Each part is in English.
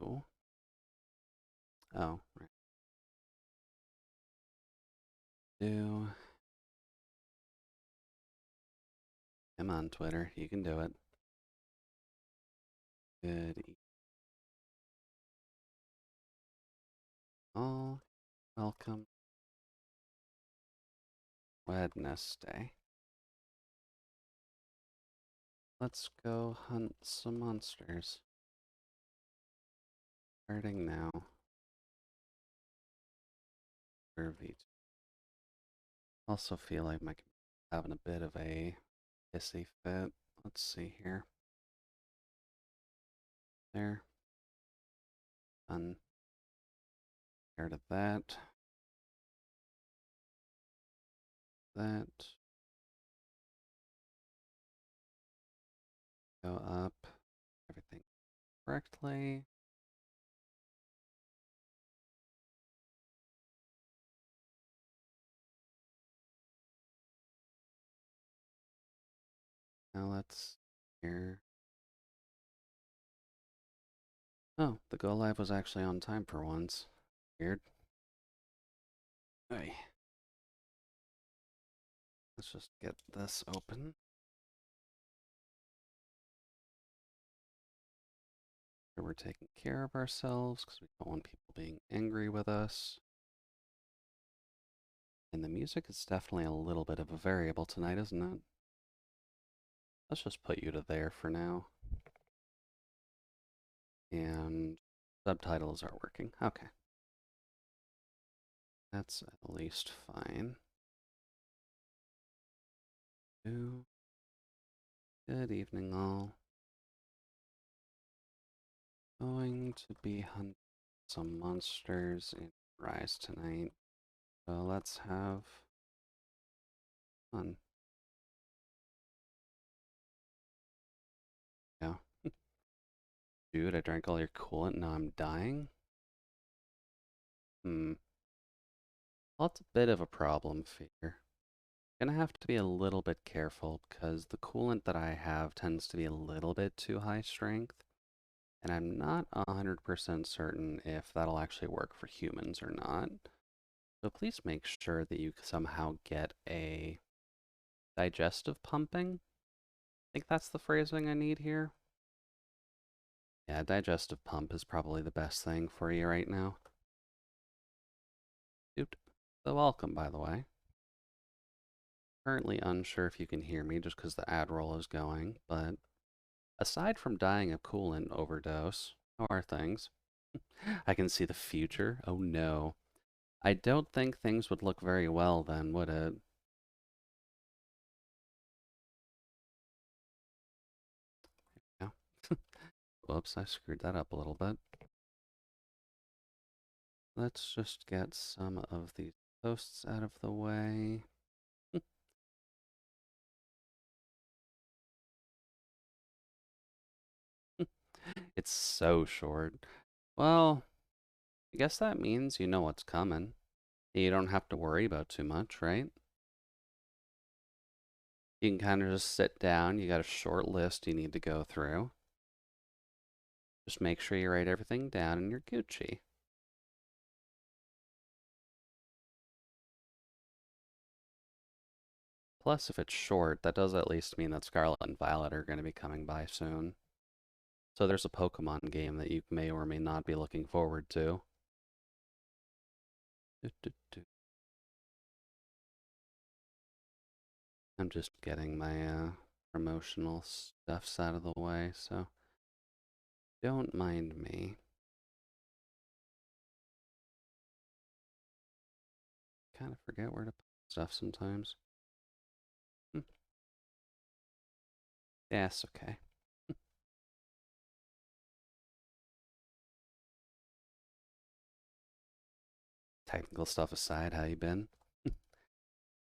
Oh, right. Do. Come on, Twitter. You can do it. Good evening, all. Welcome. Wednesday. Let's go hunt some monsters. Starting now. Also feel like my computer's having a bit of a hissy fit. Let's see here. There. Done. Compared to that. That. Go up. Everything correctly. Now let's here. Oh, the go live was actually on time for once. Weird. Hey. Let's just get this open. So we're taking care of ourselves because we don't want people being angry with us. And the music is definitely a little bit of a variable tonight, isn't it? Let's just put you to there for now. And subtitles are working. Okay. That's at least fine. Good evening, all. Going to be hunting some monsters in Rise tonight. So let's have fun. Yeah. Dude, I drank all your coolant, now I'm dying? Well, it's a bit of a problem here. Gonna have to be a little bit careful because the coolant that I have tends to be a little bit too high strength, and I'm not 100% certain if that'll actually work for humans or not. So please make sure that you somehow get a digestive pumping. I think that's the phrasing I need here. Yeah, digestive pump is probably the best thing for you right now. Dude, so welcome, by the way. Currently unsure if you can hear me just because the ad roll is going, but aside from dying of coolant overdose, how are things? I can see the future. Oh no. I don't think things would look very well then, would it? Yeah. Whoops, I screwed that up a little bit. Let's just get some of these posts out of the way. It's so short. Well, I guess that means you know what's coming. You don't have to worry about too much, right? You can kind of just sit down. You got a short list you need to go through. Just make sure you write everything down and you're Gucci. Plus, if it's short, that does at least mean that Scarlet and Violet are going to be coming by soon. So there's a Pokemon game that you may or may not be looking forward to. I'm just getting my promotional stuffs out of the way, so don't mind me. Kind of forget where to put stuff sometimes. Yes, okay. Technical stuff aside, how you been?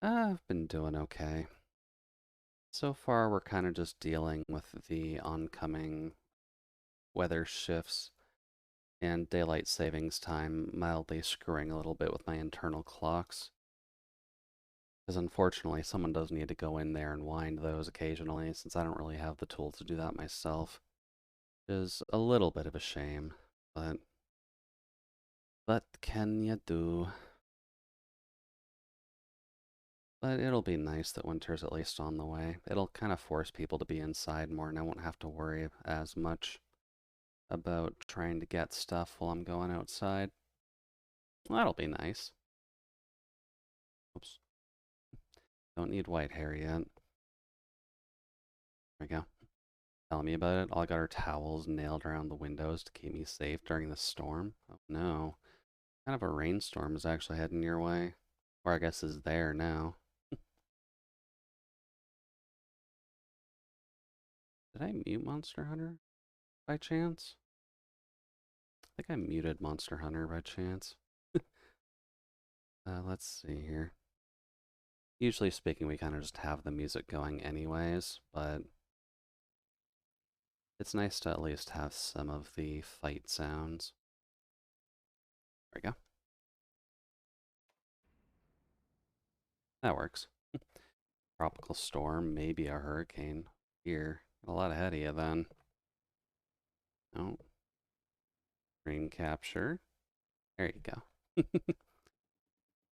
I've been doing okay. So far, we're kind of just dealing with the oncoming weather shifts and daylight savings time mildly screwing a little bit with my internal clocks. Because unfortunately, someone does need to go in there and wind those occasionally, since I don't really have the tools to do that myself. Which is a little bit of a shame. But what can you do? But it'll be nice that winter's at least on the way. It'll kind of force people to be inside more, and I won't have to worry as much about trying to get stuff while I'm going outside. Well, that'll be nice. Oops. Don't need white hair yet. There we go. Telling me about it. All I got are towels nailed around the windows to keep me safe during the storm. Oh no. Kind of a rainstorm is actually heading your way. Or I guess is there now. Did I mute Monster Hunter by chance? I think I muted Monster Hunter by chance. Let's see here. Usually speaking, we kind of just have the music going anyways, but it's nice to at least have some of the fight sounds. There we go. That works. Tropical storm, maybe a hurricane. Here. A lot ahead of you then. Oh. Screen capture. There you go.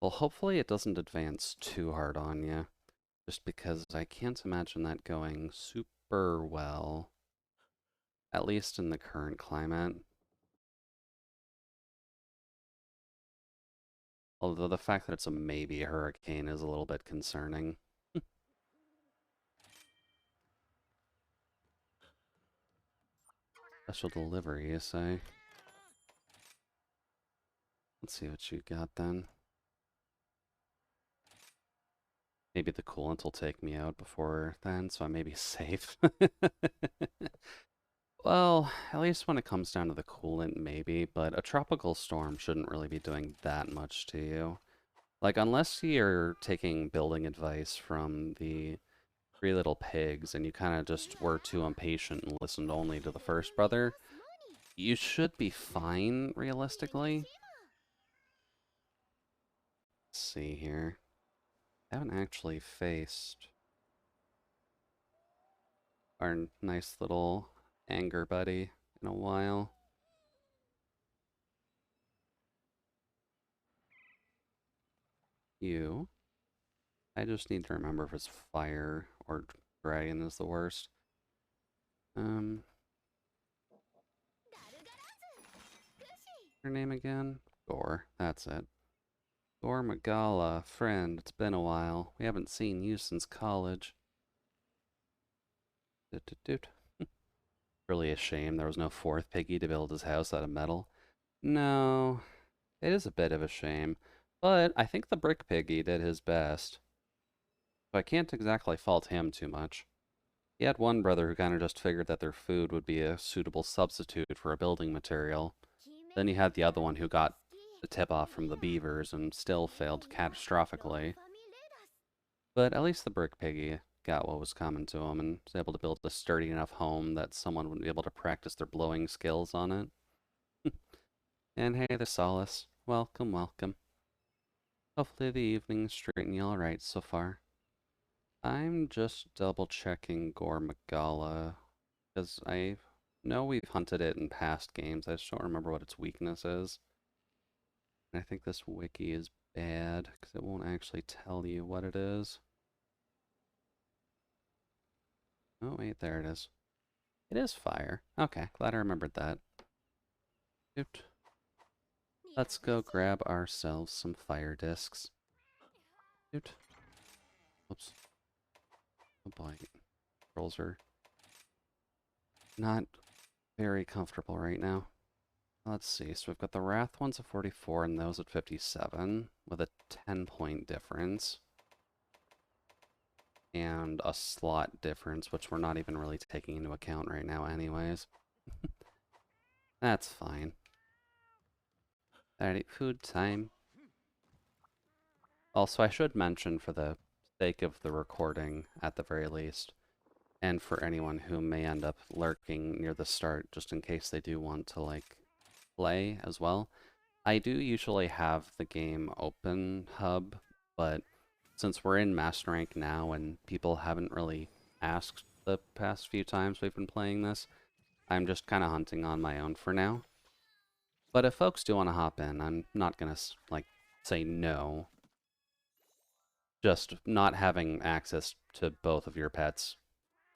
Well, hopefully it doesn't advance too hard on you. Just because I can't imagine that going super well. At least in the current climate. Although the fact that it's a maybe hurricane is a little bit concerning. Special delivery, you say? Let's see what you got then. Maybe the coolant will take me out before then, so I may be safe. Well, at least when it comes down to the coolant, maybe, but a tropical storm shouldn't really be doing that much to you. Like, unless you're taking building advice from the Three Little Pigs and you kind of just were too impatient and listened only to the first brother, you should be fine, realistically. Let's see here. I haven't actually faced our nice little anger buddy in a while. You. I just need to remember if it's fire or dragon is the worst. Her name again? Gore. That's it. Gore Magala, friend. It's been a while. We haven't seen you since college. Doot, doot, doot. Really a shame there was no fourth piggy to build his house out of metal. No, it is a bit of a shame. But I think the brick piggy did his best. So I can't exactly fault him too much. He had one brother who kind of just figured that their food would be a suitable substitute for a building material. Then you had the other one who got the tip-off from the beavers and still failed catastrophically. But at least the brick piggy got what was coming to him and was able to build a sturdy enough home that someone would be able to practice their blowing skills on it. And hey, the Solace. Welcome, welcome. Hopefully the evening's treating you alright so far. I'm just double-checking Gore Magala, because I know we've hunted it in past games. I just don't remember what its weakness is. And I think this wiki is bad, because it won't actually tell you what it is. Oh, wait, there it is. It is fire. Okay, glad I remembered that. Doot. Let's go grab ourselves some fire discs. Doot. Oops. Oh boy. Controls are not very comfortable right now. Let's see, so we've got the Wrath ones at 44 and those at 57, with a 10-point difference. And a slot difference, which we're not even really taking into account right now anyways. That's fine. Alright, food time. Also, I should mention, for the sake of the recording, at the very least, and for anyone who may end up lurking near the start, just in case they do want to, like, play as well, I do usually have the game open hub, but since we're in Master Rank now and people haven't really asked the past few times we've been playing this, I'm just kind of hunting on my own for now. But if folks do want to hop in, I'm not gonna like say no. Just not having access to both of your pets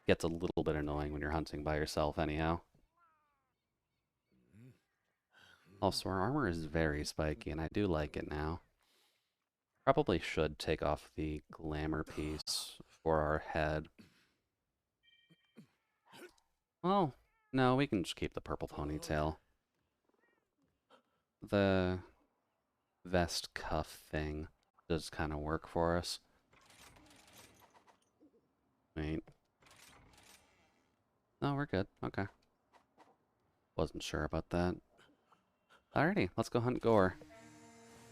gets a little bit annoying when you're hunting by yourself anyhow. Also, our armor is very spiky, and I do like it now. Probably should take off the glamour piece for our head. Well, no, we can just keep the purple ponytail. The vest cuff thing does kind of work for us. Wait. No, we're good. Okay. Wasn't sure about that. Alrighty, let's go hunt Gore.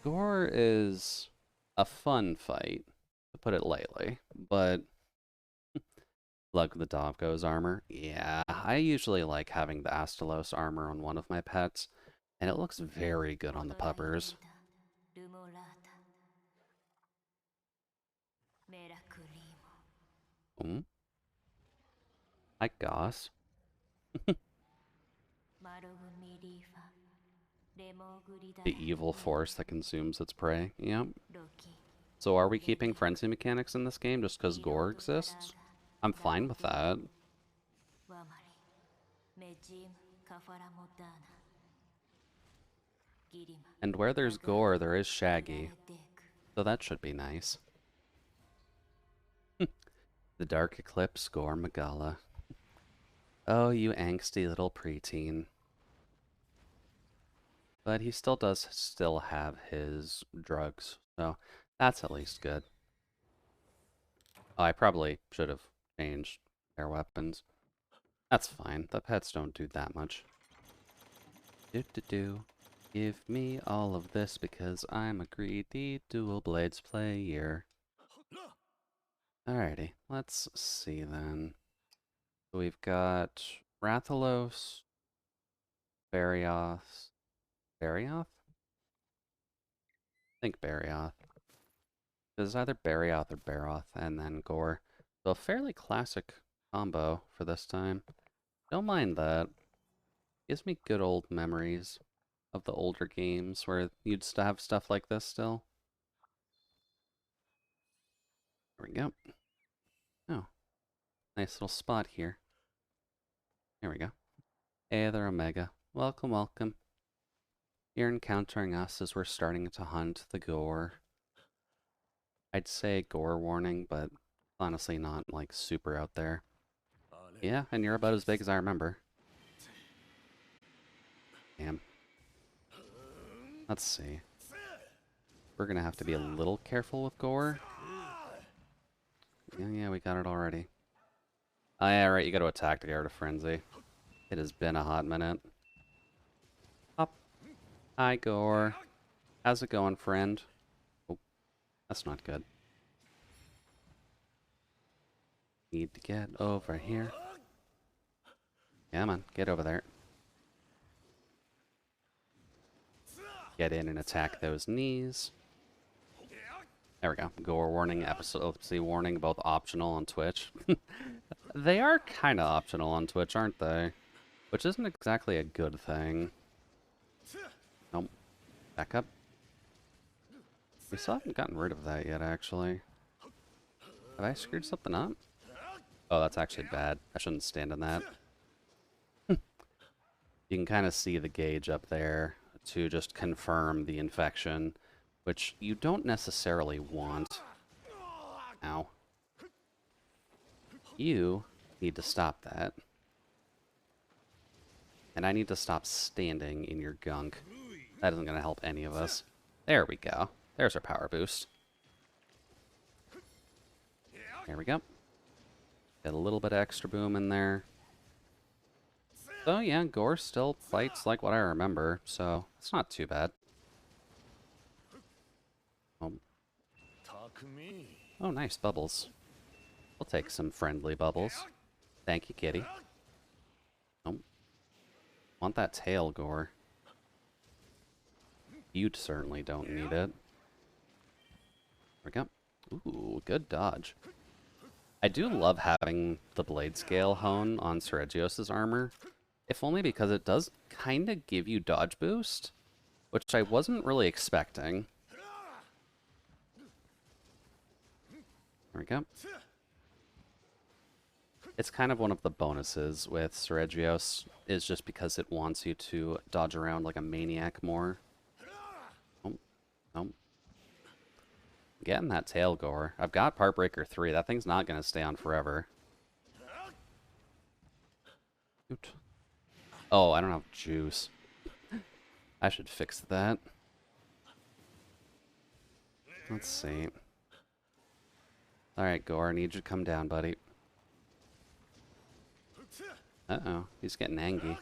Gore is a fun fight, to put it lightly, but like the Dovgo's armor, yeah, I usually like having the Astalos armor on one of my pets, and it looks very good on the puppers. Hi, Goss. The evil force that consumes its prey. Yep. So are we keeping frenzy mechanics in this game just because Gore exists? I'm fine with that. And where there's Gore, there is Shaggy. So that should be nice. The Dark Eclipse, Gore Magala. Oh, you angsty little preteen. But he still does have his drugs, so that's at least good. Oh, I probably should have changed their weapons. That's fine. The pets don't do that much. Do. Give me all of this because I'm a greedy dual blades player. Alrighty, let's see then. We've got Rathalos, Barioth. Barioth? I think Barioth. It's either Barioth or Baroth, and then Gore. So a fairly classic combo for this time. Don't mind that. Gives me good old memories of the older games where you'd have stuff like this still. There we go. Oh, nice little spot here. Here we go. Hey there, Omega. Welcome, welcome. You're encountering us as we're starting to hunt the Gore. I'd say Gore warning, but honestly not, like, super out there. Yeah, and you're about as big as I remember. Damn. Let's see. We're gonna have to be a little careful with Gore. Yeah, we got it already. Oh, yeah, right, you gotta attack to get rid of Frenzy. It has been a hot minute. Up. Hi, Gore. How's it going, friend? Oh, that's not good. Need to get over here. Come on, get over there. Get in and attack those knees. There we go. Gore warning, epilepsy warning, both optional on Twitch. They are kind of optional on Twitch, aren't they? Which isn't exactly a good thing. Nope. Back up. We still haven't gotten rid of that yet, actually. Have I screwed something up? Oh, that's actually bad. I shouldn't stand in that. You can kind of see the gauge up there to just confirm the infection, which you don't necessarily want. Ow. You need to stop that. And I need to stop standing in your gunk. That isn't going to help any of us. There we go. There's our power boost. There we go. Get a little bit of extra boom in there. So yeah, Gore still fights like what I remember, so it's not too bad. Oh, nice bubbles. We'll take some friendly bubbles. Thank you, kitty. Oh. Want that tail, Gore. You certainly don't need it. There we go. Ooh, good dodge. I do love having the blade scale hone on Seregios' armor. if only because it does kind of give you dodge boost, which I wasn't really expecting. There we go. It's kind of one of the bonuses with Seregios, is just because it wants you to dodge around like a maniac more. Oh, oh. Getting that tail gore. I've got Partbreaker 3. That thing's not going to stay on forever. Oot. Oh, I don't have juice. I should fix that. Let's see. Alright, Gore, I need you to come down, buddy. Uh-oh, he's getting angry.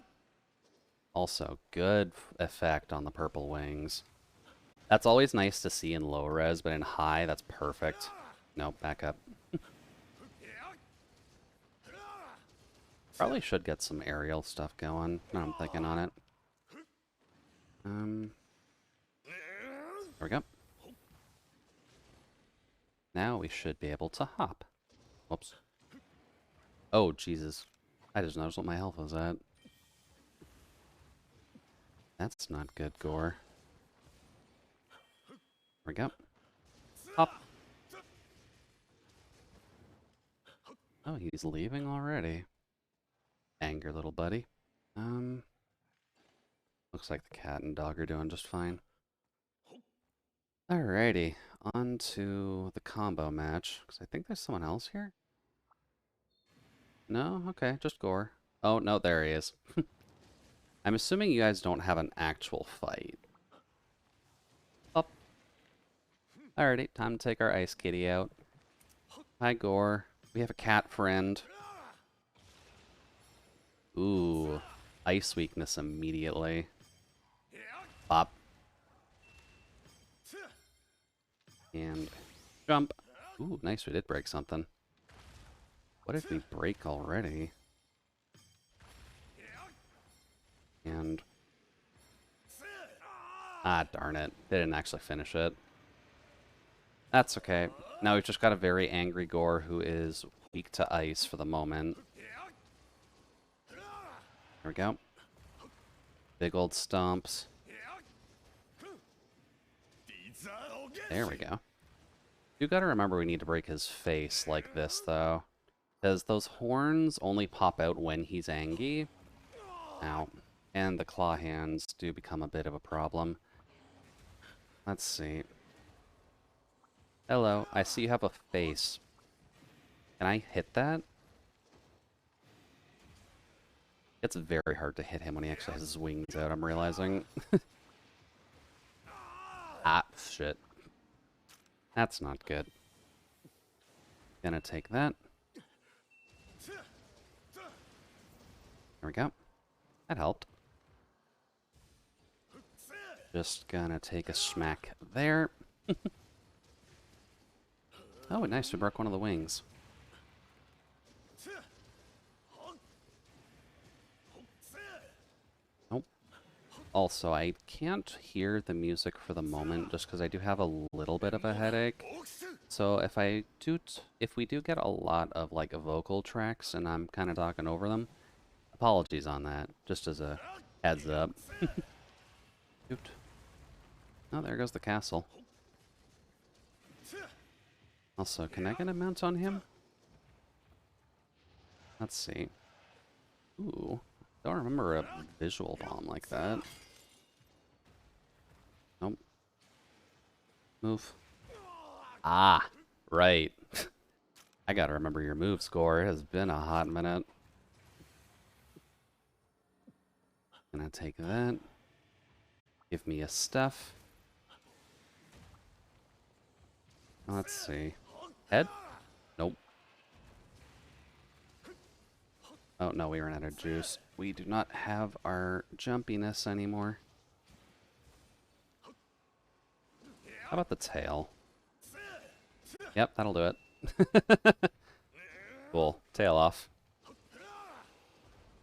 Also, good effect on the purple wings. That's always nice to see in low res, but in high, that's perfect. Nope, back up. Probably should get some aerial stuff going. Now I'm thinking on it. There we go. Now we should be able to hop. Whoops. Oh, Jesus. I just noticed what my health was at. That's not good, Gore. There we go. Hop. Oh, he's leaving already. Anger, little buddy. Looks like the cat and dog are doing just fine. Alrighty, on to the combo match. Because I think there's someone else here. No? Okay, just Gore. Oh, no, there he is. I'm assuming you guys don't have an actual fight. Up. Alrighty, time to take our ice kitty out. Hi, Gore. We have a cat friend. Ooh, ice weakness immediately. Bop. And jump. Ooh, nice, we did break something. What did we break already? And... ah, darn it. They didn't actually finish it. That's okay. Now we've just got a very angry Gore who is weak to ice for the moment. There we go. Big old stomps. There we go. You gotta remember we need to break his face like this, though. Because those horns only pop out when he's angry. Ow. And the claw hands do become a bit of a problem. Let's see. Hello, I see you have a face. Can I hit that? It's very hard to hit him when he actually has his wings out, I'm realizing. Ah, shit. That's not good. Gonna take that. There we go. That helped. Just gonna take a smack there. Oh, nice, we broke one of the wings. Nope. Also, I can't hear the music for the moment just because I do have a little bit of a headache. So if we do get a lot of like vocal tracks and I'm kind of talking over them, apologies on that, just as a heads up. Shoot. Oh, there goes the castle. Also, can I get a mount on him? Let's see. Ooh, don't remember a visual bomb like that. Nope. Move. Ah, right. I gotta remember your move score. It has been a hot minute. Gonna take that. Give me a stuff. Let's see. Head? Nope. Oh, no, we ran out of juice. We do not have our jumpiness anymore. How about the tail? Yep, that'll do it. Cool. Tail off.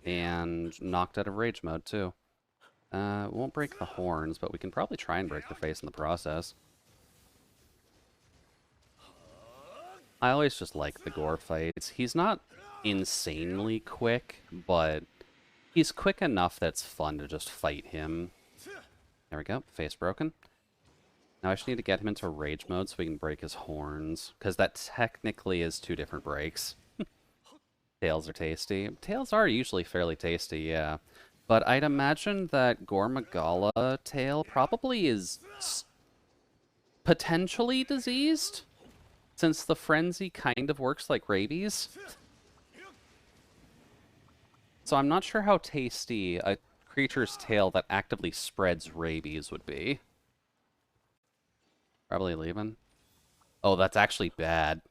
And knocked out of rage mode, too. Won't break the horns, but we can probably try and break the face in the process. I always just like the Gore fights. He's not insanely quick, but He's quick enough that it's fun to just fight him. There we go. Face broken. Now I just need to get him into rage mode so we can break his horns. Because that technically is 2 different breaks. Tails are tasty. Tails are usually fairly tasty, yeah. But I'd imagine that Gormagala tail probably is potentially diseased, since the frenzy kind of works like rabies. So I'm not sure how tasty a creature's tail that actively spreads rabies would be. Probably leaving. Oh, that's actually bad.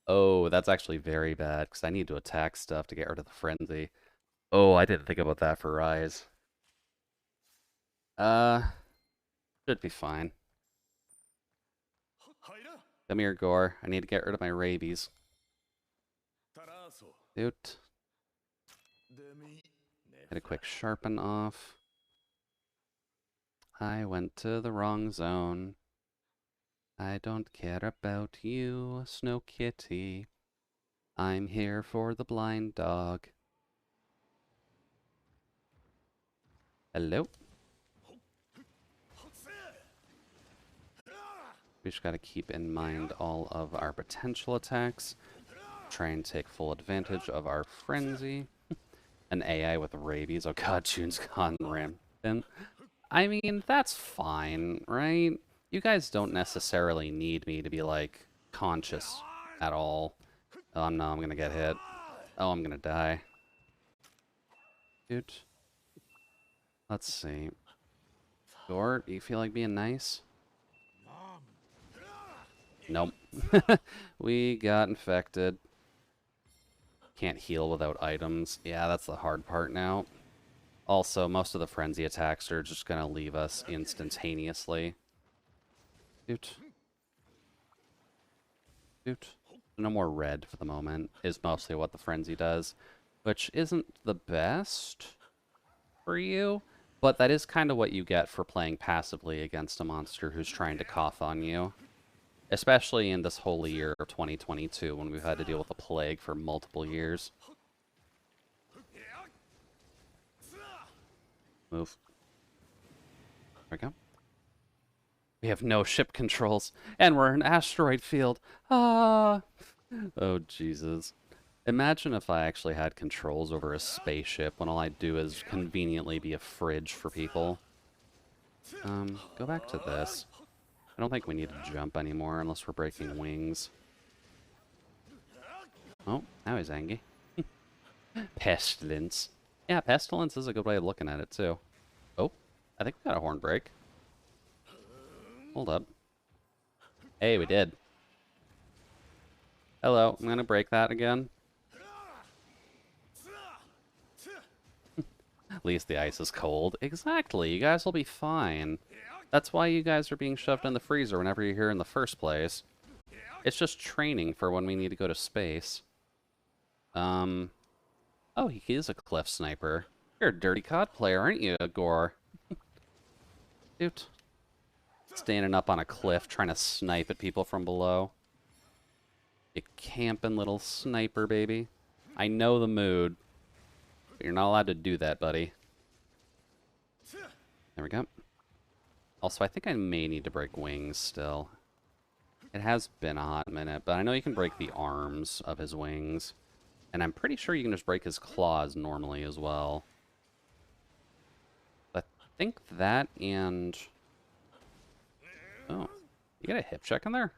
Oh, that's actually very bad, because I need to attack stuff to get rid of the frenzy. Oh, I didn't think about that for Rise. Uh, should be fine. Come here, Gore. I need to get rid of my rabies. Dude. Get a quick sharpen off. I went to the wrong zone. I don't care about you, Snow Kitty. I'm here for the blind dog. Hello? We just gotta keep in mind all of our potential attacks. Try and take full advantage of our frenzy. An AI with rabies. Oh god, June's gone rampant. I mean, that's fine, right? You guys don't necessarily need me to be, like, conscious at all. Oh no, I'm gonna get hit. Oh, I'm gonna die. Dude. Let's see. Gore, do you feel like being nice? Nope. We got infected. Can't heal without items. Yeah, that's the hard part now. Also, most of the frenzy attacks are just gonna leave us instantaneously. Doot. Doot. No more red for the moment, is mostly what the frenzy does. Which isn't the best for you, but that is kind of what you get for playing passively against a monster who's trying to cough on you. Especially in this holy year of 2022, when we've had to deal with a plague for multiple years. Move. There we go. We have no ship controls, and we're in an asteroid field. Ah! Oh, Jesus. Imagine if I actually had controls over a spaceship when all I do is conveniently be a fridge for people. Go back to this. I don't think we need to jump anymore unless we're breaking wings. Oh, now he's angry. Pestilence. Yeah, Pestilence is a good way of looking at it, too. Oh, I think we got a horn break. Hold up. Hey, we did. Hello, I'm gonna break that again. At least the ice is cold. Exactly, you guys will be fine. That's why you guys are being shoved in the freezer whenever you're here in the first place. It's just training for when we need to go to space. Oh, he is a cliff sniper. You're a dirty COD player, aren't you, Gore? Dude. Standing up on a cliff trying to snipe at people from below. You camping little sniper, baby. I know the mood. But you're not allowed to do that, buddy. There we go. Also, I think I may need to break wings still. It has been a hot minute, but I know you can break the arms of his wings. And I'm pretty sure you can just break his claws normally as well. I think that and... Oh, you got a hip check in there?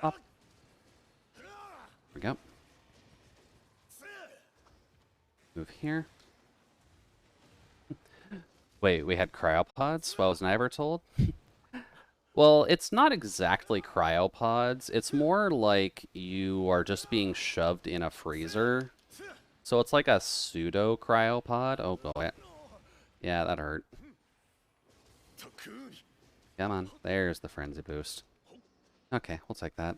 Up. There we go. Move here. Wait, we had cryopods? Well, wasn't I ever told? Well, it's not exactly cryopods. It's more like you are just being shoved in a freezer. So it's like a pseudo cryopod. Oh boy. Yeah, that hurt. Come on. There's the frenzy boost. Okay, we'll take that.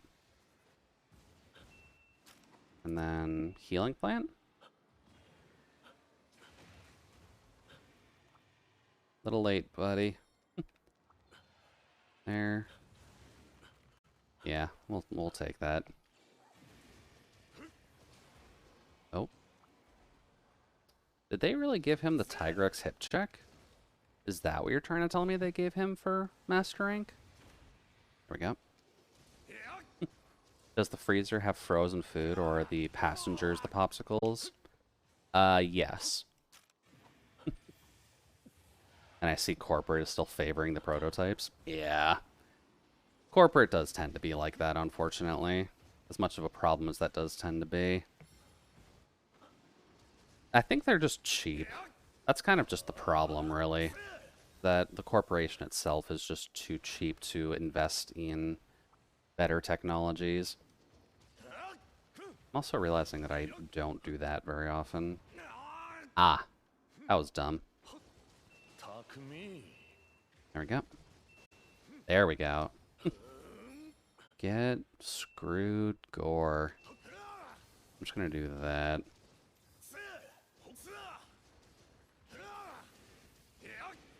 And then healing plant? Little late, buddy. There. Yeah, we'll take that. Did they really give him the Tigrex hip check? Is that what you're trying to tell me they gave him for Master Rank? There we go. Does the freezer have frozen food, or are the passengers the popsicles? Yes. And I see corporate is still favoring the prototypes. Yeah. Corporate does tend to be like that, unfortunately. As much of a problem as that does tend to be. I think they're just cheap. That's kind of just the problem, really. That the corporation itself is just too cheap to invest in better technologies. I'm also realizing that I don't do that very often. Ah, that was dumb. There we go. There we go. Get screwed, Gore. I'm just gonna do that.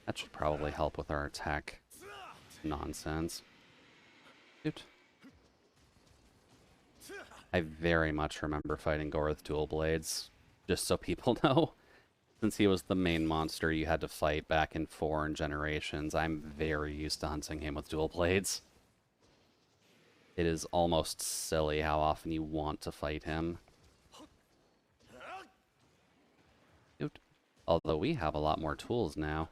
That should probably help with our attack nonsense. Dude. I very much remember fighting Gore with dual blades, just so people know. Since he was the main monster you had to fight back in 4 and Generations, I'm very used to hunting him with dual blades. It is almost silly how often you want to fight him. Dude. Although we have a lot more tools now.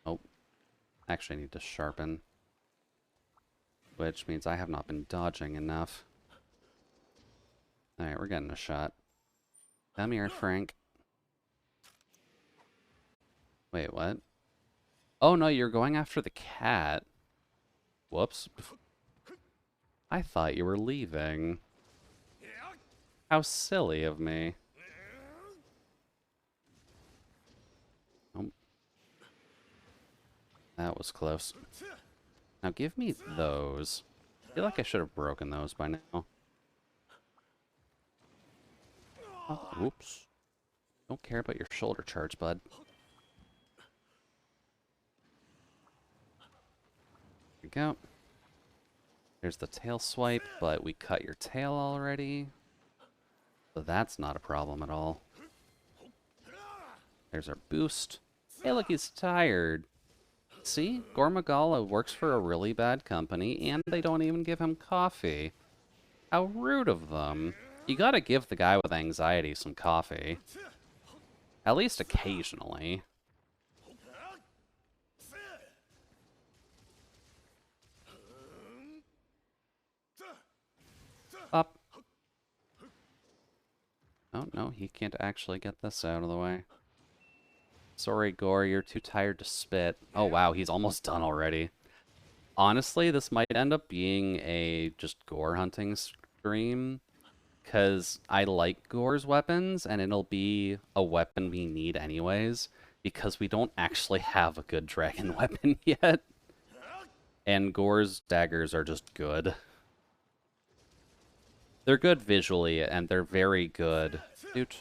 Oh, actually I need to sharpen. Which means I have not been dodging enough. Alright, we're getting a shot. Come here, Frank. Wait, what? Oh no, you're going after the cat. Whoops. I thought you were leaving. How silly of me. Oh. That was close. Now give me those. I feel like I should have broken those by now. Oh, whoops. Don't care about your shoulder charge, bud. There we go. There's the tail swipe, but we cut your tail already. So that's not a problem at all. There's our boost. Hey, look, he's tired. See? Gormagala works for a really bad company, and they don't even give him coffee. How rude of them. You gotta give the guy with anxiety some coffee. At least occasionally. Up. Oh, no, he can't actually get this out of the way. Sorry, Gore, you're too tired to spit. Oh, wow, he's almost done already. Honestly, this might end up being a just Gore hunting stream, because I like Gore's weapons, and it'll be a weapon we need anyways, because we don't actually have a good dragon weapon yet. And Gore's daggers are just good. They're good visually, and they're very good. Dude.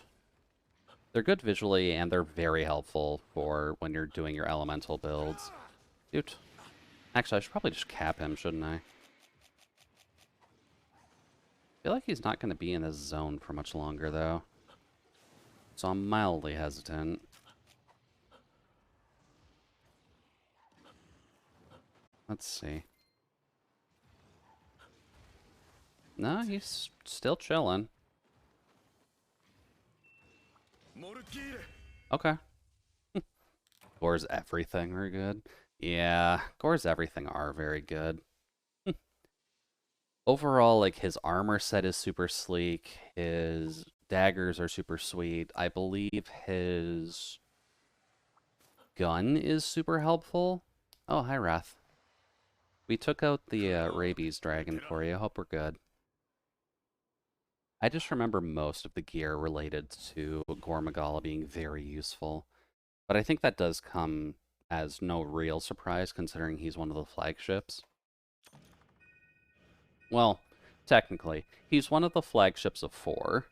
They're good visually, and they're very helpful for when you're doing your elemental builds. Dude. Actually, I should probably just cap him, shouldn't I? I feel like he's not going to be in this zone for much longer, though. So I'm mildly hesitant. Let's see. No, he's still chilling. Okay. Gore's everything are good. Yeah, Gore's everything are very good. Overall, like, his armor set is super sleek. His daggers are super sweet. I believe his gun is super helpful. Oh, hi, Wrath. We took out the rabies dragon for you. Hope we're good. I just remember most of the gear related to Gormagala being very useful. But I think that does come as no real surprise, considering he's one of the flagships. Well, technically, he's one of the flagships of 4.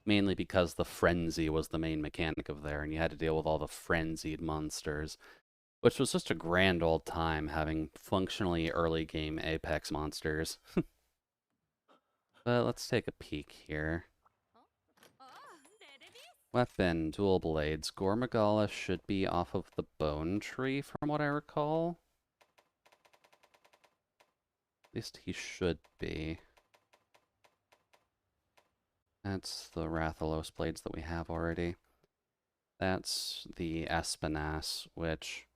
Mainly because the frenzy was the main mechanic of there, and you had to deal with all the frenzied monsters. Which was just a grand old time, having functionally early game Apex monsters. But let's take a peek here. Weapon, dual blades. Gormagala should be off of the bone tree from what I recall. At least he should be. That's the Rathalos blades that we have already. That's the Espinas, which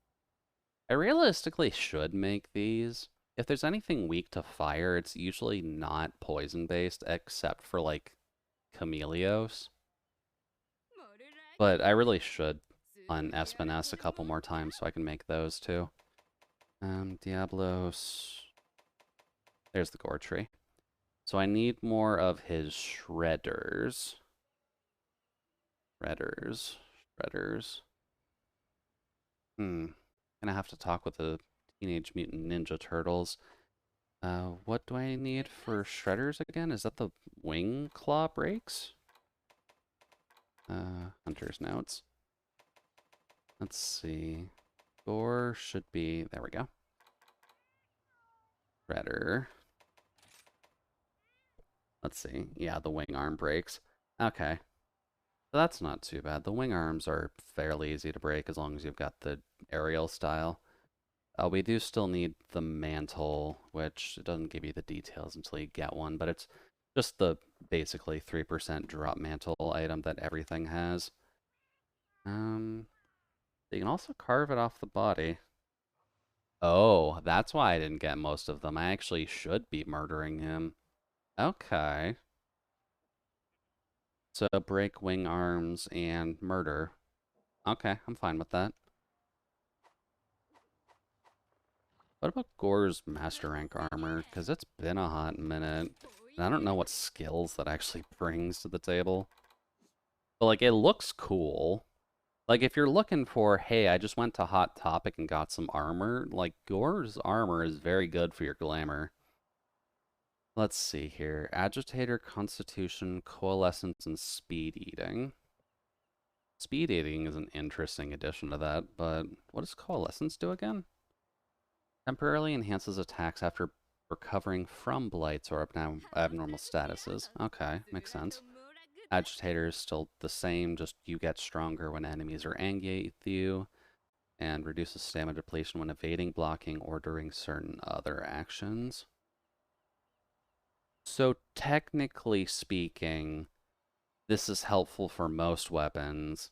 I realistically should make these. If there's anything weak to fire, it's usually not poison-based, except for, like, Chameleos. But I really should on Espinas a couple more times so I can make those too. Diablos. There's the gore tree. So I need more of his shredders. Shredders. Gonna have to talk with the Teenage Mutant Ninja Turtles. What do I need for shredders again? Is that the wing claw breaks? Hunter's notes. Let's see. Gore should be, there we go. Shredder. Let's see. Yeah, the wing arm breaks. Okay. So that's not too bad. The wing arms are fairly easy to break as long as you've got the aerial style. We do still need the mantle, which doesn't give you the details until you get one, but it's just the basically 3% drop mantle item that everything has. You can also carve it off the body. Oh, that's why I didn't get most of them. I actually should be murdering him. Okay. So break wing arms and murder. Okay, I'm fine with that. What about Gore's Master Rank armor? Because it's been a hot minute. And I don't know what skills that actually brings to the table. But, like, it looks cool. Like, if you're looking for, hey, I just went to Hot Topic and got some armor, like, Gore's armor is very good for your glamour. Let's see here. Agitator, Constitution, Coalescence, and Speed Eating. Speed Eating is an interesting addition to that, but what does Coalescence do again? Temporarily enhances attacks after recovering from blights or abnormal statuses. Okay, makes sense. Agitator is still the same, just you get stronger when enemies are angry with you, and reduces stamina depletion when evading, blocking, or during certain other actions. So technically speaking, this is helpful for most weapons.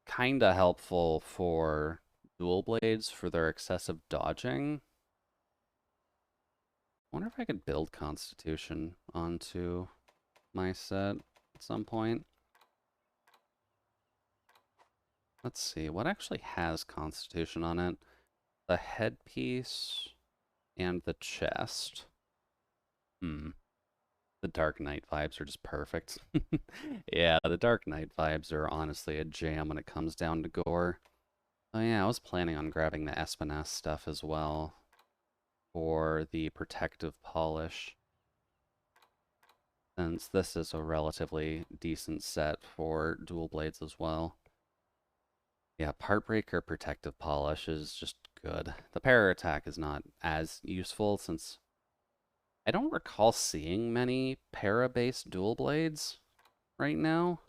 Kinda helpful for dual blades for their excessive dodging. I wonder if I could build Constitution onto my set at some point. Let's see, what actually has Constitution on it? The headpiece and the chest. The Dark Knight vibes are just perfect. Yeah, the Dark Knight vibes are honestly a jam when it comes down to gore. Oh yeah, I was planning on grabbing the Espinas stuff as well for the protective polish, since this is a relatively decent set for dual blades as well. Yeah, Partbreaker protective polish is just good. The para attack is not as useful since I don't recall seeing many para-based dual blades right now.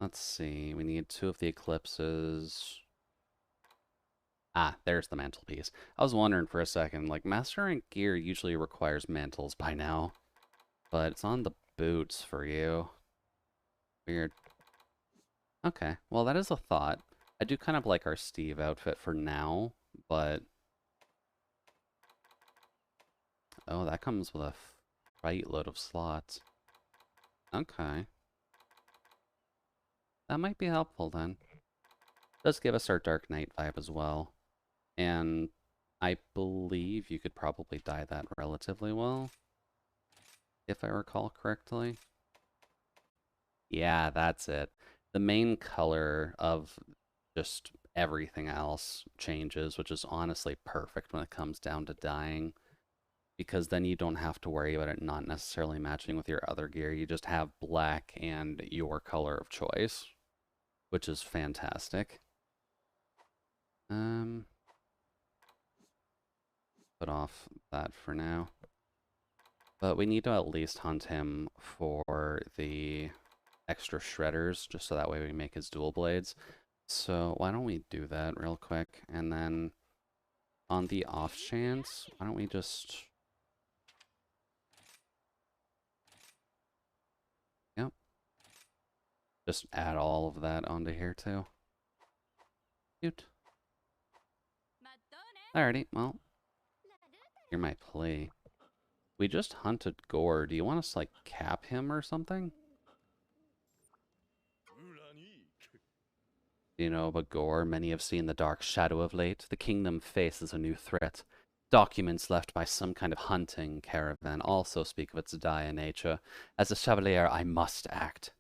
Let's see, we need 2 of the eclipses. Ah, there's the mantelpiece. I was wondering for a second, like, Master Rank gear usually requires mantles by now, but it's on the boots for you. Weird. Okay, well, that is a thought. I do kind of like our Steve outfit for now, but... Oh, that comes with a right load of slots. Okay. That might be helpful then. Does give us our Dark Knight vibe as well. And I believe you could probably dye that relatively well, if I recall correctly. Yeah, that's it. The main color of just everything else changes, which is honestly perfect when it comes down to dyeing, because then you don't have to worry about it not necessarily matching with your other gear. You just have black and your color of choice, which is fantastic. Put off that for now. But we need to at least hunt him for the extra shredders, just so that way we make his dual blades. So why don't we do that real quick? And then on the off chance, why don't we just... Yep. Just add all of that onto here too. Cute. Alrighty, well, here's my plea. We just hunted Gore. Do you want us to, like, cap him or something? Do you know about Gore? Many have seen the dark shadow of late. The kingdom faces a new threat. Documents left by some kind of hunting caravan also speak of its dire nature. As a chevalier, I must act.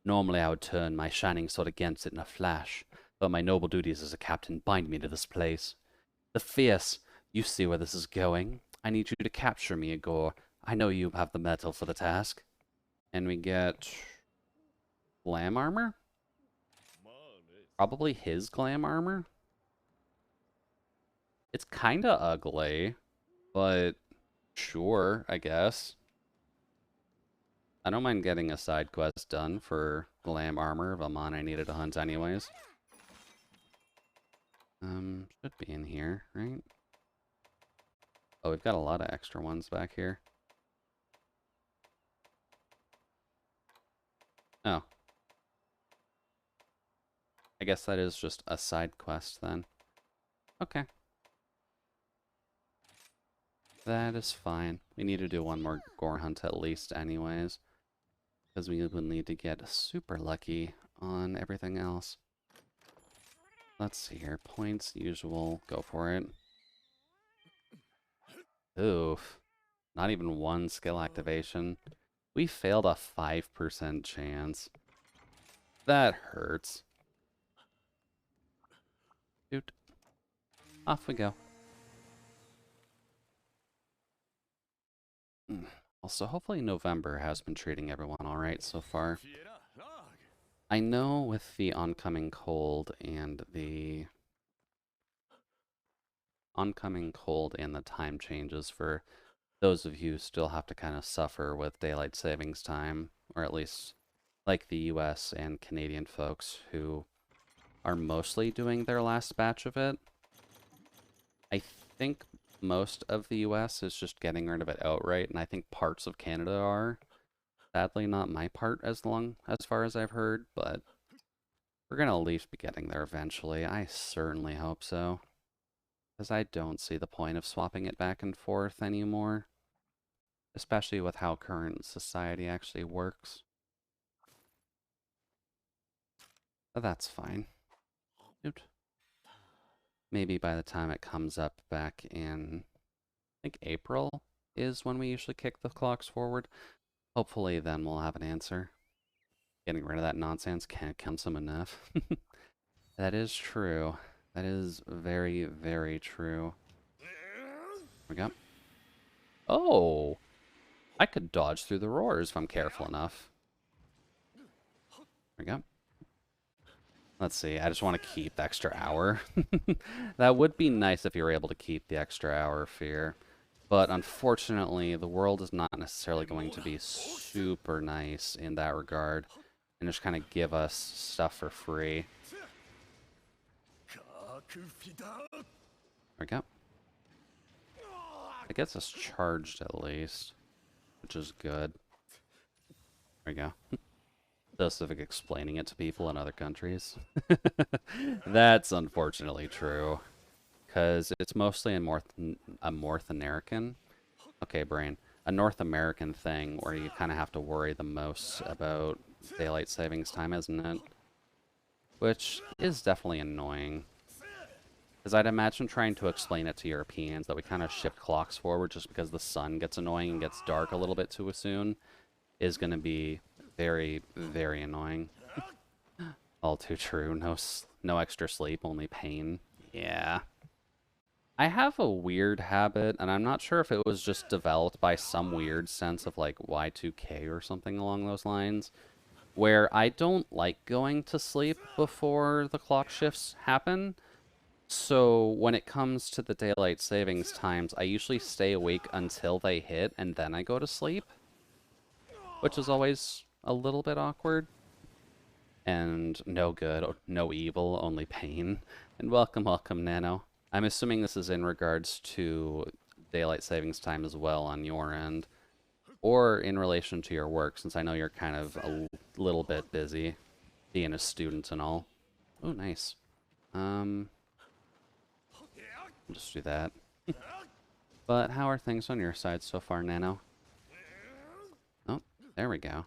Normally I would turn my shining sword against it in a flash, but my noble duties as a captain bind me to this place. The fierce, you see where this is going. I need you to capture me, Gore. I know you have the metal for the task. And we get glam armor? Probably his glam armor? It's kinda ugly, but sure, I guess. I don't mind getting a side quest done for glam armor of a mon I needed to hunt anyways. Should be in here, right? Oh, we've got a lot of extra ones back here. Oh. I guess that is just a side quest then. Okay. That is fine. We need to do one more gore hunt at least anyways. Because we will need to get super lucky on everything else. Let's see here. Points, usual. Go for it. Oof. Not even one skill activation. We failed a 5% chance. That hurts. Shoot. Off we go. Also, hopefully November has been treating everyone alright so far. I know with the oncoming cold and the time changes for those of you who still have to kind of suffer with daylight savings time, or at least like the US and Canadian folks who are mostly doing their last batch of it. I think most of the US is just getting rid of it outright, and I think parts of Canada are. Sadly, not my part as far as I've heard, but we're gonna at least be getting there eventually. I certainly hope so. Because I don't see the point of swapping it back and forth anymore. Especially with how current society actually works. But that's fine. Oot. Maybe by the time it comes up back in, I think April is when we usually kick the clocks forward. Hopefully then we'll have an answer. Getting rid of that nonsense can't come soon enough. That is true. That is very, very true. There we go. Oh! I could dodge through the roars if I'm careful enough. There we go. Let's see, I just want to keep the extra hour. That would be nice if you were able to keep the extra hour, Fear. But unfortunately, the world is not necessarily going to be super nice in that regard. And just kind of give us stuff for free. There we go. It gets us charged at least, which is good. There we go. Specific explaining it to people in other countries. That's unfortunately true. Because it's mostly a North American. Okay, brain. A North American thing where you kind of have to worry the most about daylight savings time, isn't it? Which is definitely annoying. Because I'd imagine trying to explain it to Europeans that we kind of shift clocks forward just because the sun gets annoying and gets dark a little bit too soon is going to be very, very annoying. All too true. No extra sleep, only pain. Yeah. I have a weird habit, and I'm not sure if it was just developed by some weird sense of like Y2K or something along those lines, where I don't like going to sleep before the clock shifts happen. So when it comes to the daylight savings times, I usually stay awake until they hit, and then I go to sleep. Which is always a little bit awkward. And no good, no evil, only pain. And welcome, welcome, Nano. I'm assuming this is in regards to daylight savings time as well on your end, or in relation to your work, since I know you're kind of a little bit busy being a student and all. Oh, nice. We'll just do that. But how are things on your side so far, Nano? Oh, there we go.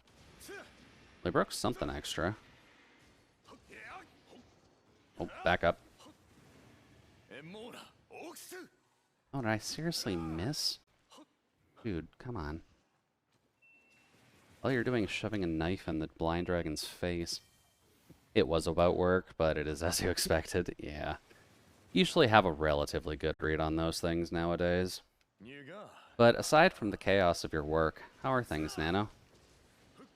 We broke something extra. Oh, back up. Oh, did I seriously miss? Dude, come on. All you're doing is shoving a knife in the blind dragon's face. It was about work, but it is as you expected. Yeah. Usually have a relatively good read on those things nowadays. But aside from the chaos of your work, how are things, Nano?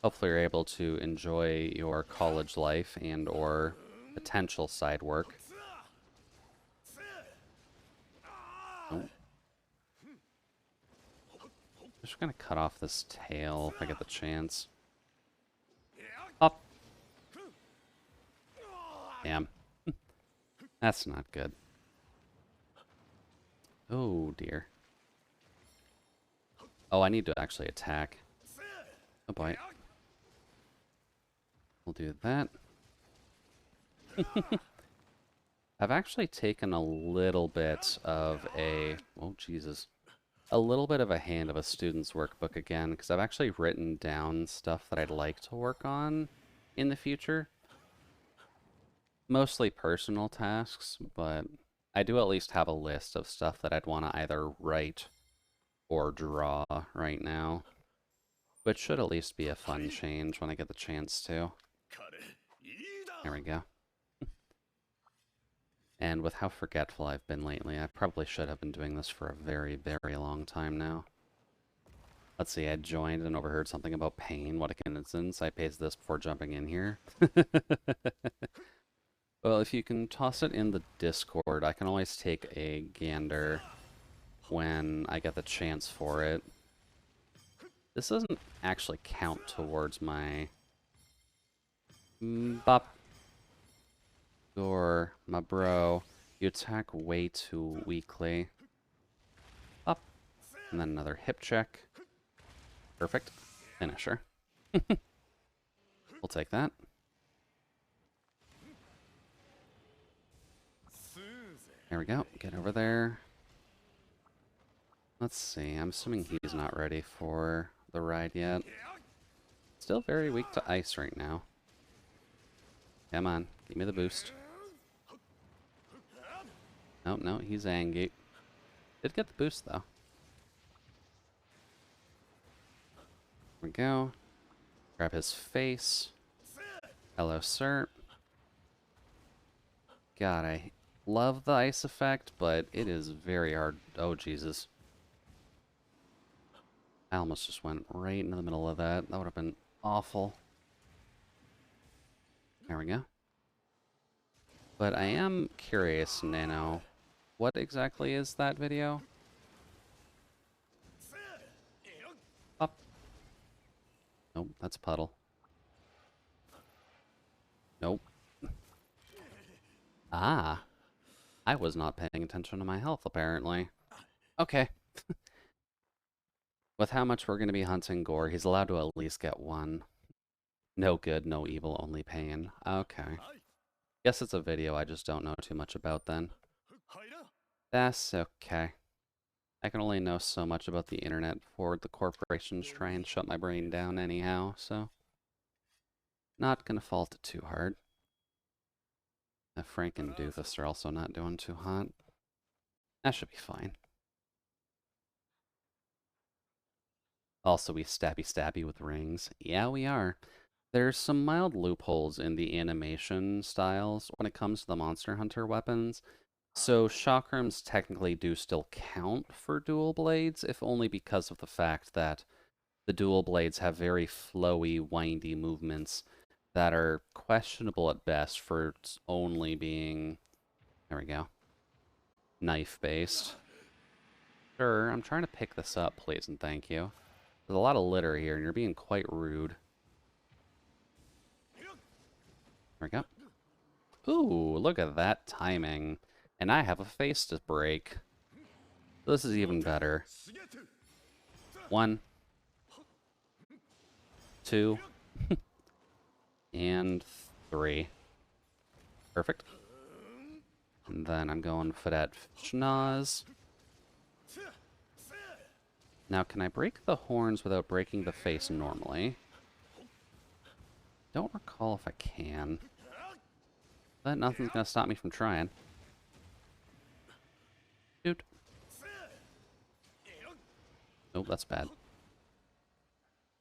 Hopefully you're able to enjoy your college life and or potential side work. Oh. I'm just gonna cut off this tail if I get the chance. Up. Damn. That's not good. Oh dear. Oh, I need to actually attack. Oh boy. We'll do that. I've actually taken a little bit of a... Oh, Jesus. A little bit of a hand of a student's workbook again, because I've actually written down stuff that I'd like to work on in the future. Mostly personal tasks, but I do at least have a list of stuff that I'd want to either write or draw right now, which should at least be a fun change when I get the chance to. There we go. And with how forgetful I've been lately, I probably should have been doing this for a very, very long time now. Let's see, I joined and overheard something about pain. What a coincidence. I paced this before jumping in here. Well, if you can toss it in the Discord, I can always take a gander when I get the chance for it. This doesn't actually count towards my... Bop. Or my bro, you attack way too weakly. Up. And then another hip check. Perfect. Finisher. We'll take that. There we go. Get over there. Let's see. I'm assuming he's not ready for the ride yet. Still very weak to ice right now. Come on. Give me the boost. Oh, no. He's angry. Did get the boost, though. There we go. Grab his face. Hello, sir. God, I love the ice effect, but it is very hard. Oh, Jesus. I almost just went right into the middle of that. That would have been awful. There we go. But I am curious, Nano. What exactly is that video? Up. Nope, that's a puddle. Nope. Ah. I was not paying attention to my health, apparently. Okay. With how much we're going to be hunting Gore, he's allowed to at least get one. No good, no evil, only pain. Okay. Guess it's a video I just don't know too much about then. That's okay. I can only know so much about the internet before the corporations try and shut my brain down anyhow, so... Not gonna fault it too hard. Frank and Doofus are also not doing too hot. That should be fine. Also, we stabby with rings. Yeah, we are. There's some mild loopholes in the animation styles when it comes to the Monster Hunter weapons. So chakrams technically do still count for dual blades, if only because of the fact that the dual blades have very flowy, windy movements that are questionable at best for only being, there we go, knife-based. Sure, I'm trying to pick this up, please and thank you. There's a lot of litter here, and you're being quite rude. There we go. Ooh, look at that timing. And I have a face to break. This is even better. 1, 2, and 3. Perfect. And then I'm going for that schnoz. Now, can I break the horns without breaking the face normally? Don't recall if I can. But nothing's gonna stop me from trying. Shoot. Oh, that's bad.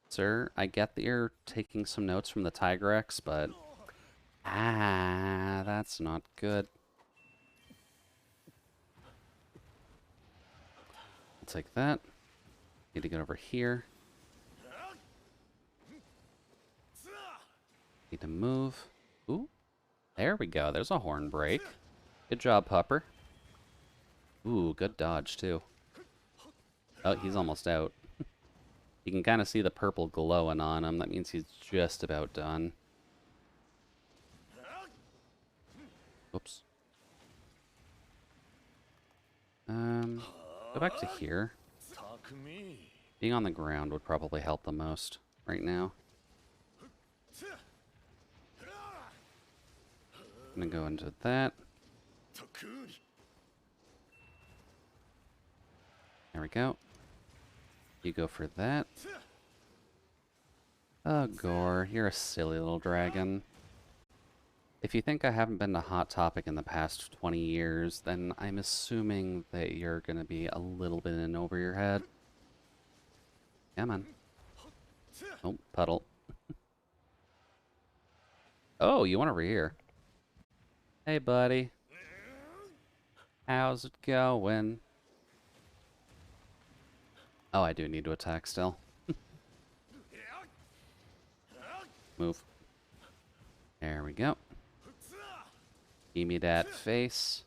Sir, I get that you're taking some notes from the Tigrex, but... Ah, that's not good. I'll take that. Need to get over here. Need to move. Ooh. There we go. There's a horn break. Good job, Pupper. Ooh, good dodge, too. Oh, he's almost out. You can kind of see the purple glowing on him. That means he's just about done. Oops. Go back to here. Being on the ground would probably help the most right now. I'm gonna go into that. There we go. You go for that. Oh, Gore, you're a silly little dragon. If you think I haven't been to Hot Topic in the past 20 years, then I'm assuming that you're gonna be a little bit in over your head. Come on. Oh, puddle. Oh, you went over here. Hey, buddy. How's it going? Oh, I do need to attack still. Move. There we go. Give me that face.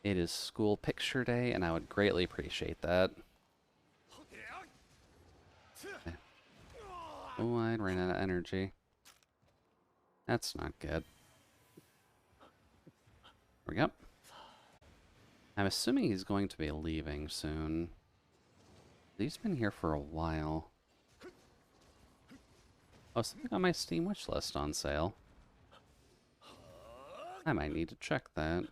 It is school picture day, and I would greatly appreciate that. Okay. Oh, I ran out of energy. That's not good. There we go. I'm assuming he's going to be leaving soon. He's been here for a while. Oh, something on my Steam wishlist on sale. I might need to check that.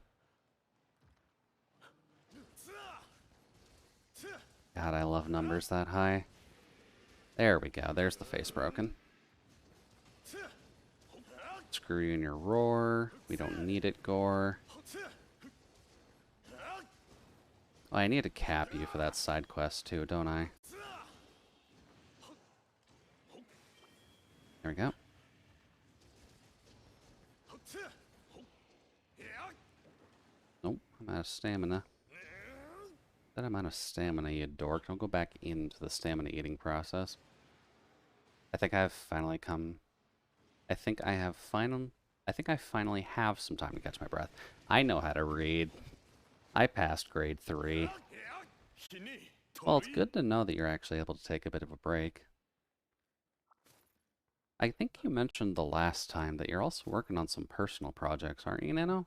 God, I love numbers that high. There we go. There's the face broken. Screw you in your roar. We don't need it, Gore. Oh, I need to cap you for that side quest too, don't I? There we go. Nope, I'm out of stamina. That amount of stamina, you dork. Don't go back into the stamina eating process. I think I've finally come... I think I finally have some time to catch my breath. I know how to read. I passed grade 3. Well, it's good to know that you're actually able to take a bit of a break. I think you mentioned the last time that you're also working on some personal projects, aren't you, Nano?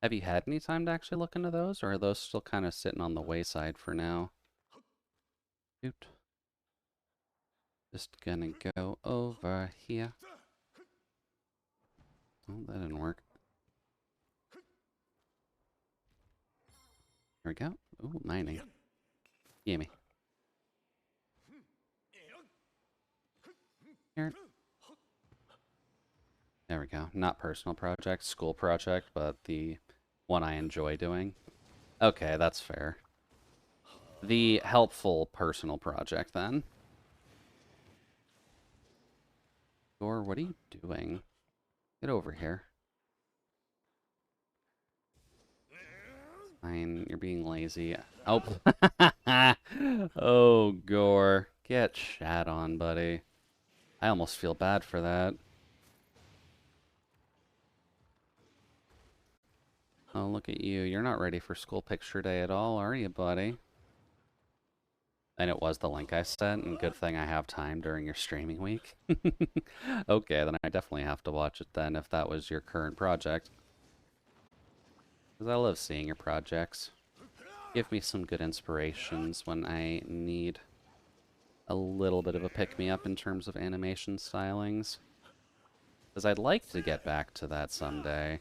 Have you had any time to actually look into those, or are those still kind of sitting on the wayside for now? Shoot. Just gonna go over here. Oh, that didn't work. There we go. Ooh, mining. Gimme. Here. There we go. Not personal project, school project, but the one I enjoy doing. Okay, that's fair. The helpful personal project, then. Or what are you doing? Get over here. Fine, you're being lazy. Oh. Oh, Gore. Get shat on, buddy. I almost feel bad for that. Oh, look at you. You're not ready for school picture day at all, are you, buddy? And it was the link I sent, and good thing I have time during your streaming week. Okay, then I definitely have to watch it then if that was your current project. Because I love seeing your projects. Give me some good inspirations when I need a little bit of a pick-me-up in terms of animation stylings. Because I'd like to get back to that someday.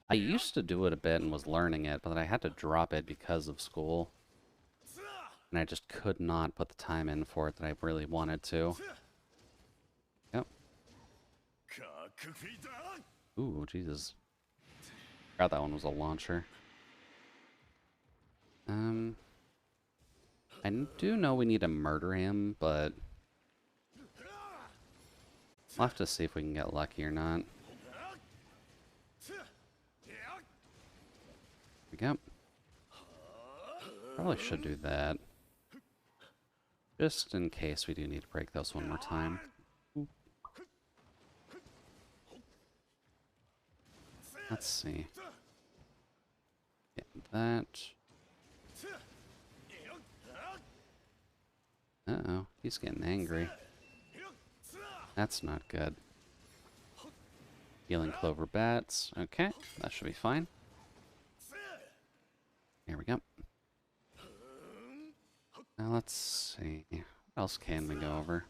I used to do it a bit and was learning it, but I had to drop it because of school. And I just could not put the time in for it that I really wanted to. Yep. Ooh, Jesus. Forgot that one was a launcher. I do know we need to murder him, but we'll have to see if we can get lucky or not. There we go. Probably should do that. Just in case we do need to break those one more time. Let's see. Get that. Uh-oh, he's getting angry. That's not good. Healing clover bats. Okay, that should be fine. Here we go. Now let's see. What else can we go over?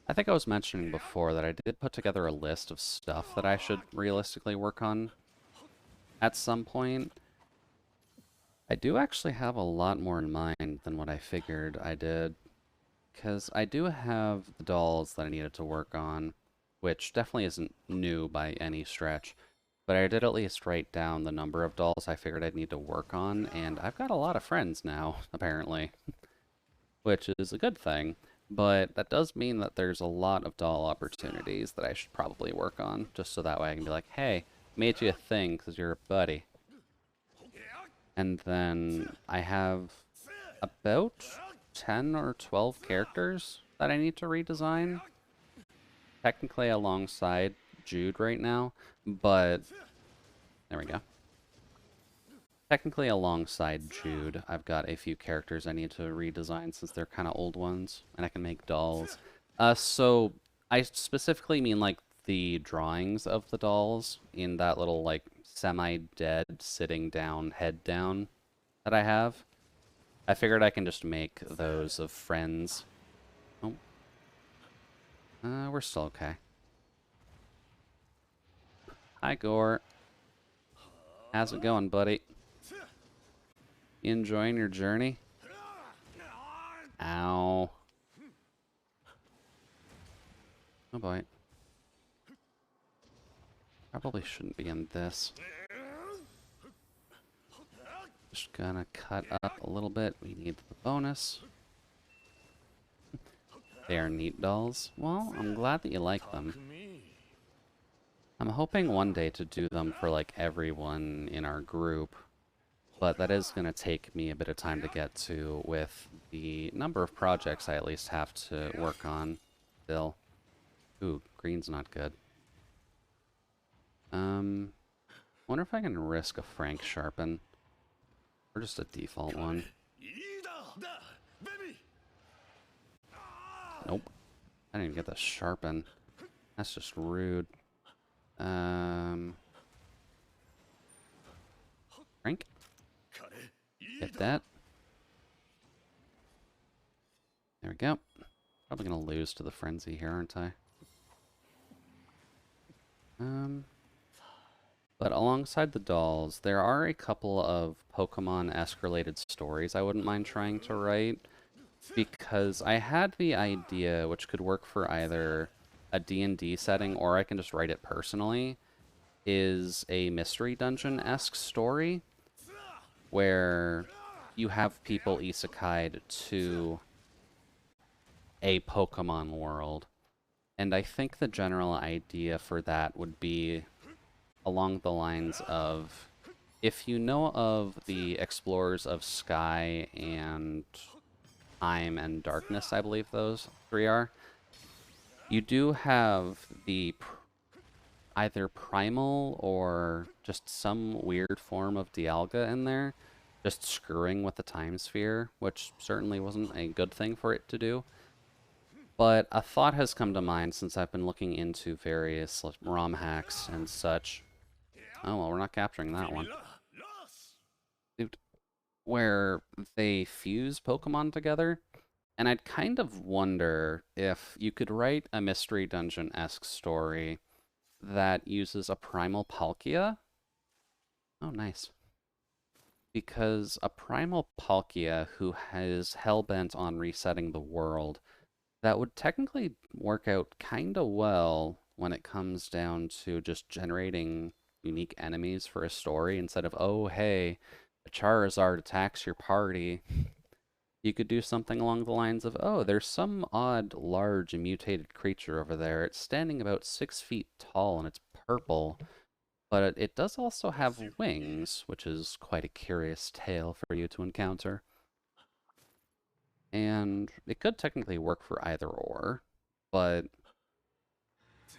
I think I was mentioning before that I did put together a list of stuff that I should realistically work on at some point. I do actually have a lot more in mind than what I figured I did. Because I do have the dolls that I needed to work on, which definitely isn't new by any stretch. But I did at least write down the number of dolls I figured I'd need to work on, and I've got a lot of friends now, apparently. Which is a good thing. But that does mean that there's a lot of doll opportunities that I should probably work on, just so that way I can be like, hey, made you a thing because you're a buddy. And then I have about 10 or 12 characters that I need to redesign. Technically alongside Jude right now, but there we go. Technically alongside Jude, I've got a few characters I need to redesign since they're kind of old ones, and I can make dolls. So I specifically mean like the drawings of the dolls in that little like semi-dead sitting down, head down that I have. I figured I can just make those of friends. Oh. We're still okay. Hi, Gore. How's it going, buddy? You enjoying your journey? Ow. Oh boy. Probably shouldn't be in this. Just gonna cut up a little bit. We need the bonus. They are neat dolls. Well, I'm glad that you like them. I'm hoping one day to do them for like everyone in our group, but that is going to take me a bit of time to get to with the number of projects I at least have to work on still. Ooh, green's not good. Wonder if I can risk a Frank Sharpen. Or just a default one. Nope. I didn't even get the Sharpen. That's just rude. Frank? Get that. There we go. Probably gonna lose to the Frenzy here, aren't I? But alongside the dolls, there are a couple of Pokemon-esque related stories I wouldn't mind trying to write, because I had the idea, which could work for either a D&D setting or I can just write it personally, is a Mystery Dungeon-esque story where you have people isekai'd to a Pokemon world. And I think the general idea for that would be along the lines of, if you know of the Explorers of Sky and Time and Darkness, I believe those three are, you do have the either primal or just some weird form of Dialga in there, just screwing with the time sphere, which certainly wasn't a good thing for it to do. But a thought has come to mind since I've been looking into various ROM hacks and such. Oh, well, we're not capturing that one. Dude, where they fuse Pokemon together. And I'd kind of wonder if you could write a Mystery Dungeon-esque story that uses a Primal Palkia. Oh, nice. Because a Primal Palkia who is hell-bent on resetting the world, that would technically work out kinda well when it comes down to just generating unique enemies for a story instead of, oh, hey, a Charizard attacks your party. You could do something along the lines of, oh, there's some odd, large, mutated creature over there. It's standing about 6 feet tall and it's purple, but it does also have wings, which is quite a curious tale for you to encounter. And it could technically work for either or, but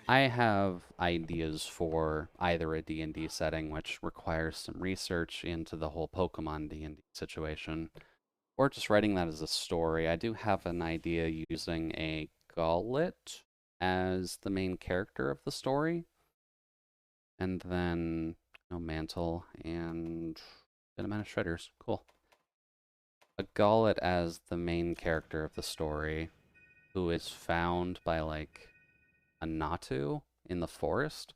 I have ideas for either a D&D setting, which requires some research into the whole Pokemon D&D situation, or just writing that as a story. I do have an idea using a gauntlet as the main character of the story, and then mantle and an amount of shredders. Cool. A gauntlet as the main character of the story, who is found by like a Natu in the forest,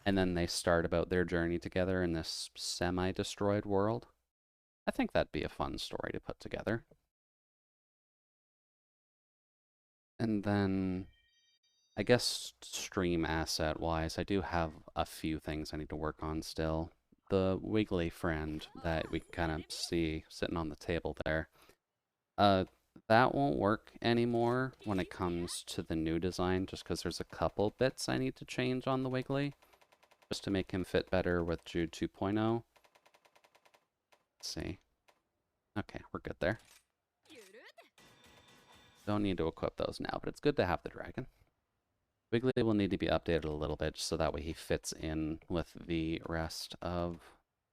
and then they start about their journey together in this semi-destroyed world. I think that'd be a fun story to put together. And then I guess stream asset wise, I do have a few things I need to work on still. The wiggly friend that we kind of see sitting on the table there. Uh, that won't work anymore when it comes to the new design, just because there's a couple bits I need to change on the wiggly, just to make him fit better with Jude 2.0. Let's see. Okay, we're good there. Don't need to equip those now, but it's good to have the dragon. Wiggly will need to be updated a little bit so that way he fits in with the rest of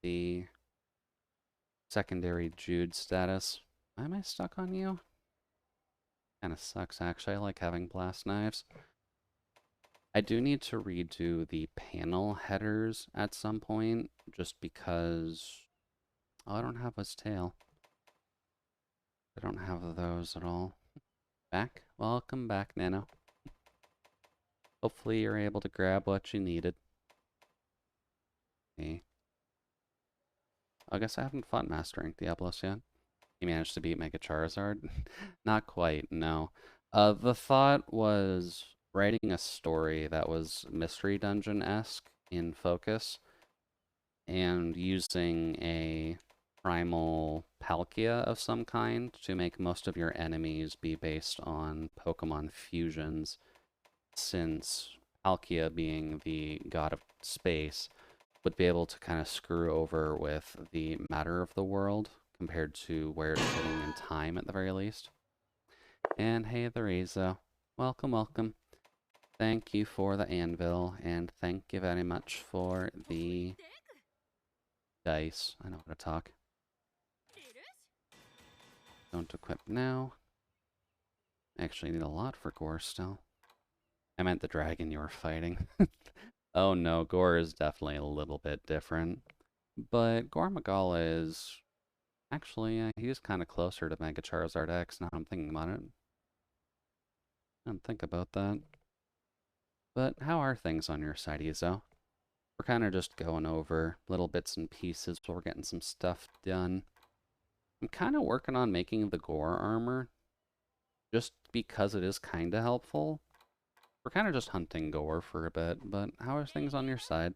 the secondary Jude status. Why am I stuck on you? Kinda sucks, actually. I like having blast knives. I do need to redo the panel headers at some point, just because... Oh, I don't have his tail. I don't have those at all. Back? Welcome back, Nano. Hopefully you're able to grab what you needed. Okay. I guess I haven't fought Mastering Diablos yet. He managed to beat Mega Charizard? Not quite, no. The thought was writing a story that was Mystery Dungeon-esque in focus and using a primal Palkia of some kind to make most of your enemies be based on Pokemon fusions, since Palkia, being the god of space, would be able to kind of screw over with the matter of the world compared to where it's sitting in time at the very least. And hey, there is welcome, welcome. Thank you for the anvil, and thank you very much for the dice. I know how to talk. Don't equip now. Actually, need a lot for Gore still. I meant the dragon you were fighting. Oh no, Gore is definitely a little bit different. But Gore Magala is... Actually, he's kind of closer to Mega Charizard X now I'm thinking about it. I didn't think about that. But how are things on your side, Izo? We're kind of just going over little bits and pieces while we're getting some stuff done. I'm kind of working on making the Gore armor, just because it is kind of helpful. We're kind of just hunting Gore for a bit, but how are things on your side?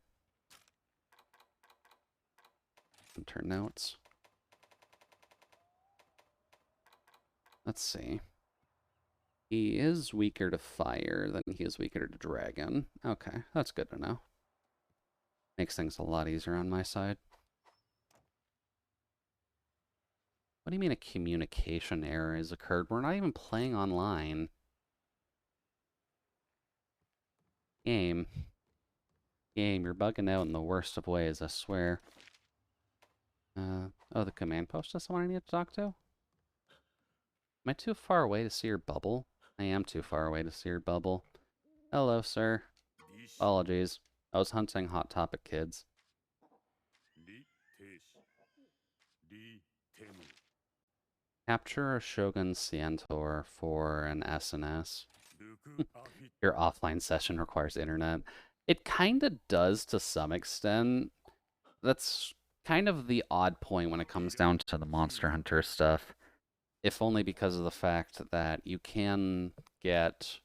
Enter notes. Let's see. He is weaker to fire than he is weaker to dragon. Okay, that's good to know. Makes things a lot easier on my side. What do you mean a communication error has occurred? We're not even playing online. Game. Game, you're bugging out in the worst of ways, I swear. Oh, the command post is someone I need to talk to? Am I too far away to see your bubble? I am too far away to see your bubble. Hello, sir. Apologies. I was hunting Hot Topic kids. Capture a Shogun Centaur for an SNS. Your offline session requires internet. It kind of does to some extent. That's kind of the odd point when it comes down to the Monster Hunter stuff. If only because of the fact that you can get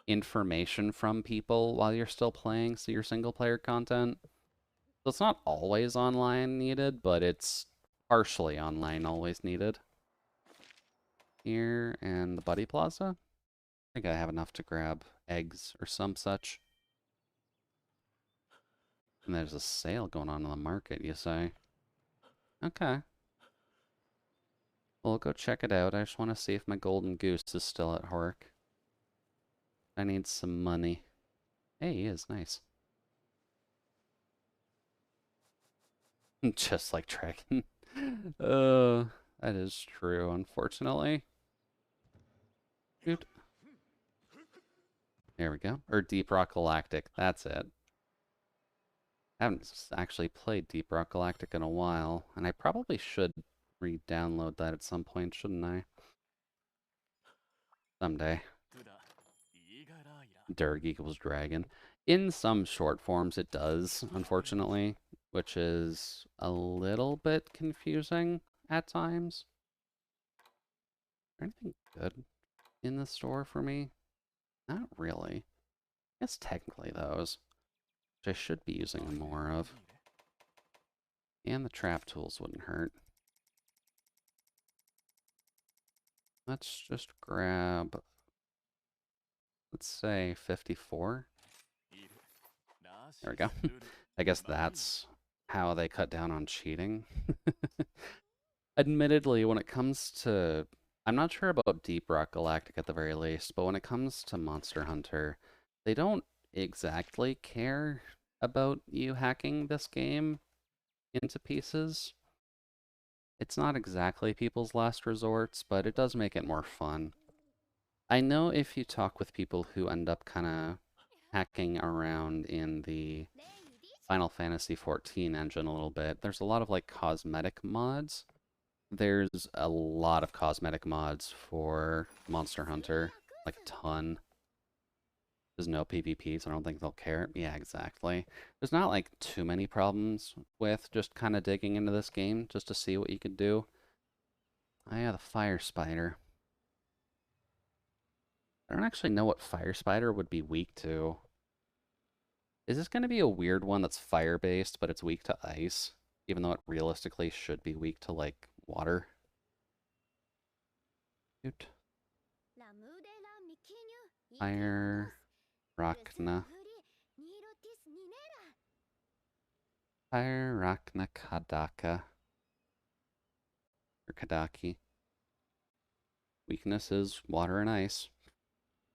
information from people while you're still playing, so your single player content. So it's not always online needed, but it's partially online always needed. Here and the Buddy Plaza. I think I have enough to grab eggs or some such. And there's a sale going on in the market, you say? Okay. Well, go check it out. I just want to see if my golden goose is still at work. I need some money. Hey, he is nice. Just like Dragon. That is true, unfortunately. Dude. There we go. Or Deep Rock Galactic. That's it. I haven't actually played Deep Rock Galactic in a while, and I probably should re-download that at some point, shouldn't I? Someday. Durg equals dragon. In some short forms it does, unfortunately, which is a little bit confusing at times. Is there anything good in the store for me? Not really. I guess technically those, which I should be using more of. And the trap tools wouldn't hurt. Let's just grab, let's say 54. There we go. I guess that's how they cut down on cheating. Admittedly, when it comes to, I'm not sure about Deep Rock Galactic at the very least, but when it comes to Monster Hunter, they don't exactly care about you hacking this game into pieces. It's not exactly people's last resorts, but it does make it more fun. I know if you talk with people who end up kind of hacking around in the Final Fantasy XIV engine a little bit, there's a lot of like cosmetic mods. There's a lot of cosmetic mods for Monster Hunter, like a ton. There's no PvP, so I don't think they'll care. Yeah, exactly. There's not like too many problems with just kind of digging into this game just to see what you could do. Oh yeah, the fire spider. I don't actually know what fire spider would be weak to. Is this going to be a weird one that's fire-based, but it's weak to ice? Even though it realistically should be weak to, like, water? Cute. Fire... Rakna. Fire Rakna Kadaka. Or Kadaki. Weakness is water and ice.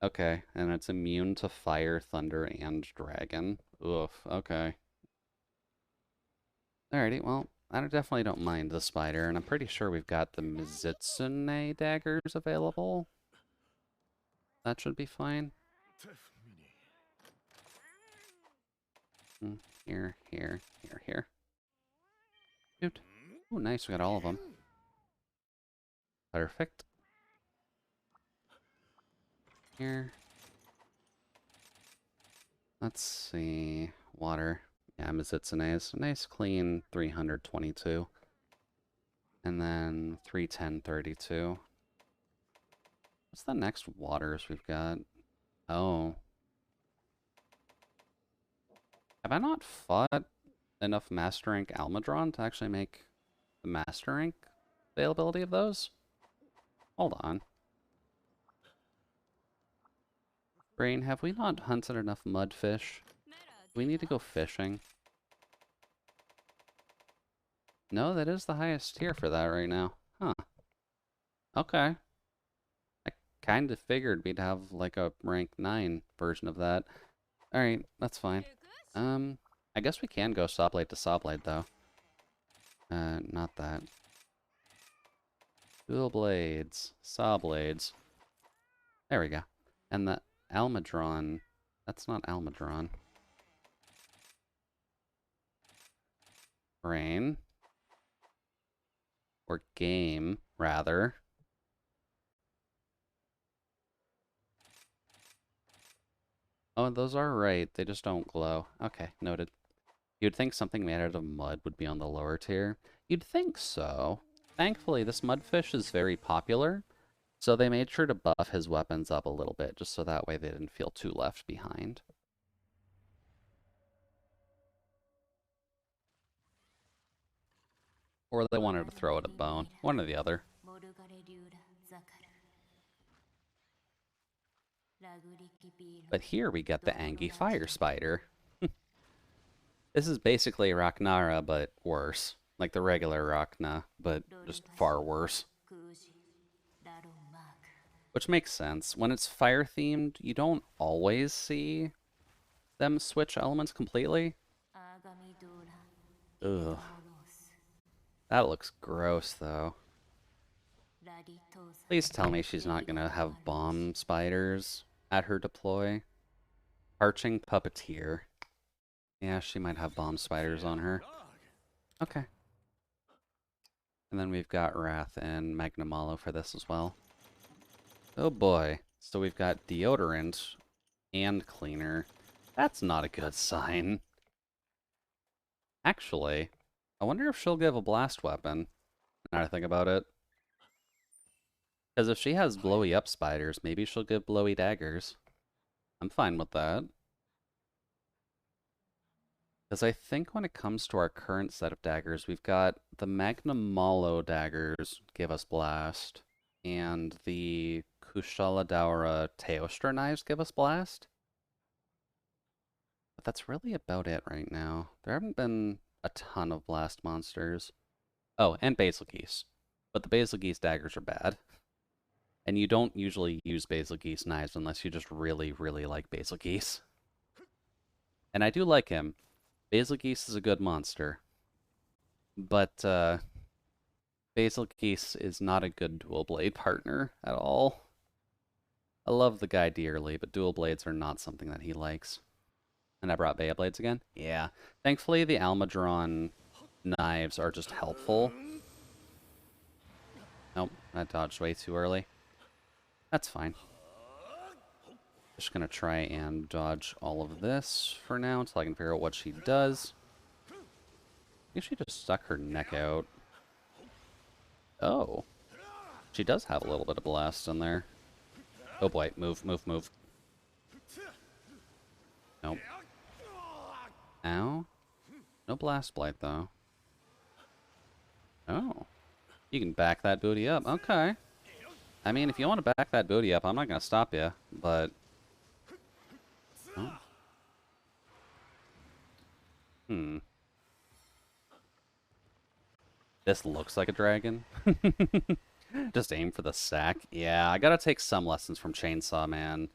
Okay, and it's immune to fire, thunder, and dragon. Oof, okay. Alrighty, well, I definitely don't mind the spider, and I'm pretty sure we've got the Mizitsune daggers available. That should be fine. Here, here, here, here. Dude. Oh, nice, we got all of them. Perfect. Here. Let's see. Water. Yeah, Mizitsune's. Nice, clean 322. And then 31032. What's the next waters we've got? Oh. Have I not fought enough Master Rank Almadron to actually make the Master Rank availability of those? Hold on. Brain, have we not hunted enough mudfish? Do we need to go fishing? No, that is the highest tier for that right now. Huh. Okay. I kind of figured we'd have like a rank 9 version of that. Alright, that's fine. I guess we can go Sawblade to Sawblade though. Not that. Dual blades. Saw blades. There we go. And the Almadron. That's not Almadron. Rain. Or game, rather. Oh, those are right. They just don't glow. Okay, noted. You'd think something made out of mud would be on the lower tier. You'd think so. Thankfully, this mudfish is very popular, so they made sure to buff his weapons up a little bit, just so that way they didn't feel too left behind. Or they wanted to throw it a bone. One or the other. But here we get the Angie Fire Spider. This is basically Ragnara, but worse. Like the regular Ragna, but just far worse. Which makes sense. When it's fire-themed, you don't always see them switch elements completely. Ugh. That looks gross, though. Please tell me she's not gonna have bomb spiders at her deploy. Arching Puppeteer. Yeah, she might have bomb spiders on her. Okay. And then we've got Wrath and Magnamalo for this as well. Oh boy. So we've got Deodorant and Cleaner. That's not a good sign. Actually, I wonder if she'll give a blast weapon. Now I think about it. Because if she has blowy up spiders, maybe she'll give blowy daggers. I'm fine with that. Because I think when it comes to our current set of daggers, we've got the Magnamalo daggers give us blast, and the Kushala Daura Teostra knives give us blast. But that's really about it right now. There haven't been a ton of blast monsters. Oh, and Basil Geese. But the Basil Geese daggers are bad. And you don't usually use Basil Geese knives unless you just really, really like Basil Geese. And I do like him. Basil Geese is a good monster. But, Basil Geese is not a good dual blade partner at all. I love the guy dearly, but dual blades are not something that he likes. And I brought Beyblades again? Yeah. Thankfully, the Almadron knives are just helpful. Nope, I dodged way too early. That's fine. Just gonna try and dodge all of this for now until I can figure out what she does. I think she just stuck her neck out. Oh. She does have a little bit of blast in there. Oh boy, move, move, move. Nope. Ow. No blast blight, though. Oh. You can back that booty up. Okay. I mean, if you want to back that booty up, I'm not going to stop you, but... Oh. This looks like a dragon. Just aim for the sack. Yeah, I gotta take some lessons from Chainsaw Man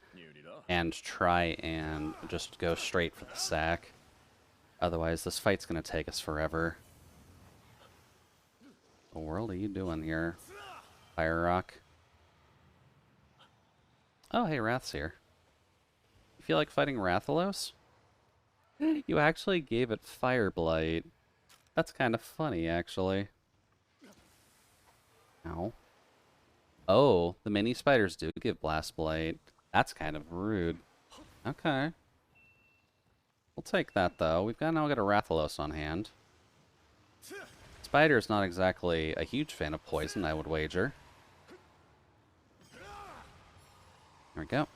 and try and just go straight for the sack. Otherwise, this fight's gonna take us forever. What the world are you doing here, Fire Rock? Oh, hey, Wrath's here. You feel like fighting Rathalos? You actually gave it Fire Blight. That's kind of funny, actually. Ow. Oh, the mini spiders do give Blast Blight. That's kind of rude. Okay. We'll take that, though. We've now got a Rathalos on hand. Spider's not exactly a huge fan of poison, I would wager. There we go.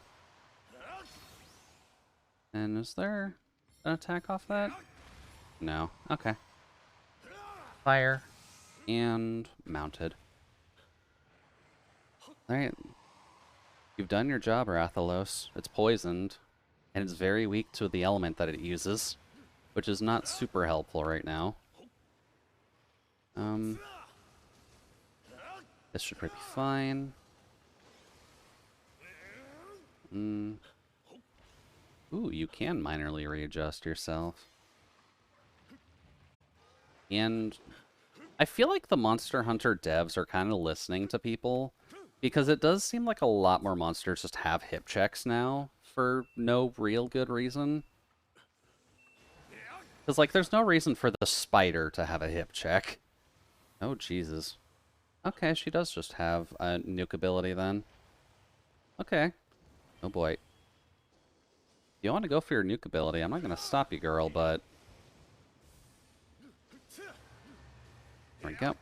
And is there an attack off that? No. Okay. Fire. And mounted. Alright. You've done your job, Rathalos. It's poisoned. And it's very weak to the element that it uses. Which is not super helpful right now. This should be fine. Ooh, you can minorly readjust yourself. And I feel like the Monster Hunter devs are kind of listening to people because it does seem like a lot more monsters just have hip checks now for no real good reason. Because, like, there's no reason for the spider to have a hip check. Oh, Jesus. Okay, she does just have a nuke ability then. Okay. Oh, boy. You want to go for your nuke ability, I'm not going to stop you, girl, but... There we go.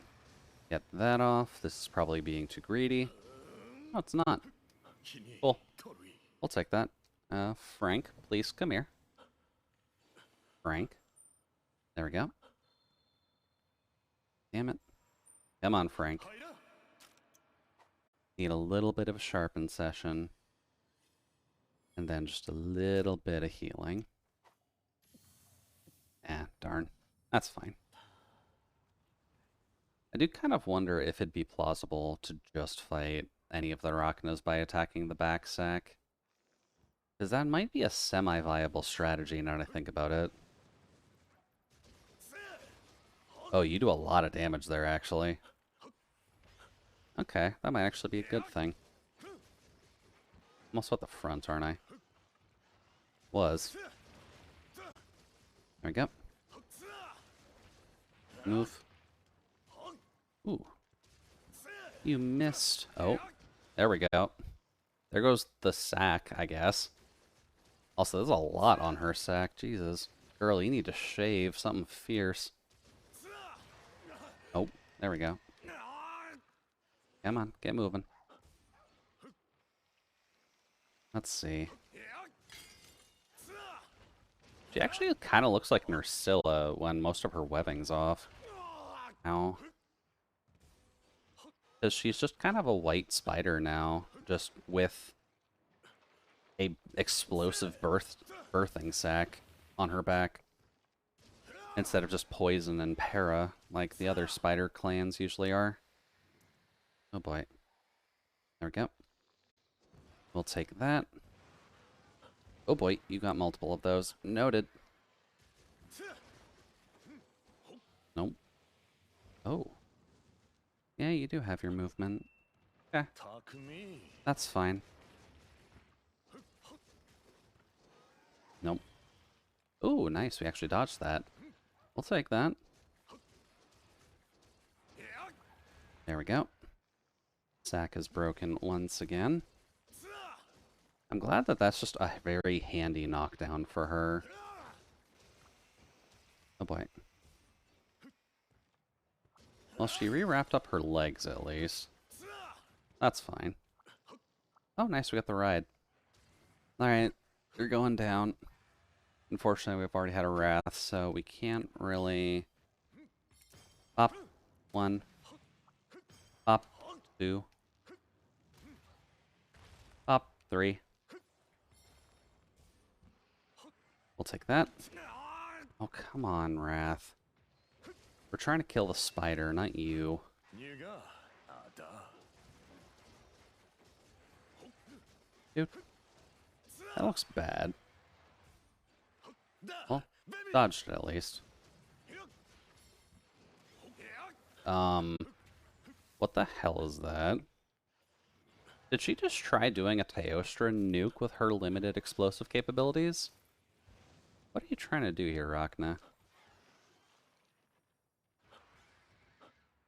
Get that off. This is probably being too greedy. No, it's not. Cool. We'll take that. Frank, please come here. Frank. There we go. Damn it. Come on, Frank. Need a little bit of a sharpen session. And then just a little bit of healing. Darn. That's fine. I do kind of wonder if it'd be plausible to just fight any of the Rachnas by attacking the back sack. Because that might be a semi-viable strategy now that I think about it. Oh, you do a lot of damage there, actually. Okay, that might actually be a good thing. I'm also at the front, aren't I? Was. There we go. Move. Ooh. You missed. Oh, there we go. There goes the sack, I guess. Also, there's a lot on her sack. Jesus. Girl, you need to shave something fierce. Oh, there we go. Come on, get moving. Let's see. She actually kind of looks like Nursilla when most of her webbing's off. Ow. Because she's just kind of a white spider now, just with a explosive birthing sac on her back. Instead of just poison and para, like the other spider clans usually are. Oh boy. There we go. We'll take that. Oh boy, you got multiple of those. Noted. Nope. Oh. Yeah, you do have your movement. Okay. That's fine. Nope. Ooh, nice. We actually dodged that. We'll take that. There we go. Sack is broken once again. I'm glad that that's just a very handy knockdown for her. Oh boy. Well, she re-wrapped up her legs at least. That's fine. Oh, nice, we got the ride. Alright, you're going down. Unfortunately, we've already had a wrath, so we can't really... Pop. 1. Pop. 2. Pop. 3. We'll take that. Oh, come on, Wrath. We're trying to kill the spider, not you. Dude. That looks bad. Well, dodged it at least. What the hell is that? Did she just try doing a Teostra nuke with her limited explosive capabilities? What are you trying to do here, Rachna?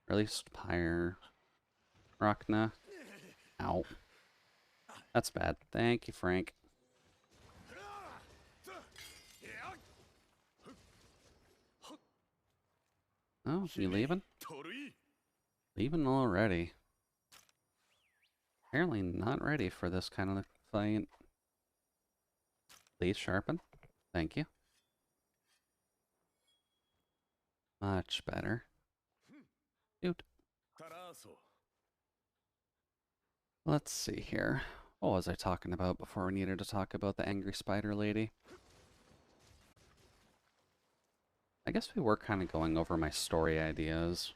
Or at least Pyre. Rachna. Ow. That's bad. Thank you, Frank. Oh, you leaving? Leaving already. Apparently not ready for this kind of fight. Please sharpen. Thank you. Much better. Dude. Let's see here. What was I talking about before we needed to talk about the angry spider lady? I guess we were kind of going over my story ideas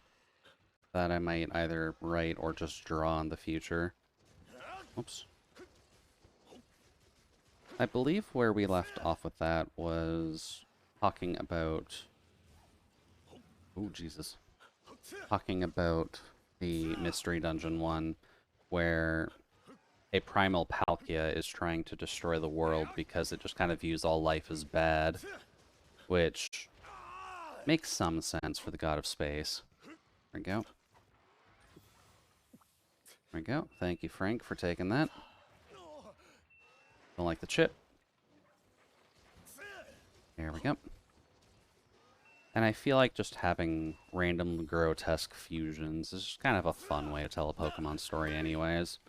that I might either write or just draw in the future. Oops. I believe where we left off with that was talking about... Oh, Jesus. talking about the Mystery Dungeon one, where a primal Palkia is trying to destroy the world because it just kind of views all life as bad, which makes some sense for the god of space. There we go. There we go. Thank you, Frank, for taking that. Don't like the chip. There we go. And I feel like just having random grotesque fusions is just kind of a fun way to tell a Pokemon story anyways.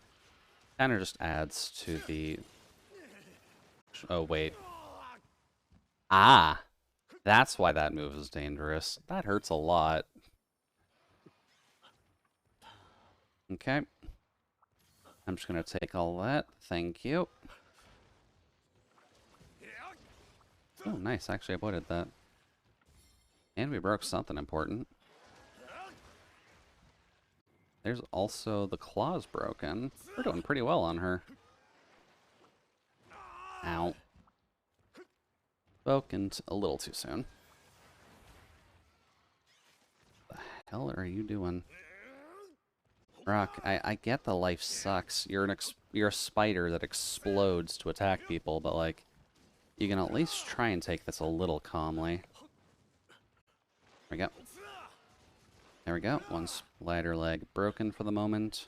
Kind of just adds to the... Oh, wait. Ah! That's why that move is dangerous. That hurts a lot. Okay. I'm just going to take all that. Thank you. Oh, nice. Actually, I avoided that. And we broke something important. There's also the claws broken. We're doing pretty well on her. Ow. Spoken a little too soon. What the hell are you doing? Rock, I get the life sucks. You're a spider that explodes to attack people, but like, you can at least try and take this a little calmly. There we go. There we go. One spider leg broken for the moment.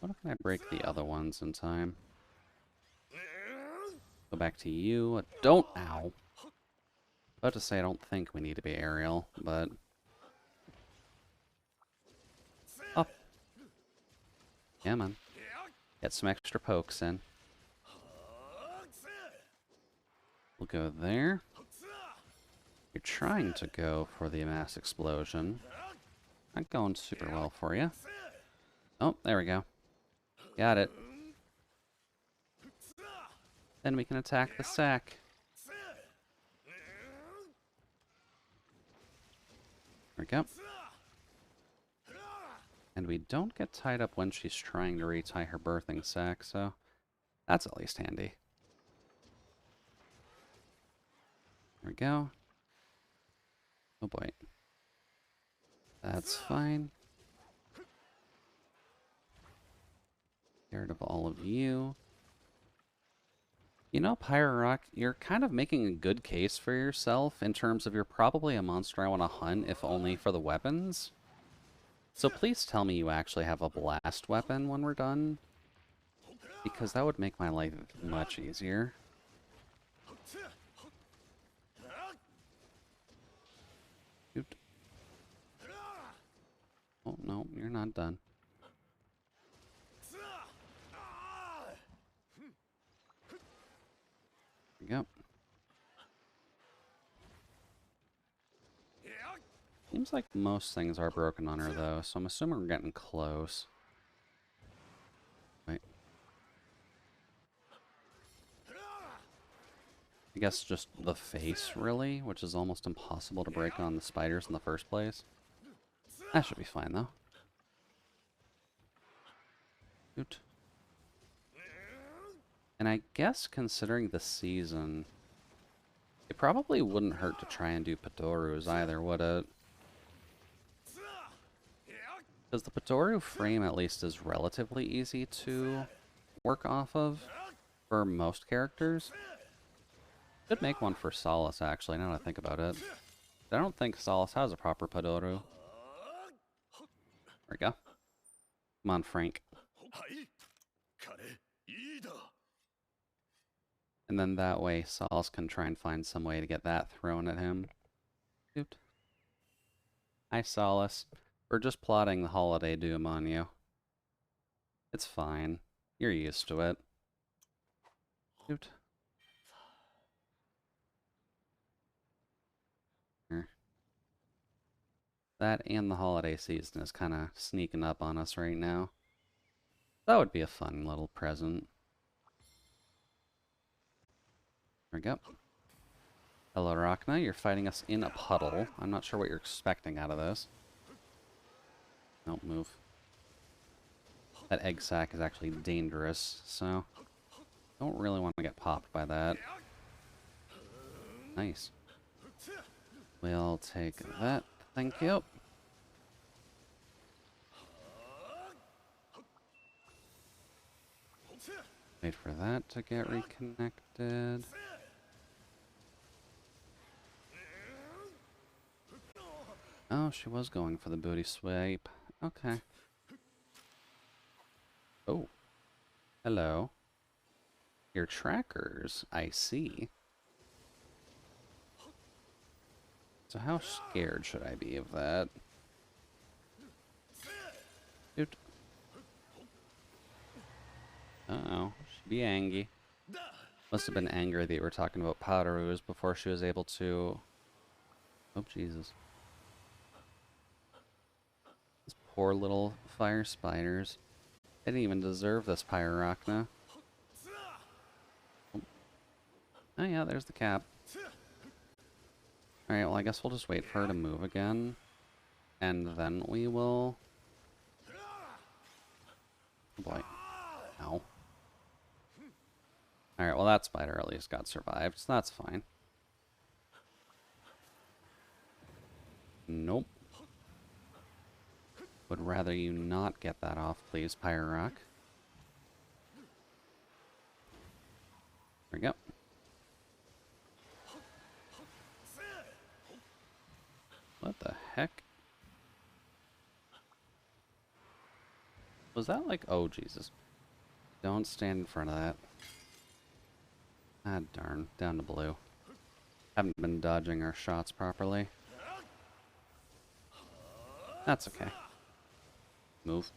What if I break the other ones in time? Go back to you. Don't... Ow. About to say I don't think we need to be aerial, but... Up. Yeah, man. Get some extra pokes in. We'll go there. You're trying to go for the mass explosion. Not going super well for you. Oh, there we go. Got it. Then we can attack the sack. There we go. And we don't get tied up when she's trying to retie her birthing sac, so that's at least handy. There we go. Oh boy. That's fine. Scared of all of you. You know, Pyrock, you're kind of making a good case for yourself in terms of you're probably a monster I want to hunt, if only for the weapons. So please tell me you actually have a blast weapon when we're done, because that would make my life much easier. Shoot. Oh, no, you're not done. There we go. Seems like most things are broken on her, though, so I'm assuming we're getting close. Wait. I guess just the face, really, which is almost impossible to break on the spiders in the first place. That should be fine, though. Shoot. And I guess, considering the season, it probably wouldn't hurt to try and do Padorus either, would it? Because the Padoru frame, at least, is relatively easy to work off of for most characters. Could make one for Solace, actually, now that I think about it. I don't think Solace has a proper Padoru. There we go. Come on, Frank. And then that way, Solace can try and find some way to get that thrown at him. Shoot. Hi, Solace. We're just plotting the holiday doom on you. It's fine. You're used to it. Shoot. Here. That and the holiday season is kind of sneaking up on us right now. That would be a fun little present. There we go. Hello, Rachna. You're fighting us in a puddle. I'm not sure what you're expecting out of this. Don't move. That egg sac is actually dangerous, so don't really want to get popped by that. Nice. We'll take that. Thank you. Wait for that to get reconnected. Oh, she was going for the booty swipe. Okay. Oh, hello. Your trackers, I see. So how scared should I be of that? Dude. Uh-oh, she'd be angry. Must have been angry that you were talking about Powderoos before she was able to... Oh, Jesus. These poor little fire spiders. They didn't even deserve this Pyrorachna. Oh yeah, there's the cap. Alright, well I guess we'll just wait for her to move again. And then we will... Oh boy. Ow. Alright, well that spider at least got survived, so that's fine. Nope. Would rather you not get that off, please, Pyrock. There we go. What the heck? Was that like... Oh, Jesus. Don't stand in front of that. Ah, darn. Down to blue. Haven't been dodging our shots properly. That's okay. Move.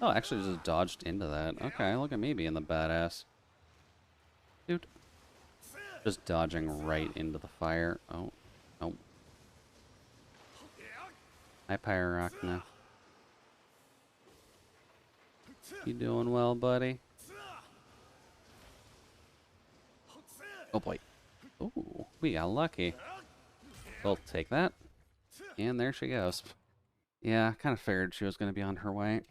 Oh, actually just dodged into that. Okay, look at me being the badass. Dude. Just dodging right into the fire. Oh. Oh. Hi, Pyrorachna. You doing well, buddy? Oh boy. Ooh, we got lucky. We'll take that. And there she goes. Yeah, kind of figured she was going to be on her way.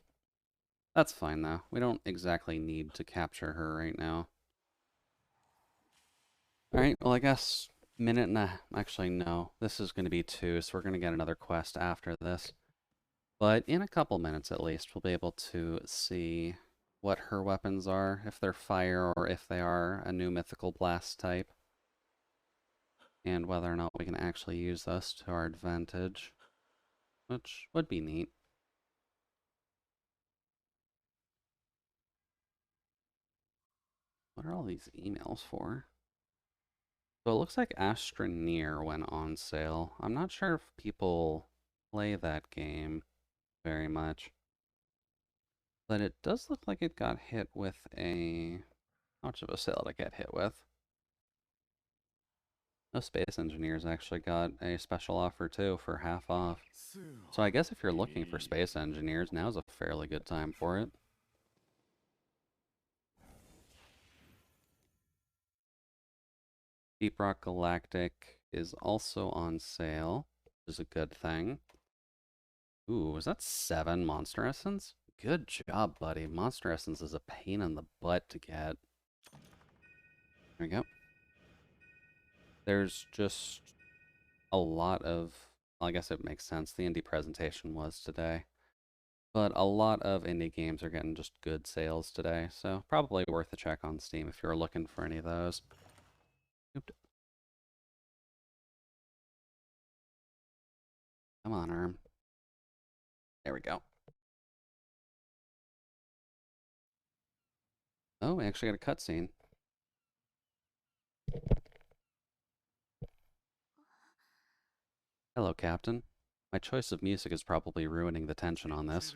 That's fine, though. We don't exactly need to capture her right now. Alright, well, I guess minute and a... Actually, no. This is going to be 2, so we're going to get another quest after this. But in a couple minutes, at least, we'll be able to see what her weapons are, if they're fire or if they are a new mythical blast type, and whether or not we can actually use this to our advantage, which would be neat. What are all these emails for? So it looks like Astroneer went on sale. I'm not sure if people play that game very much, but it does look like it got hit with a... How much of a sale did it get hit with? No, Space Engineers actually got a special offer too for half off. So I guess if you're looking for Space Engineers, now's a fairly good time for it. Deep Rock Galactic is also on sale, which is a good thing. Ooh, was that 7 Monster Essence? Good job, buddy. Monster Essence is a pain in the butt to get. There we go. There's just a lot of... Well, I guess it makes sense. The indie presentation was today. But a lot of indie games are getting just good sales today, so probably worth a check on Steam if you're looking for any of those. Oops. Come on, Arm. There we go. Oh, we actually got a cutscene. Hello, Captain. My choice of music is probably ruining the tension on this.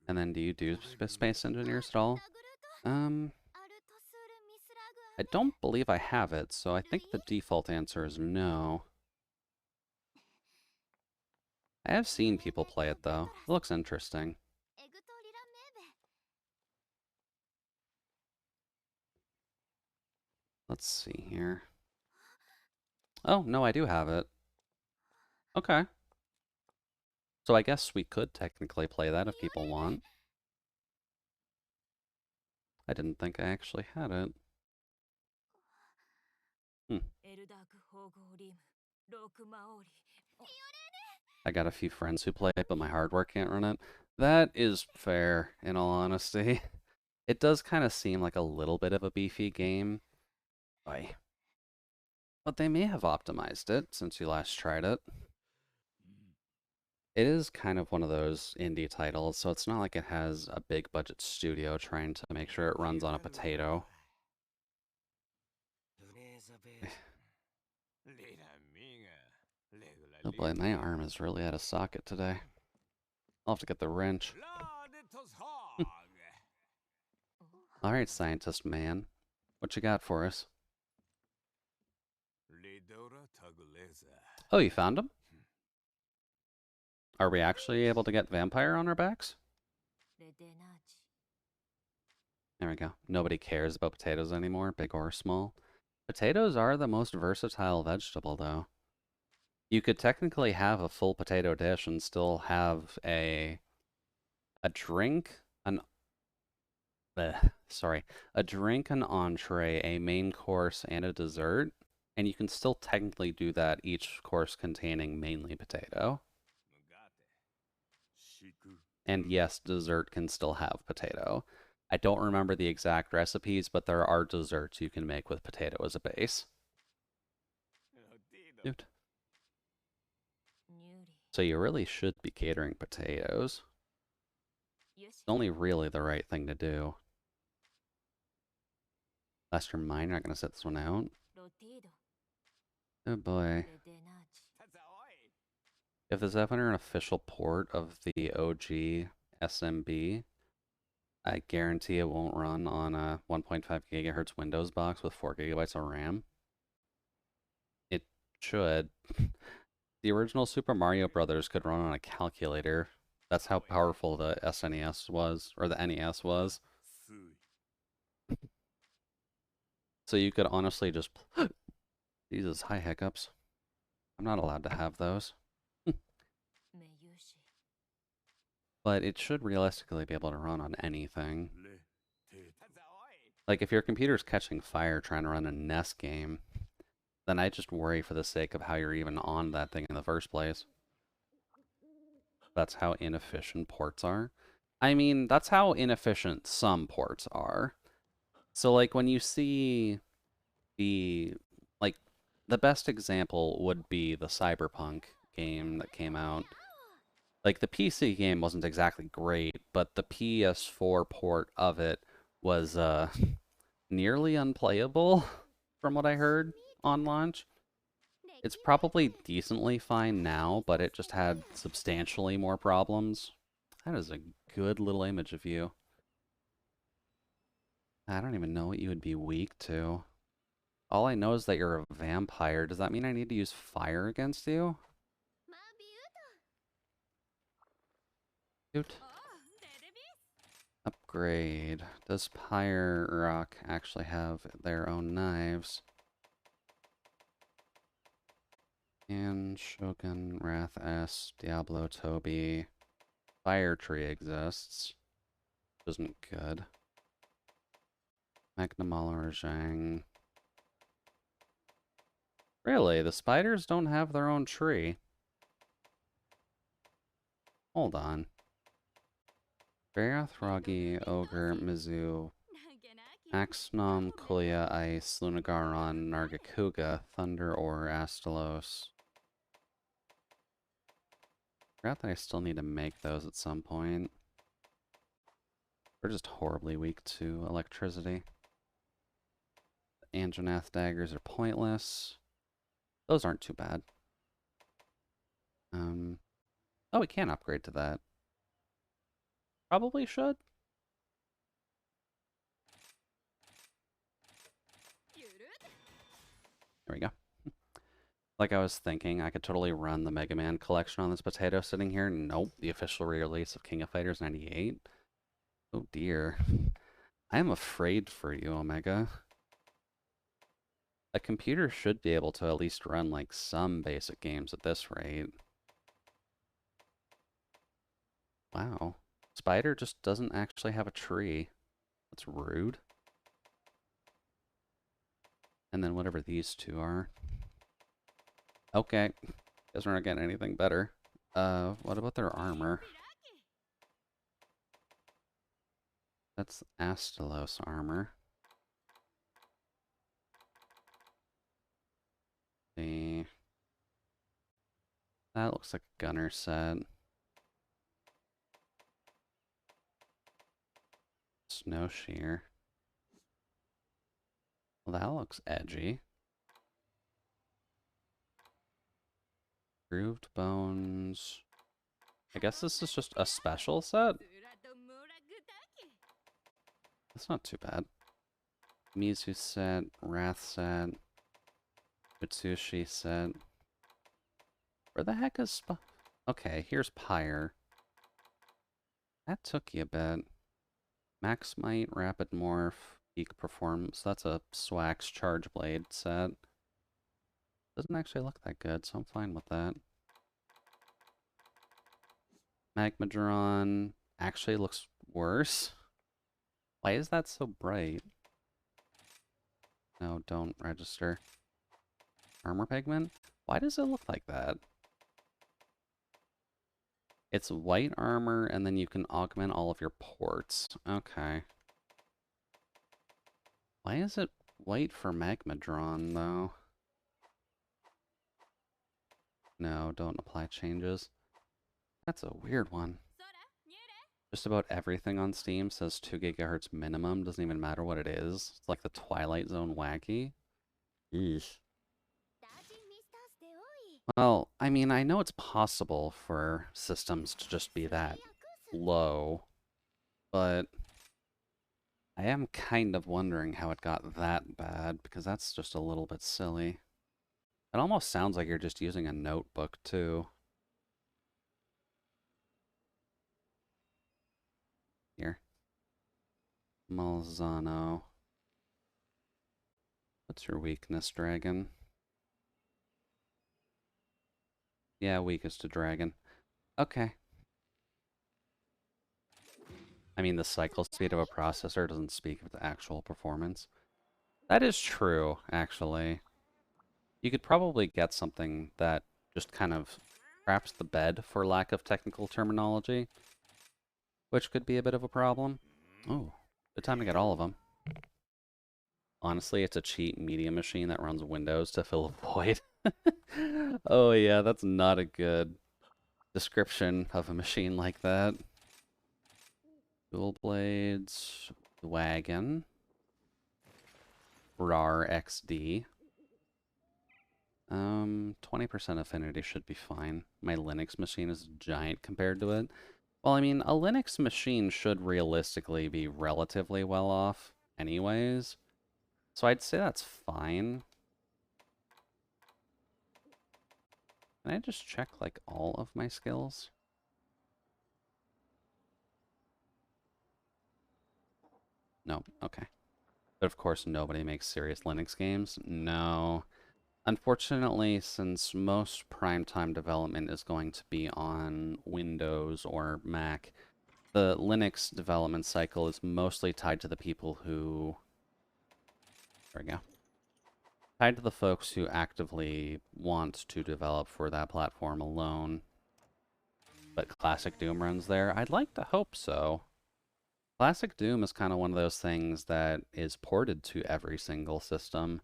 And then do you do Space Engineers at all? I don't believe I have it, so I think the default answer is no. I have seen people play it, though. It looks interesting. Let's see here. Oh, no, I do have it. Okay. So I guess we could technically play that if people want. I didn't think I actually had it. I got a few friends who play it, but my hardware can't run it. That is fair, in all honesty. It does kind of seem like a little bit of a beefy game. Boy. But they may have optimized it since you last tried it. It is kind of one of those indie titles, so it's not like it has a big budget studio trying to make sure it runs on a potato. Oh boy, my arm is really out of socket today. I'll have to get the wrench. Alright, scientist man. What you got for us? Oh, you found him? Are we actually able to get vampire on our backs? There we go. Nobody cares about potatoes anymore, big or small. Potatoes are the most versatile vegetable, though. You could technically have a full potato dish and still have a drink, a drink, an entree, a main course, and a dessert, and you can still technically do that, each course containing mainly potato. And yes, dessert can still have potato. I don't remember the exact recipes, but there are desserts you can make with potato as a base. Dude. So you really should be catering potatoes. It's only really the right thing to do. Last your mind, you're not going to set this one out. Oh boy. If there's ever an official port of the OG SMB, I guarantee it won't run on a 1.5 gigahertz Windows box with 4 gigabytes of RAM. It should. The original Super Mario Brothers could run on a calculator. That's how powerful the SNES was, or the NES was. So you could honestly just... Jesus, hi hiccups. I'm not allowed to have those. But it should realistically be able to run on anything. Like, if your computer's catching fire trying to run a NES game, then I just worry for the sake of how you're even on that thing in the first place. That's how inefficient ports are. I mean, that's how inefficient some ports are. So, like, when you see like, the best example would be the Cyberpunk game that came out. Like, the PC game wasn't exactly great, but the PS4 port of it was, nearly unplayable, from what I heard on launch. It's probably decently fine now, but it just had substantially more problems. That is a good little image of you. I don't even know what you would be weak to. All I know is that you're a vampire. Does that mean I need to use fire against you? Shoot. Upgrade. Does Pyre Rock actually have their own knives? And Shogun, Wrath S, Diablo, Toby. Fire Tree exists. Isn't good. Magnamala Zhang. Really? The spiders don't have their own tree? Hold on. Varioth, Ragi, Ogre, Mizu, Axnom, Kuya, Ice, Lunagaron, Nargacuga, Thunder, or Astalos. Forgot that I still need to make those at some point. We're just horribly weak to electricity. The Anjanath daggers are pointless. Those aren't too bad. Oh, we can upgrade to that. Probably should. There we go. Like I was thinking, I could totally run the Mega Man collection on this potato sitting here. Nope, the official re-release of King of Fighters 98. Oh dear. I am afraid for you, Omega. A computer should be able to at least run like some basic games at this rate. Wow. Spider just doesn't actually have a tree. That's rude. And then whatever these two are. Okay. Guess we're not getting anything better. What about their armor? That's Astalos armor. See. That looks like a gunner set. Snow shear. Well, that looks edgy. Grooved bones. I guess this is just a special set? That's not too bad. Mizu set, Wrath set, Mitsushi set. Where the heck is Okay, here's Pyre. That took you a bit. Max Might, Rapid Morph, Peak Performance. That's a Swax Charge Blade set. Doesn't actually look that good, so I'm fine with that. Magmadron actually looks worse. Why is that so bright? No, don't register. Armor pigment? Why does it look like that? It's white armor, and then you can augment all of your ports. Okay. Why is it white for Magmadron, though? No, don't apply changes. That's a weird one. Just about everything on Steam says 2 gigahertz minimum. Doesn't even matter what it is. It's like the Twilight Zone wacky. Eesh. Well, I mean, I know it's possible for systems to just be that low, but I am kind of wondering how it got that bad, because that's just a little bit silly. It almost sounds like you're just using a notebook, too. Here. Malzano. What's your weakness, dragon? Yeah, weakest to dragon. Okay. I mean, the cycle speed of a processor doesn't speak of the actual performance. That is true, actually. You could probably get something that just kind of craps the bed, for lack of technical terminology, which could be a bit of a problem. Oh, good time to get all of them. Honestly, it's a cheap media machine that runs Windows to fill a void. Oh yeah, that's not a good description of a machine like that. Dual blades, wagon, RAR XD. 20% affinity should be fine. My Linux machine is giant compared to it. Well, I mean, a Linux machine should realistically be relatively well off anyways. So I'd say that's fine. Can I just check, like, all of my skills? No, okay. But of course, nobody makes serious Linux games. No. Unfortunately, since most primetime development is going to be on Windows or Mac, the Linux development cycle is mostly tied to the people who... There we go. Tied to the folks who actively want to develop for that platform alone. But Classic Doom runs there? I'd like to hope so. Classic Doom is kind of one of those things that is ported to every single system.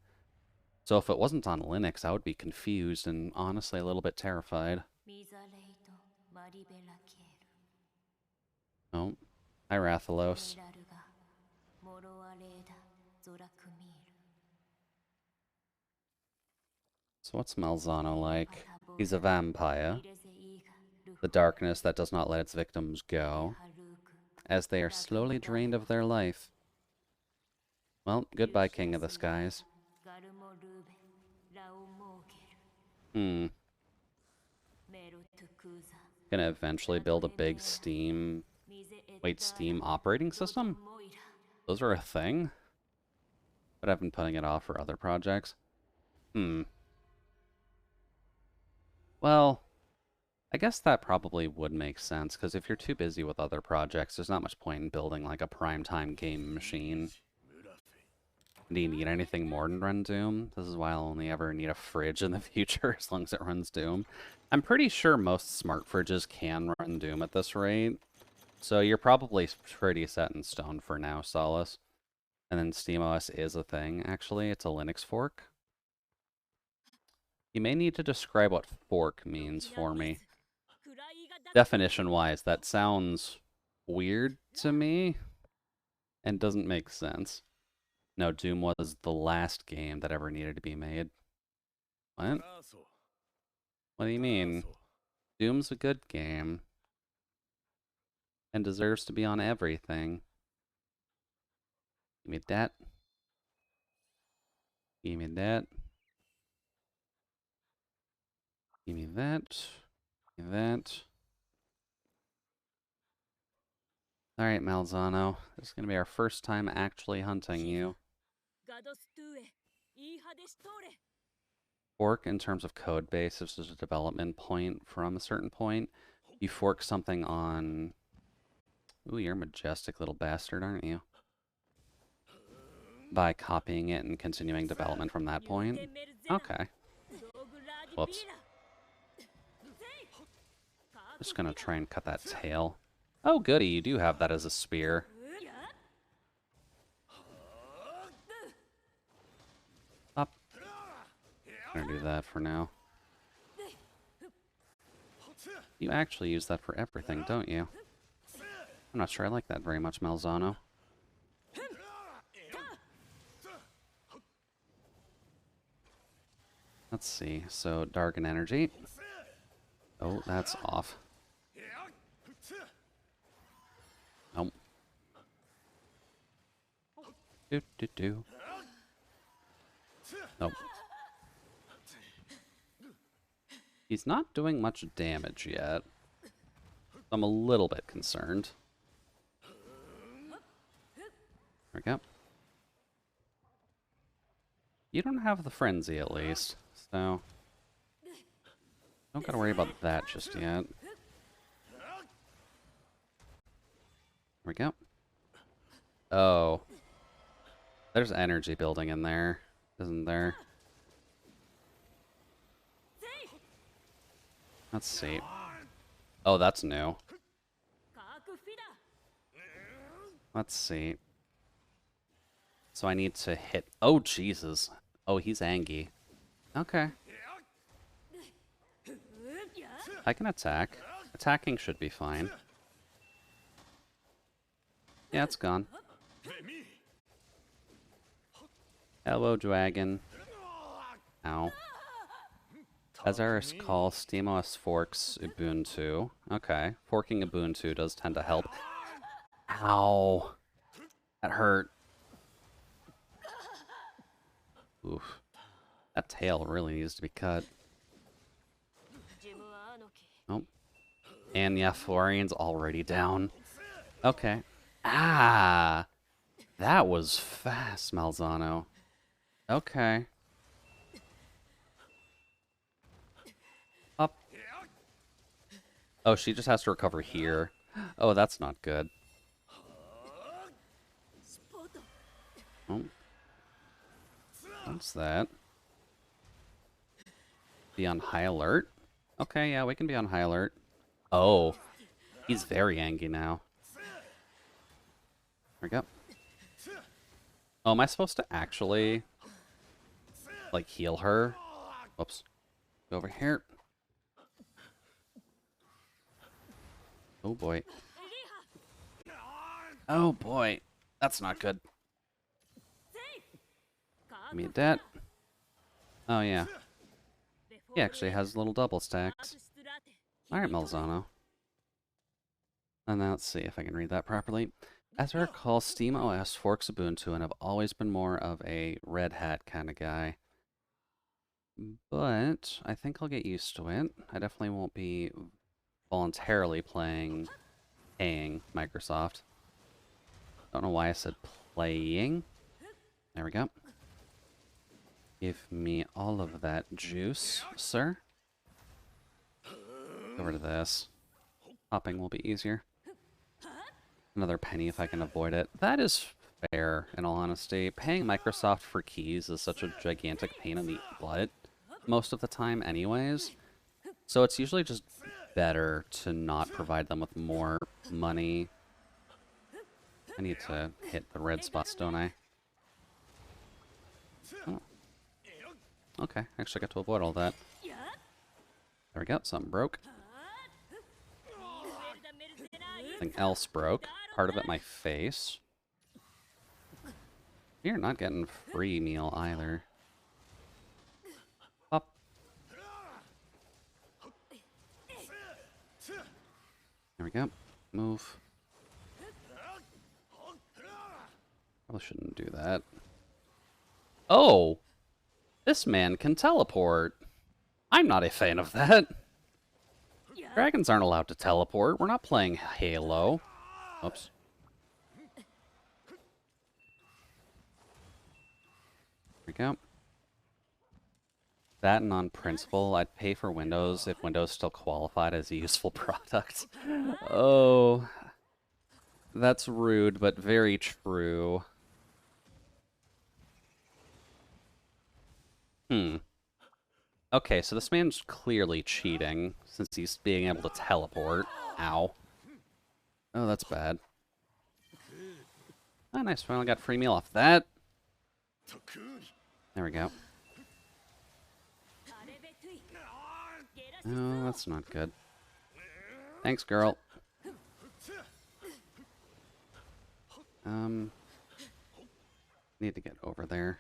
So if it wasn't on Linux, I would be confused and honestly a little bit terrified. Oh, hi Rathalos. So what's Malzano like? He's a vampire. The darkness that does not let its victims go, as they are slowly drained of their life. Well, goodbye, King of the Skies. Hmm. Gonna eventually build a big Steam... Wait, Steam operating system? Those are a thing? But I've been putting it off for other projects. Hmm. Well, I guess that probably would make sense, because if you're too busy with other projects, there's not much point in building like a primetime game machine. Do you need anything more than run Doom? This is why I'll only ever need a fridge in the future as long as it runs Doom. I'm pretty sure most smart fridges can run Doom at this rate. So you're probably pretty set in stone for now, Solace. And then SteamOS is a thing, actually. It's a Linux fork. You may need to describe what fork means for me. Definition-wise, that sounds weird to me and doesn't make sense. No, Doom was the last game that ever needed to be made. What? What do you mean? Doom's a good game and deserves to be on everything. Give me that. Give me that. Give me that. Give me that. Alright, Malzano. This is going to be our first time actually hunting you. Fork, in terms of code base, this is a development point from a certain point. You fork something on... Ooh, you're a majestic little bastard, aren't you? By copying it and continuing development from that point. Okay. Whoops. Just gonna try and cut that tail. Oh, goody, you do have that as a spear. Up. I'm gonna do that for now. You actually use that for everything, don't you? I'm not sure I like that very much, Malzano. Let's see. So, Dargon Energy. Oh, that's off. Nope. Do. Nope. He's not doing much damage yet. I'm a little bit concerned. There we go. You don't have the frenzy, at least, so... Don't gotta worry about that just yet. There we go. Oh. There's energy building in there, isn't there? Let's see. Oh, that's new. Let's see. So I need to hit... Oh, Jesus. Oh, he's angry. Okay. I can attack. Attacking should be fine. Yeah, it's gone. Hello, dragon. Ow. As I recall, SteamOS forks Ubuntu. Okay. Forking Ubuntu does tend to help. Ow. That hurt. Oof. That tail really needs to be cut. Oh. And yeah, Florian's already down. Okay. Ah! That was fast, Malzano. Okay. Up. Oh, she just has to recover here. Oh, that's not good. Oh. What's that? Be on high alert? Okay, yeah, we can be on high alert. Oh. He's very angry now. There we go. Oh, am I supposed to actually, like, heal her? Whoops. Go over here. Oh, boy. Oh, boy. That's not good. Give me that. Oh, yeah. He actually has little double stacks. Alright, Malzano. And now let's see if I can read that properly. As I recall, SteamOS forks Ubuntu, and I've always been more of a Red Hat kind of guy. But I think I'll get used to it. I definitely won't be voluntarily paying Microsoft. Don't know why I said playing. There we go. Give me all of that juice, sir. Go over to this. Hopping will be easier. Another penny if I can avoid it. That is fair, in all honesty. Paying Microsoft for keys is such a gigantic pain in the butt most of the time anyways. So it's usually just better to not provide them with more money. I need to hit the red spots, don't I? Oh. Okay, actually got to avoid all that. There we go, something broke. Something else broke. Part of it my face. You're not getting free meal either. Up. There we go. Move. Probably shouldn't do that. Oh! This man can teleport. I'm not a fan of that. Dragons aren't allowed to teleport. We're not playing Halo. Oops. There we go. That and on principle, I'd pay for Windows if Windows still qualified as a useful product. Oh. That's rude, but very true. Okay, so this man's clearly cheating, since he's being able to teleport. Ow. Oh, that's bad. Oh, nice. Finally got free meal off that. There we go. Oh, that's not good. Thanks, girl. Need to get over there.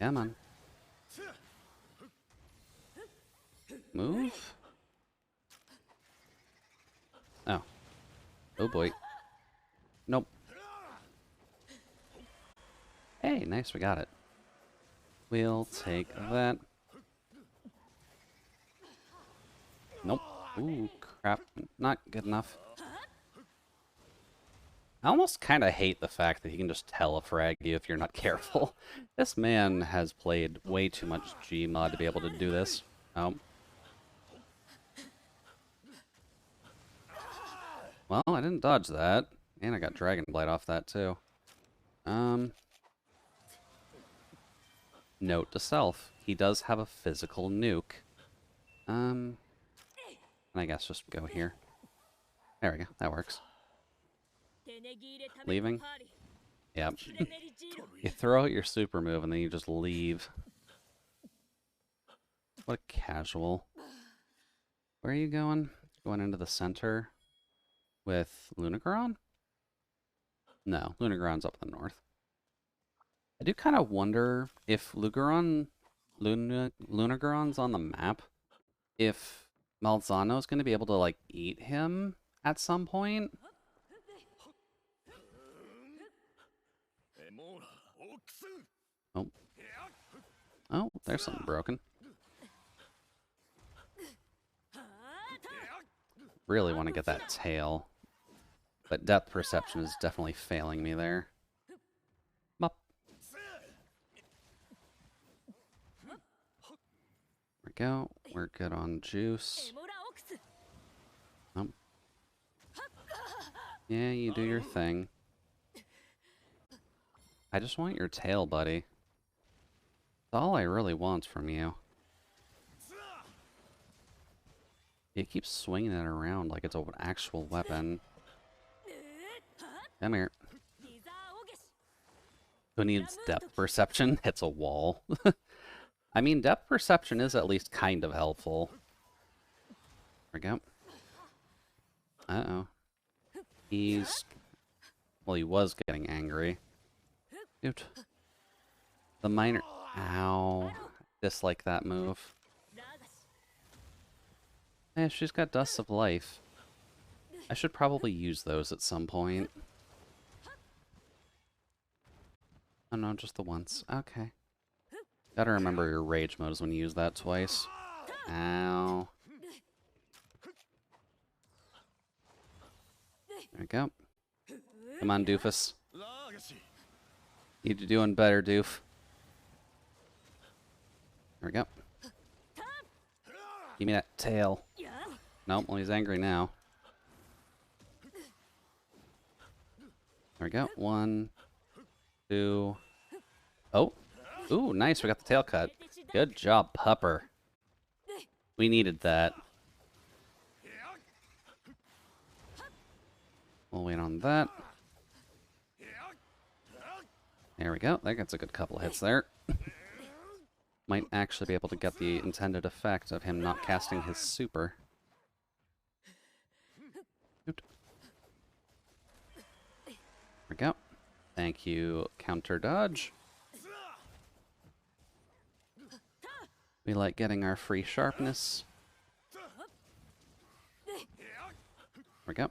Come on. Move? Oh. Oh boy. Nope. Hey, nice, we got it. We'll take that. Nope. Ooh, crap. Not good enough. I almost kind of hate the fact that he can just telefrag you if you're not careful. This man has played way too much Gmod to be able to do this. Oh. Well, I didn't dodge that. And I got Dragon Blight off that too. Note to self. He does have a physical nuke. And I guess just go here. There we go. That works. Leaving? Yep. You throw out your super move and then you just leave. What a casual. Where are you going? Going into the center with Lunagaron? No, Lunagaron's up in the north. I do kind of wonder if Lunagaron's on the map, if Malzano's going to be able to, like, eat him at some point. Oh. Oh, there's something broken. Really want to get that tail. But depth perception is definitely failing me there. Up. There we go. We're good on juice. Oh. Yeah, you do your thing. I just want your tail, buddy. That's all I really want from you. You keep swinging it around like it's an actual weapon. Come here. Who needs depth perception? Hits a wall. I mean, depth perception is at least kind of helpful. There we go. Uh-oh. He's... Well, he was getting angry. Dude. The minor... Ow. Dislike that move. Eh, she's got Dusts of Life. I should probably use those at some point. Oh no, just the once. Okay. Gotta remember your rage modes when you use that twice. Ow. There we go. Come on, doofus. You're doing better, doof. There we go. Give me that tail. Nope, well, he's angry now. There we go. 1, 2. Oh. Ooh, nice. We got the tail cut. Good job, Pupper. We needed that. We'll wait on that. There we go. That gets a good couple hits there. Might actually be able to get the intended effect of him not casting his super. There we go. Thank you, counter dodge. We like getting our free sharpness. There we go.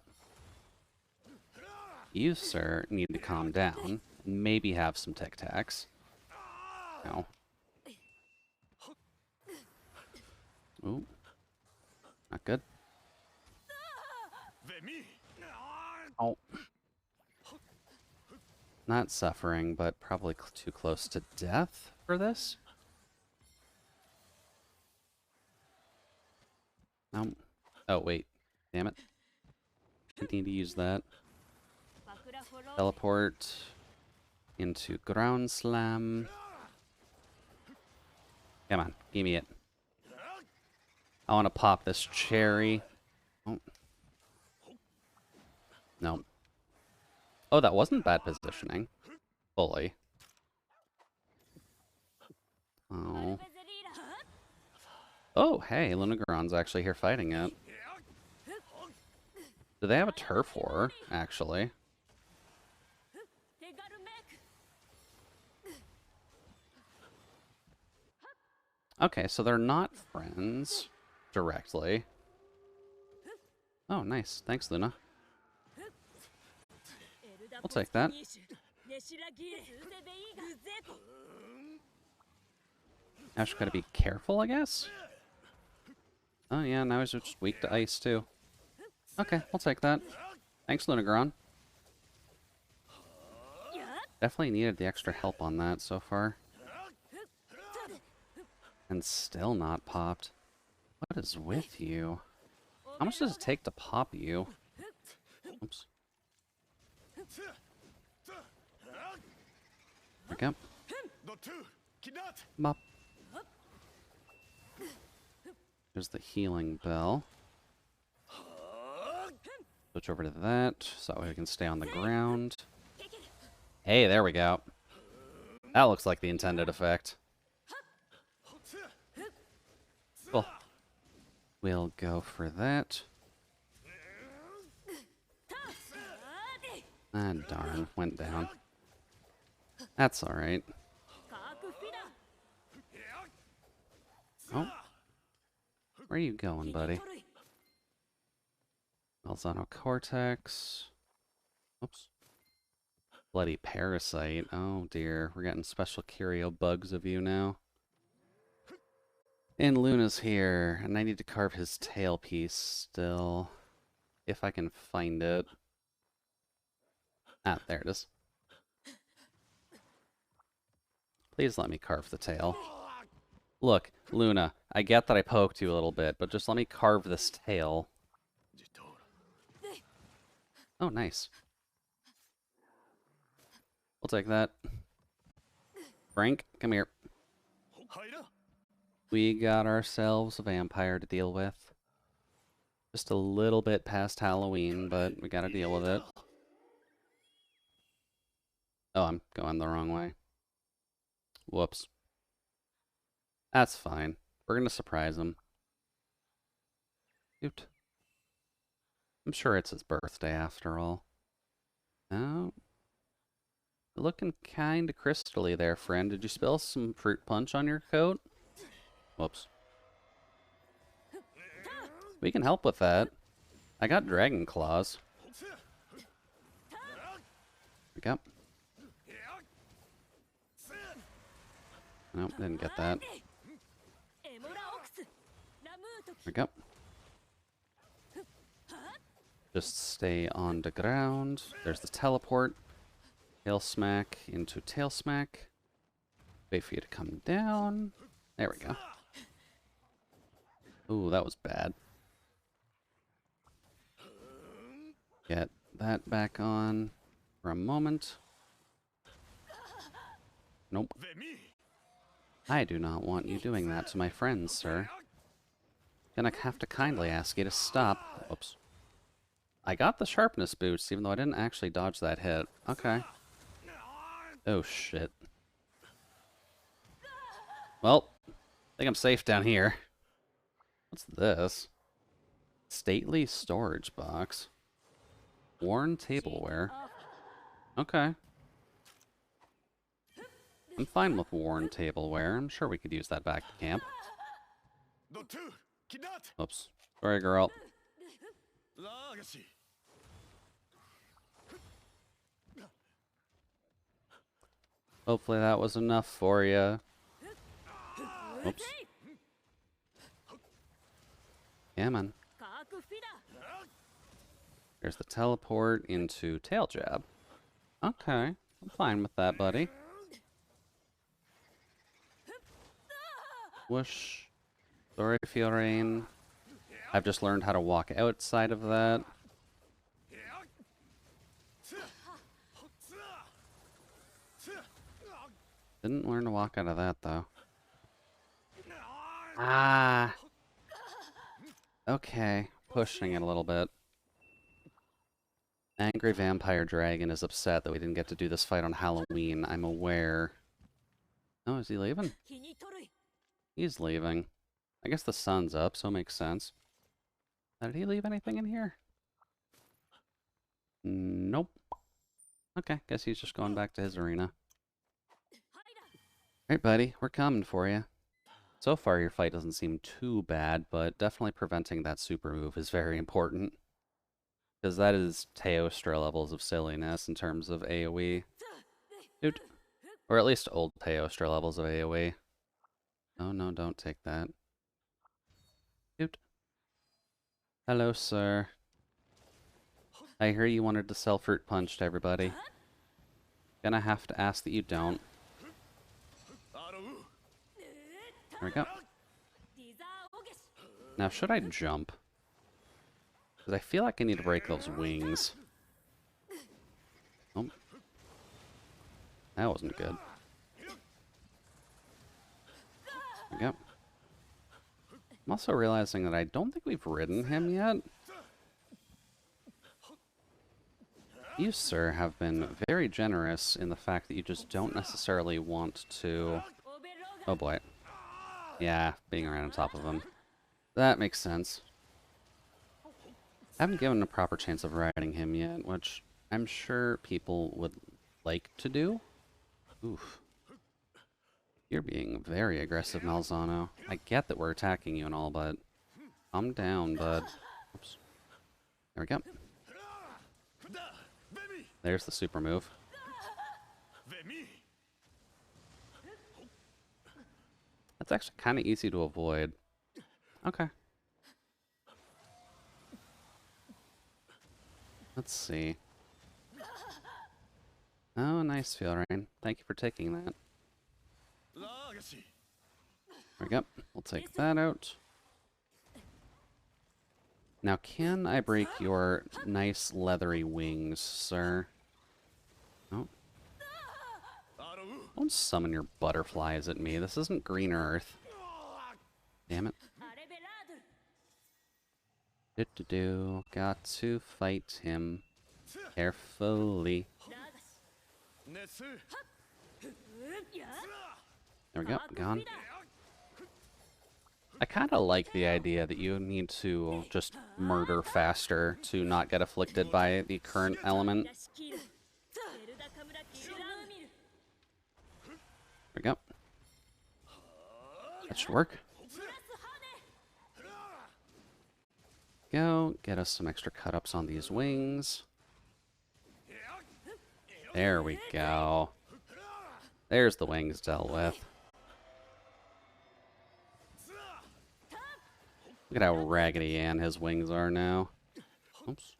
You, sir, need to calm down and maybe have some tic-tacs. No. Ooh. Not good. Oh. Not suffering, but probably too close to death for this. Oh, wait. Damn it. I need to use that. Teleport into ground slam. Come on, give me it. I want to pop this cherry. Oh. No. Oh, that wasn't bad positioning. Fully. Oh. Oh, hey, Lunagron's actually here fighting it. Do they have a turf war, actually? Okay, so they're not friends directly. Oh, nice. Thanks, Luna. We'll take that. Now she's gotta be careful, I guess? Oh yeah, now he's just weak to ice, too. Okay, we'll take that. Thanks, Lunagron. Definitely needed the extra help on that so far. And still not popped. What is with you? How much does it take to pop you? Oops. There we go. Bop. There's the healing bell. Switch over to that, so that way we can stay on the ground. Hey, there we go. That looks like the intended effect. Cool. We'll go for that. Ah, darn. Went down. That's alright. Oh. Where are you going, buddy? Malzano Cortex. Oops. Bloody Parasite. Oh dear. We're getting special curio bugs of you now. And Luna's here, and I need to carve his tail piece still. If I can find it. Ah, there it is. Please let me carve the tail. Look, Luna, I get that I poked you a little bit, but just let me carve this tail. Oh, nice. We'll take that. Frank, come here. We got ourselves a vampire to deal with. Just a little bit past Halloween, but we gotta deal with it. Oh, I'm going the wrong way. Whoops. That's fine. We're gonna surprise him. Shoot. I'm sure it's his birthday after all. Oh. Looking kinda crystally there, friend. Did you spill some fruit punch on your coat? Whoops. We can help with that. I got dragon claws. There we go. Nope, didn't get that. There we go. Just stay on the ground. There's the teleport. Tail smack into tail smack. Wait for you to come down. There we go. Ooh, that was bad. Get that back on. for a moment. Nope. I do not want you doing that to my friends, sir. Gonna have to kindly ask you to stop. Whoops. I got the sharpness boost, even though I didn't actually dodge that hit. Okay. Oh, shit. Well, I think I'm safe down here. What's this? Stately storage box. Worn tableware. Okay. I'm fine with worn tableware. I'm sure we could use that back to camp. Oops. Sorry, girl. Hopefully that was enough for you. Oops. Yeah, man. There's the teleport into tail jab. Okay. I'm fine with that, buddy. Whoosh. Sorry, Fiorine. I've just learned how to walk outside of that. Didn't learn to walk out of that, though. Ah. Okay. Pushing it a little bit. Angry Vampire Dragon is upset that we didn't get to do this fight on Halloween. I'm aware. Oh, is he leaving? He's leaving. I guess the sun's up, so it makes sense. Did he leave anything in here? Nope. Okay, guess he's just going back to his arena. Alright, buddy, we're coming for you. So far, your fight doesn't seem too bad, but definitely preventing that super move is very important. Because that is Teostra levels of silliness in terms of AoE. Dude. Or at least old Teostra levels of AoE. Oh no, don't take that. Dude. Hello, sir. I hear you wanted to sell fruit punch to everybody. Gonna have to ask that you don't. There we go. Now, should I jump? Because I feel like I need to break those wings. Oh. That wasn't good. There we go. I'm also realizing that I don't think we've ridden him yet. You, sir, have been very generous in the fact that you just don't necessarily want to... Oh boy. Yeah, being right on top of him. That makes sense. I haven't given a proper chance of riding him yet, which I'm sure people would like to do. Oof. You're being very aggressive, Malzano. I get that we're attacking you and all, but calm down, bud. Oops. There we go. There's the super move. That's actually kind of easy to avoid. Okay. Let's see. Oh, nice, Fiorine. Thank you for taking that. There we go. We'll take that out. Now, can I break your nice leathery wings, sir? Oh. Don't summon your butterflies at me. This isn't Green Earth. Damn it. Do-do-do. Got to fight him carefully. There we go. Gone. I kind of like the idea that you need to just murder faster to not get afflicted by the current element. There we go. That should work. Go. Get us some extra cut-ups on these wings. There we go. There's the wings dealt with. Look at how Raggedy Ann his wings are now. Oops.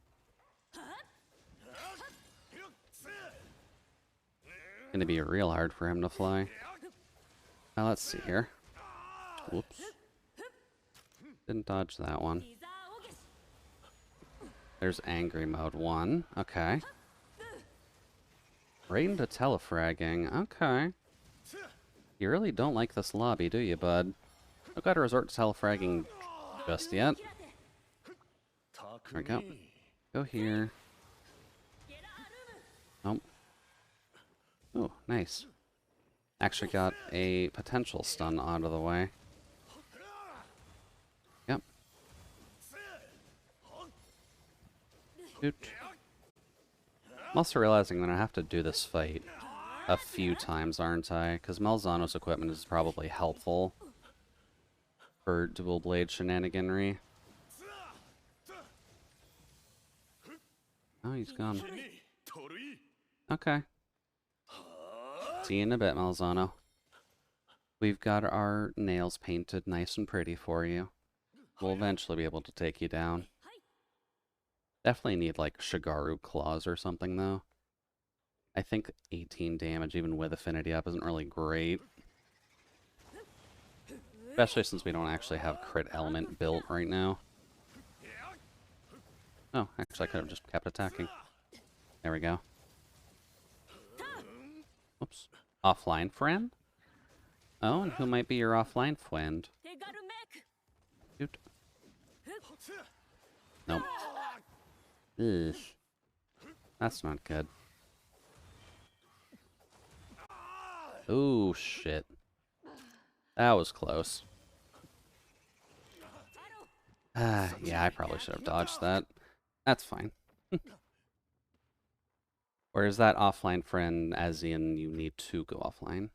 Gonna be real hard for him to fly. Now let's see here. Whoops. Didn't dodge that one. There's Angry Mode 1. Okay. Right into telefragging. Okay. You really don't like this lobby, do you, bud? I've got to resort to telefragging just yet. There we go. Go here. Nope. Oh, nice. Actually got a potential stun out of the way. Yep. Shoot. I'm also realizing that I have to do this fight a few times, aren't I? Because Malzano's equipment is probably helpful for dual blade shenaniganry. Oh, he's gone. Okay. See you in a bit, Malzano. We've got our nails painted nice and pretty for you. We'll eventually be able to take you down. Definitely need, like, Shigaru claws or something, though. I think 18 damage, even with affinity up, isn't really great. Especially since we don't actually have crit element built right now. Oh, actually I could have just kept attacking. There we go. Oops. Offline friend? Oh, and who might be your offline friend? Shoot. Nope. Ugh. That's not good. Ooh, shit. That was close. Yeah, I probably should have dodged that. That's fine. Or is that offline friend as in you need to go offline?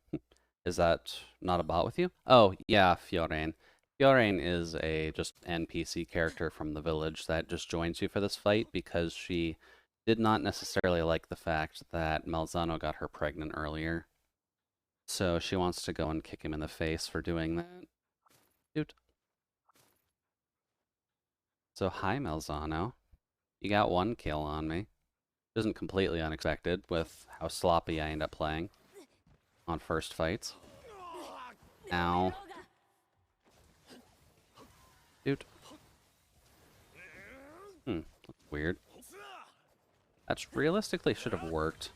Is that not a bot with you? Oh, yeah, Fiorane. Fiorane is a just NPC character from the village that just joins you for this fight because she did not necessarily like the fact that Malzano got her pregnant earlier. So she wants to go and kick him in the face for doing that. Dude. So hi, Malzano. You got one kill on me. Isn't completely unexpected with how sloppy I end up playing on first fights. Ow. Dude. That's weird. That realistically should have worked.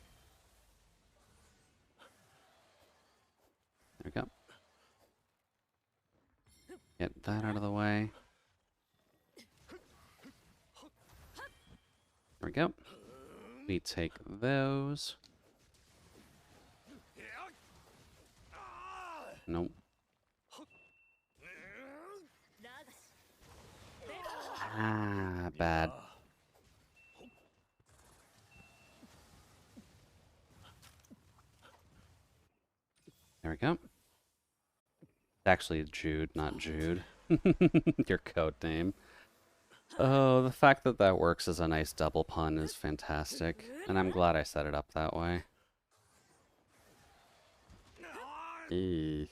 There we go. Get that out of the way. There we go. We take those. Nope. Ah, bad. There we go. It's actually Jude, not Jude. Your code name. Oh, the fact that that works as a nice double pun is fantastic, and I'm glad I set it up that way. Eee.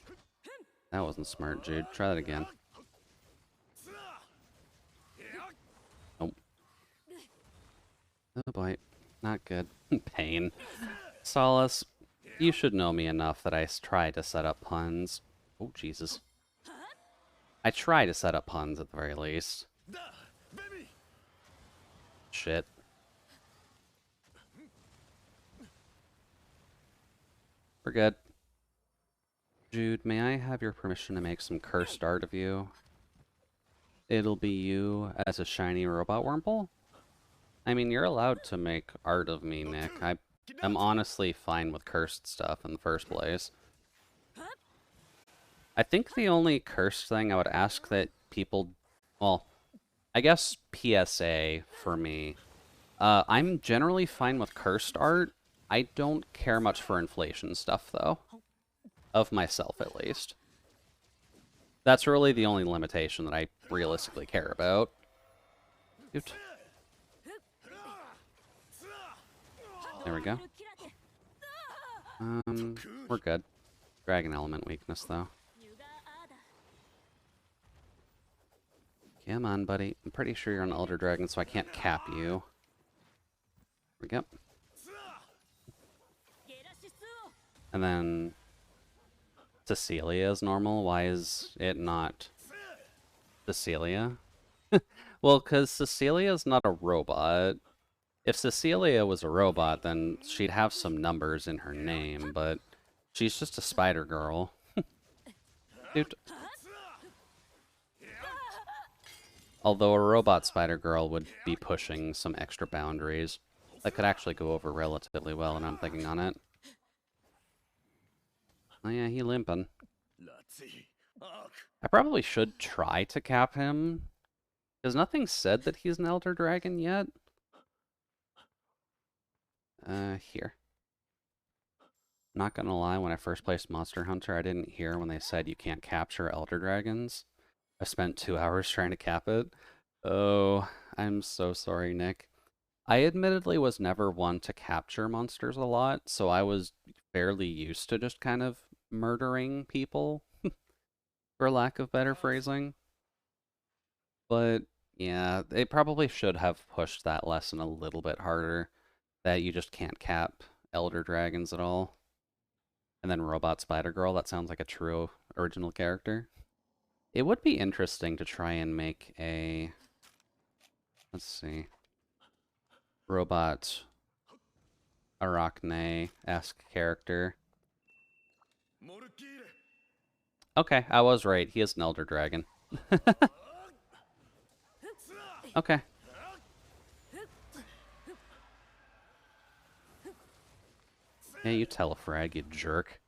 That wasn't smart, Jude. Try that again. Nope. Oh boy. Not good. Pain. Solace, you should know me enough that I try to set up puns. Oh, Jesus. I try to set up puns at the very least. Shit. We're good. Jude, may I have your permission to make some cursed art of you? It'll be you as a shiny robot Wurmple? I mean, you're allowed to make art of me, Nick. I'm honestly fine with cursed stuff in the first place. I think the only cursed thing I would ask that people... Well, I guess PSA for me. I'm generally fine with cursed art. I don't care much for inflation stuff, though. Of myself, at least. That's really the only limitation that I realistically care about. Oot. There we go. We're good. Dragon element weakness, though. Come on, buddy. I'm pretty sure you're an Elder Dragon, so I can't cap you. There we go. And then... Cecilia is normal? Why is it not Cecilia? Well, because Cecilia is not a robot. If Cecilia was a robot, then she'd have some numbers in her name, but she's just a spider girl. Dude. Although a robot spider girl would be pushing some extra boundaries that could actually go over relatively well, and I'm thinking on it. Oh yeah, he limping. I probably should try to cap him, because nothing said that he's an Elder Dragon yet. Here. Not gonna lie, when I first played Monster Hunter, I didn't hear when they said you can't capture Elder Dragons. I spent 2 hours trying to cap it. Oh, I'm so sorry, Nick. I admittedly was never one to capture monsters a lot, so I was fairly used to just kind of murdering people, for lack of better phrasing. But yeah, they probably should have pushed that lesson a little bit harder, that you just can't cap Elder Dragons at all. And then Robot Spider Girl, that sounds like a true original character. It would be interesting to try and make a, let's see, Robot Arachne-esque character. Okay, I was right. He is an Elder Dragon. Okay. Yeah, you telefrag, you jerk.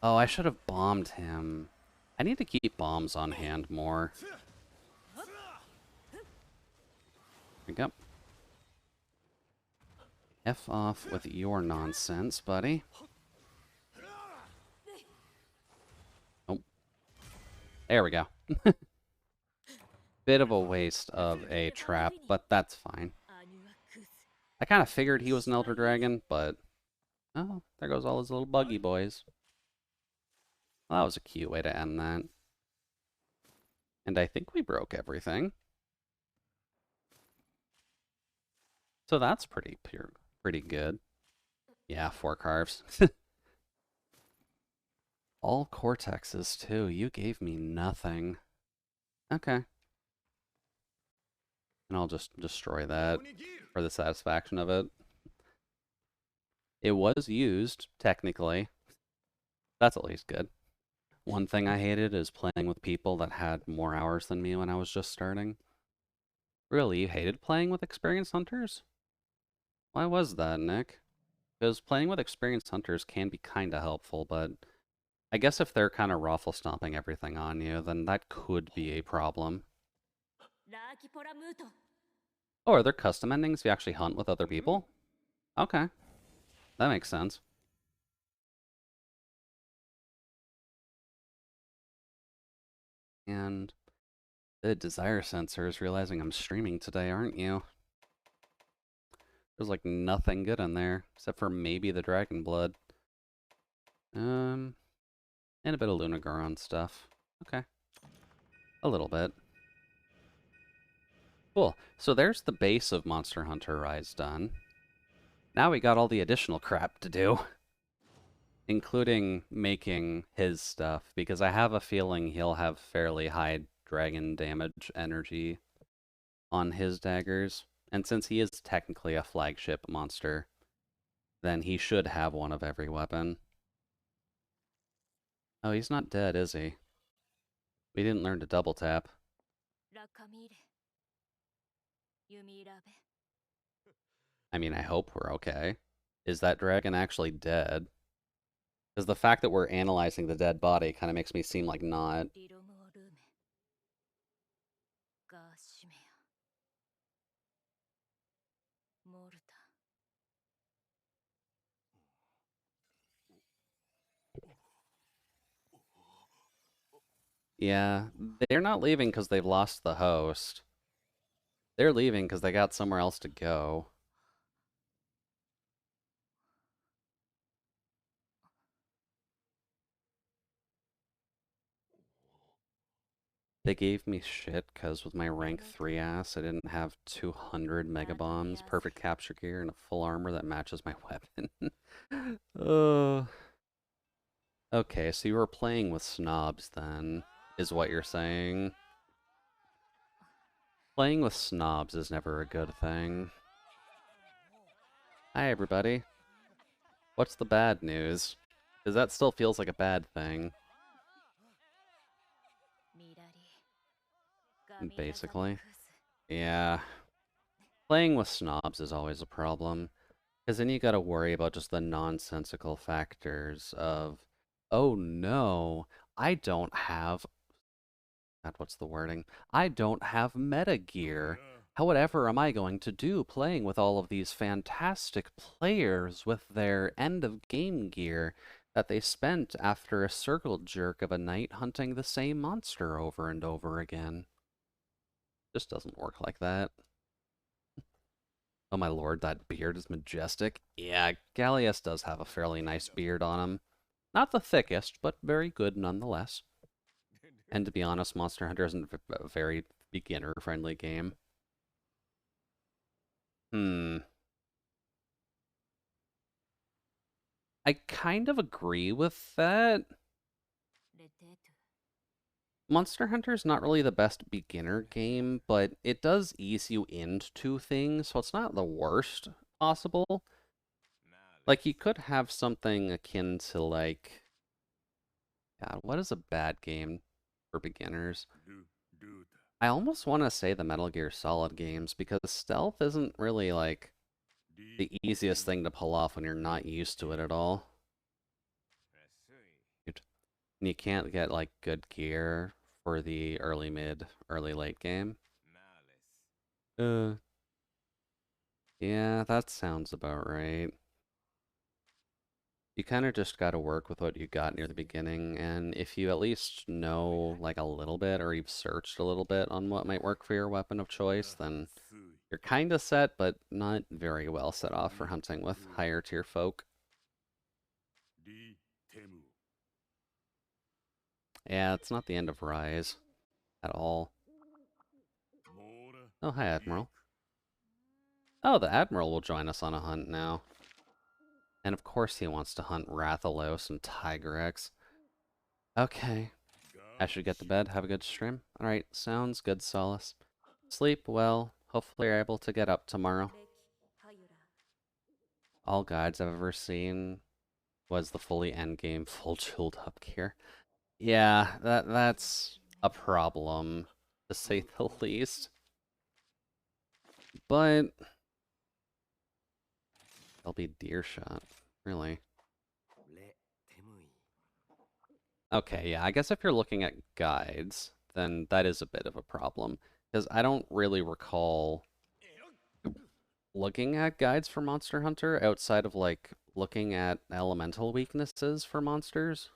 Oh, I should have bombed him. I need to keep bombs on hand more. There we go. F off with your nonsense, buddy. Oh. There we go. Bit of a waste of a trap, but that's fine. I kind of figured he was an Elder Dragon, but... Oh, there goes all his little buggy boys. Well, that was a cute way to end that. And I think we broke everything. So that's pretty good. Yeah, 4 carves. All cortexes, too. You gave me nothing. Okay. And I'll just destroy that for the satisfaction of it. It was used, technically. That's at least good. One thing I hated is playing with people that had more hours than me when I was just starting. Really, you hated playing with experienced hunters? Why was that, Nick? Because playing with experienced hunters can be kinda helpful, but I guess if they're kind of raffle stomping everything on you, then that could be a problem. Oh, are there custom endings if you actually hunt with other people? Okay, that makes sense. And the desire sensors realizing I'm streaming today, aren't you? There's like nothing good in there, except for maybe the dragon blood. And a bit of Lunagoron stuff. Okay. A little bit. Cool. So there's the base of Monster Hunter Rise done. Now we got all the additional crap to do. Including making his stuff, because I have a feeling he'll have fairly high dragon damage energy on his daggers. And since he is technically a flagship monster, then he should have one of every weapon. Oh, he's not dead, is he? We didn't learn to double tap. I mean, I hope we're okay. Is that dragon actually dead? Because the fact that we're analyzing the dead body kind of makes me seem like not. Yeah, they're not leaving because they've lost the host. They're leaving because they got somewhere else to go. They gave me shit because with my rank 3 ass, I didn't have 200 mega bombs, perfect capture gear, and a full armor that matches my weapon. Oh. Okay, so you were playing with snobs then, is what you're saying. Playing with snobs is never a good thing. Hi, everybody. What's the bad news? Because that still feels like a bad thing, basically. Yeah. Playing with snobs is always a problem. Because then you gotta worry about just the nonsensical factors of, oh no, I don't have, God, what's the wording? I don't have meta gear. However, am I going to do playing with all of these fantastic players with their end of game gear that they spent after a circle jerk of a night hunting the same monster over and over again? Just doesn't work like that. Oh my lord, that beard is majestic. Yeah, Gallius does have a fairly nice beard on him. Not the thickest, but very good nonetheless. And to be honest, Monster Hunter isn't a very beginner-friendly game. I kind of agree with that. Monster Hunter is not really the best beginner game, but it does ease you into things, so it's not the worst possible. Like, you could have something akin to, like, God, what is a bad game for beginners? I almost want to say the Metal Gear Solid games, because stealth isn't really, like, the easiest thing to pull off when you're not used to it at all. And you can't get, like, good gear for the early mid, early late game. Yeah, that sounds about right. You kind of just got to work with what you got near the beginning, and if you at least know, like, a little bit, or you've searched a little bit on what might work for your weapon of choice, then you're kind of set, but not very well set off for hunting with higher tier folk. Yeah, it's not the end of Rise at all. Oh, hi, Admiral. Oh, the Admiral will join us on a hunt now. And of course he wants to hunt Rathalos and Tigrex. Okay. I should get to bed. Have a good stream. Alright, sounds good, Solace. Sleep well. Hopefully you're able to get up tomorrow. All guides I've ever seen was the fully endgame, full jeweled up gear. Yeah, that's a problem, to say the least. But they'll be deer shot, really. Okay, yeah, I guess if you're looking at guides, then that is a bit of a problem. Because I don't really recall looking at guides for Monster Hunter outside of, like, looking at elemental weaknesses for monsters.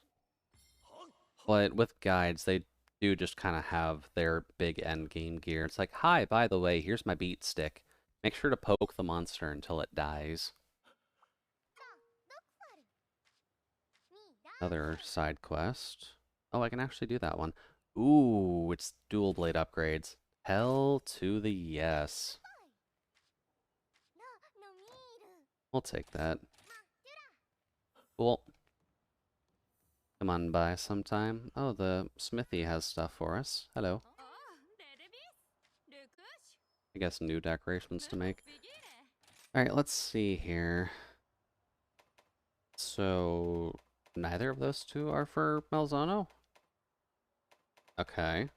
But with guides, they do just kind of have their big end game gear. It's like, hi, by the way, here's my beat stick. Make sure to poke the monster until it dies. Another side quest. Oh, I can actually do that one. Ooh, it's dual blade upgrades. Hell to the yes. We'll take that. Cool. Come on by sometime. Oh, the smithy has stuff for us. Hello. I guess new decorations to make. Alright, let's see here. So, neither of those two are for Malzano? Okay.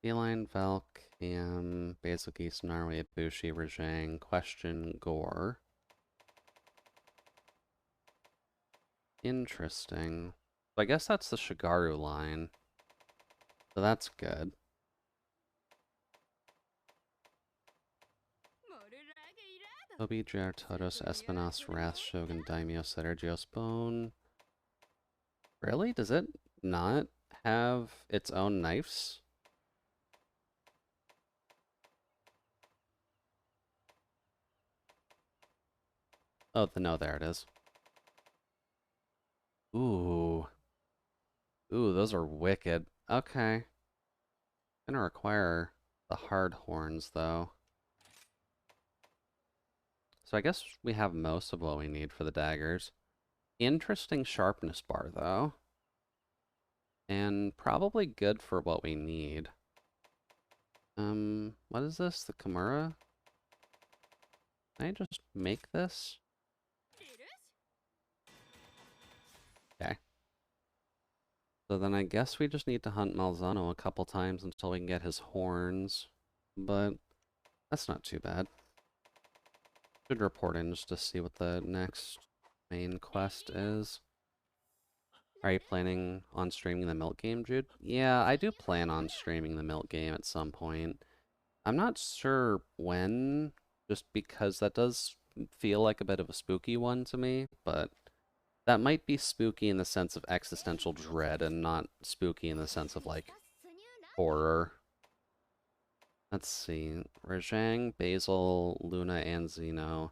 Feline, Valk, Am, Basil Geese, Narwe, Bushi, Rajang, Question, Gore. Interesting. So I guess that's the Shigaru line. So that's good. Toby, Jar, Todos, Espinas, Wrath, Shogun, Daimyo, Sergio's Bone. Really? Does it not have its own knives? Oh, no, there it is. Ooh. Ooh, those are wicked. Okay. Gonna require the hard horns, though. So I guess we have most of what we need for the daggers. Interesting sharpness bar, though. And probably good for what we need. What is this? The Kimura? Can I just make this? Okay. So then I guess we just need to hunt Malzano a couple times until we can get his horns. But that's not too bad. Should report in just to see what the next main quest is. Are you planning on streaming the Milk game, Jude? Yeah, I do plan on streaming the Milk game at some point. I'm not sure when, just because that does feel like a bit of a spooky one to me, but that might be spooky in the sense of existential dread and not spooky in the sense of, like, horror. Let's see. Rajang, Basil, Luna, and Zeno,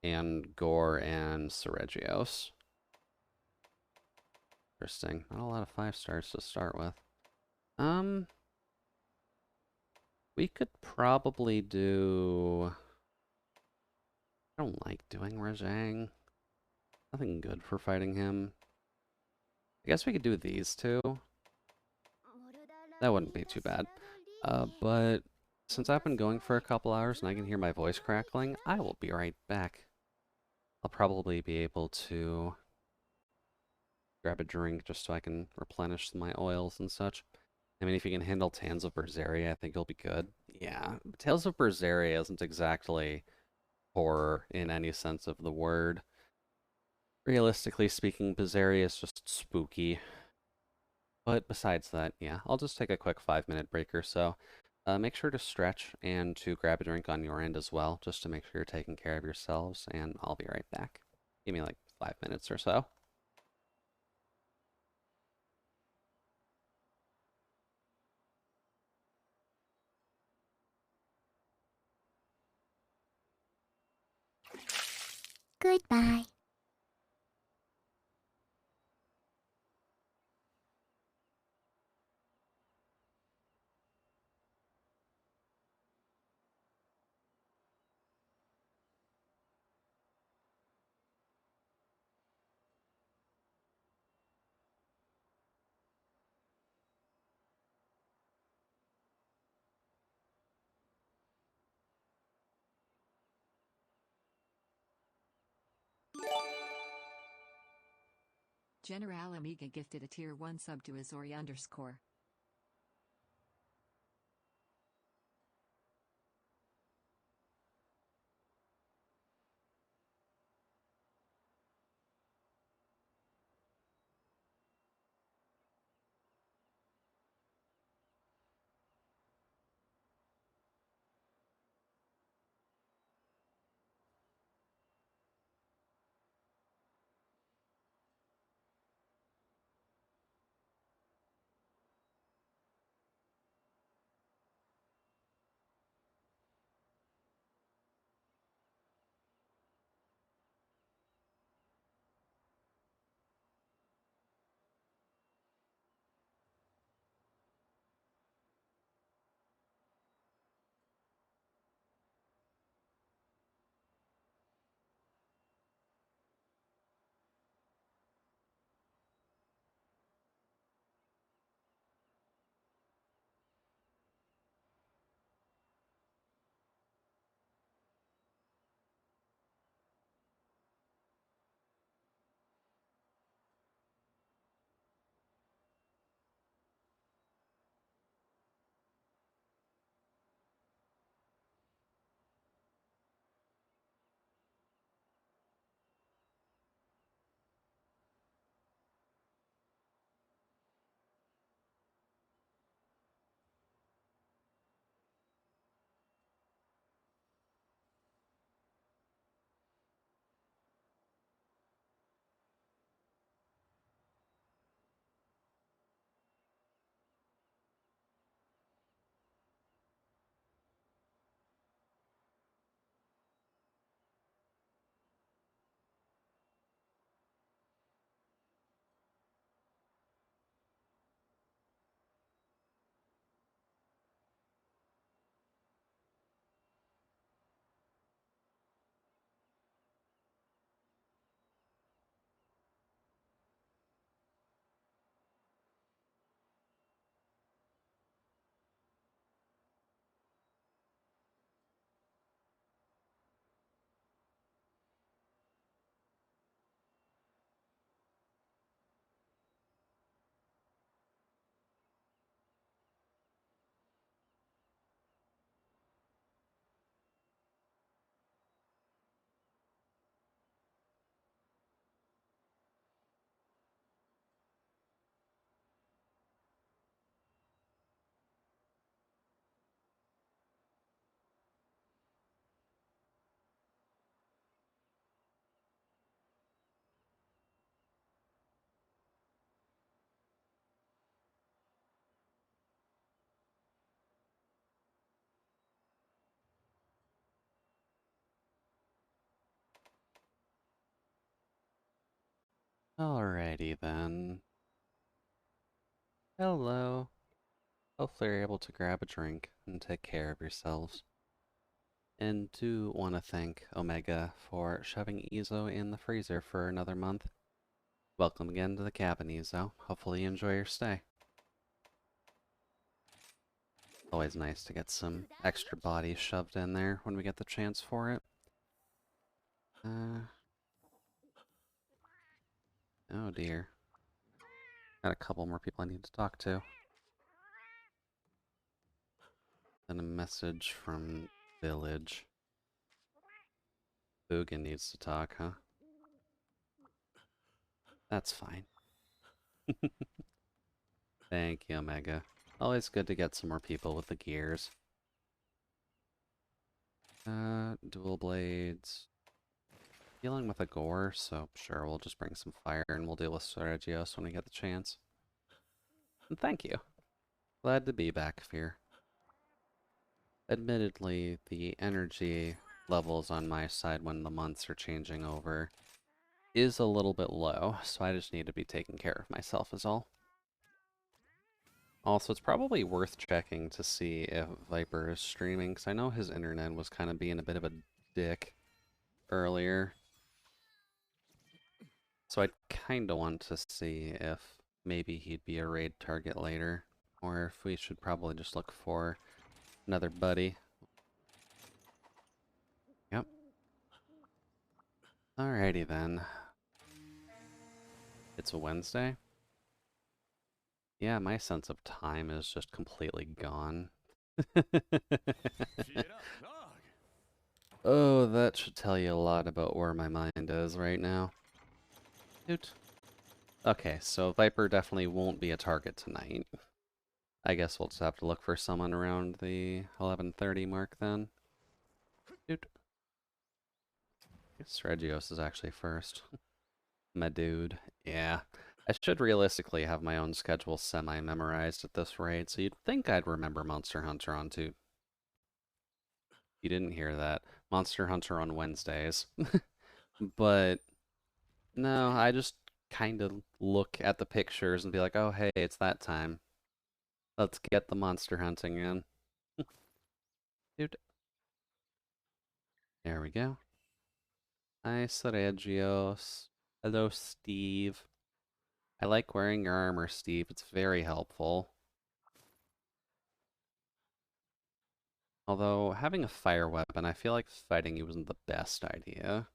and Gore and Seregios. Interesting. Not a lot of 5 stars to start with. We could probably do... I don't like doing Rajang. Nothing good for fighting him. I guess we could do these two. That wouldn't be too bad. But since I've been going for a couple hours and I can hear my voice crackling, I will be right back. I'll probably be able to grab a drink just so I can replenish my oils and such. I mean, if you can handle Tales of Berseria, I think you'll be good. Yeah, Tales of Berseria isn't exactly horror in any sense of the word. Realistically speaking, Berseria is just spooky. But besides that, yeah, I'll just take a quick 5-minute break or so. Make sure to stretch and to grab a drink on your end as well, just to make sure you're taking care of yourselves, and I'll be right back. Give me like 5 minutes or so. Goodbye. General Amiga gifted a tier 1 sub to Azori_. Alrighty then. Hello. Hopefully you're able to grab a drink and take care of yourselves. And do want to thank Omega for shoving Ezo in the freezer for another month. Welcome again to the cabin, Ezo. Hopefully you enjoy your stay. Always nice to get some extra bodies shoved in there when we get the chance for it. Oh dear. Got a couple more people I need to talk to. Then a message from Village. Boogan needs to talk, huh? That's fine. Thank you, Omega. Always good to get some more people with the gears. Dual blades. Dealing with a gore, so sure, we'll just bring some fire and we'll deal with Sergios when we get the chance. And thank you. Glad to be back, Fear. Admittedly, the energy levels on my side when the months are changing over is a little bit low, so I just need to be taking care of myself is all. Also, it's probably worth checking to see if Viper is streaming, because I know his internet was kind of being a bit of a dick earlier. So I'd kind of want to see if maybe he'd be a raid target later, or if we should probably just look for another buddy. Yep. Alrighty then. It's a Wednesday? Yeah, my sense of time is just completely gone. Oh, that should tell you a lot about where my mind is right now. Dude. Okay, so Viper definitely won't be a target tonight. I guess we'll just have to look for someone around the 11:30 mark then. Dude. Sergios is actually first. My dude. Yeah. I should realistically have my own schedule semi-memorized at this rate, so you'd think I'd remember Monster Hunter on too. You didn't hear that. Monster Hunter on Wednesdays. But no, I just kind of look at the pictures and be like, oh, hey, it's that time. Let's get the monster hunting in. Dude. There we go. Hi, Sergios. Hello, Steve. I like wearing your armor, Steve. It's very helpful. Although, having a fire weapon, I feel like fighting you wasn't the best idea.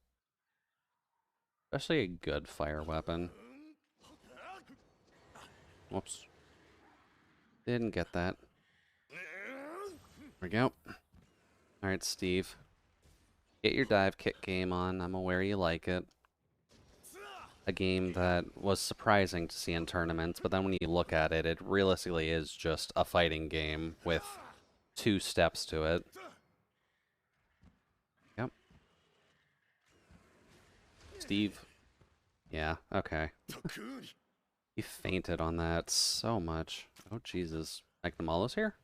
Especially a good fire weapon. Whoops. Didn't get that. There we go. Alright, Steve. Get your dive kick game on. I'm aware you like it. A game that was surprising to see in tournaments, but then when you look at it, it realistically is just a fighting game with 2 steps to it. Yep. Steve. Yeah, okay. He fainted on that so much. Oh, Jesus. Magnamalo's here?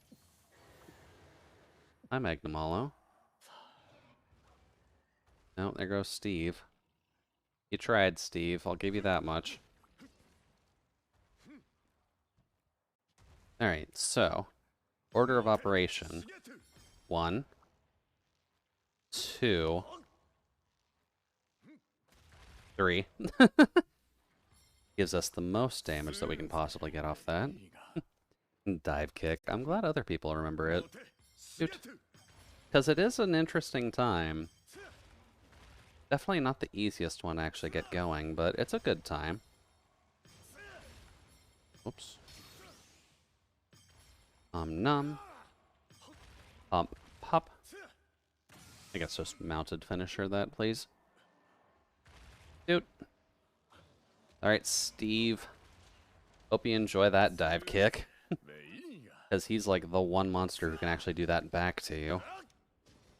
Hi, Magnamalo. No, there goes Steve. You tried, Steve. I'll give you that much. Alright, so. Order of operation. 1. 2. 3. Gives us the most damage that we can possibly get off that. Dive kick. I'm glad other people remember it. Because it is an interesting time. Definitely not the easiest one to actually get going, but it's a good time. Oops. Num. Pump, pop. I guess just mounted finisher that, please. Dude. Alright, Steve. Hope you enjoy that dive kick. Because he's like the one monster who can actually do that back to you.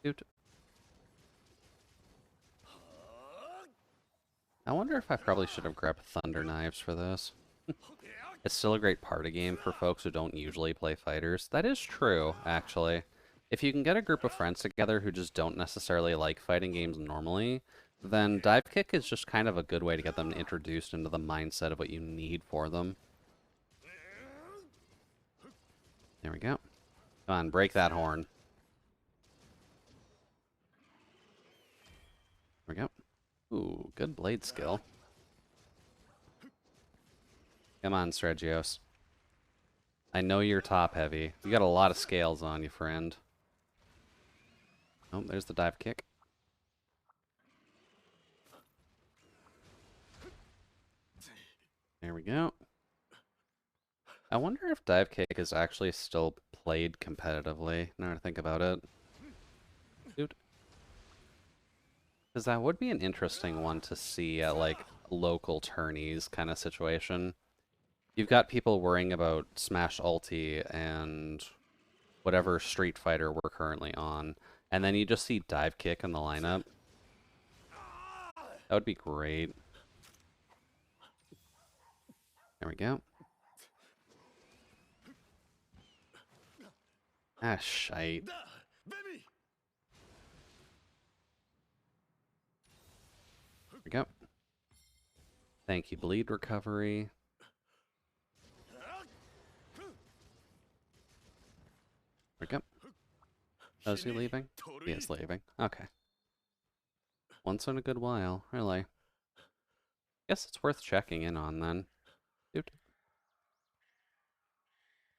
Dude. I wonder if I probably should have grabbed Thunder Knives for this. It's still a great party game for folks who don't usually play fighters. That is true, actually. If you can get a group of friends together who just don't necessarily like fighting games normally, then dive kick is just kind of a good way to get them introduced into the mindset of what you need for them. There we go. Come on, break that horn. There we go. Ooh, good blade skill. Come on, Stragios. I know you're top heavy. You got a lot of scales on you, friend. Oh, there's the dive kick. There we go. I wonder if dive kick is actually still played competitively, now that I think about it. Dude. Because that would be an interesting one to see at, like, local tourneys kind of situation. You've got people worrying about Smash Ulti and whatever Street Fighter we're currently on, and then you just see dive kick in the lineup. That would be great. There we go. Ah, shite. There we go. Thank you, bleed recovery. There we go. Oh, is he leaving? He is leaving. Okay. Once in a good while, really. Guess it's worth checking in on then. Dude.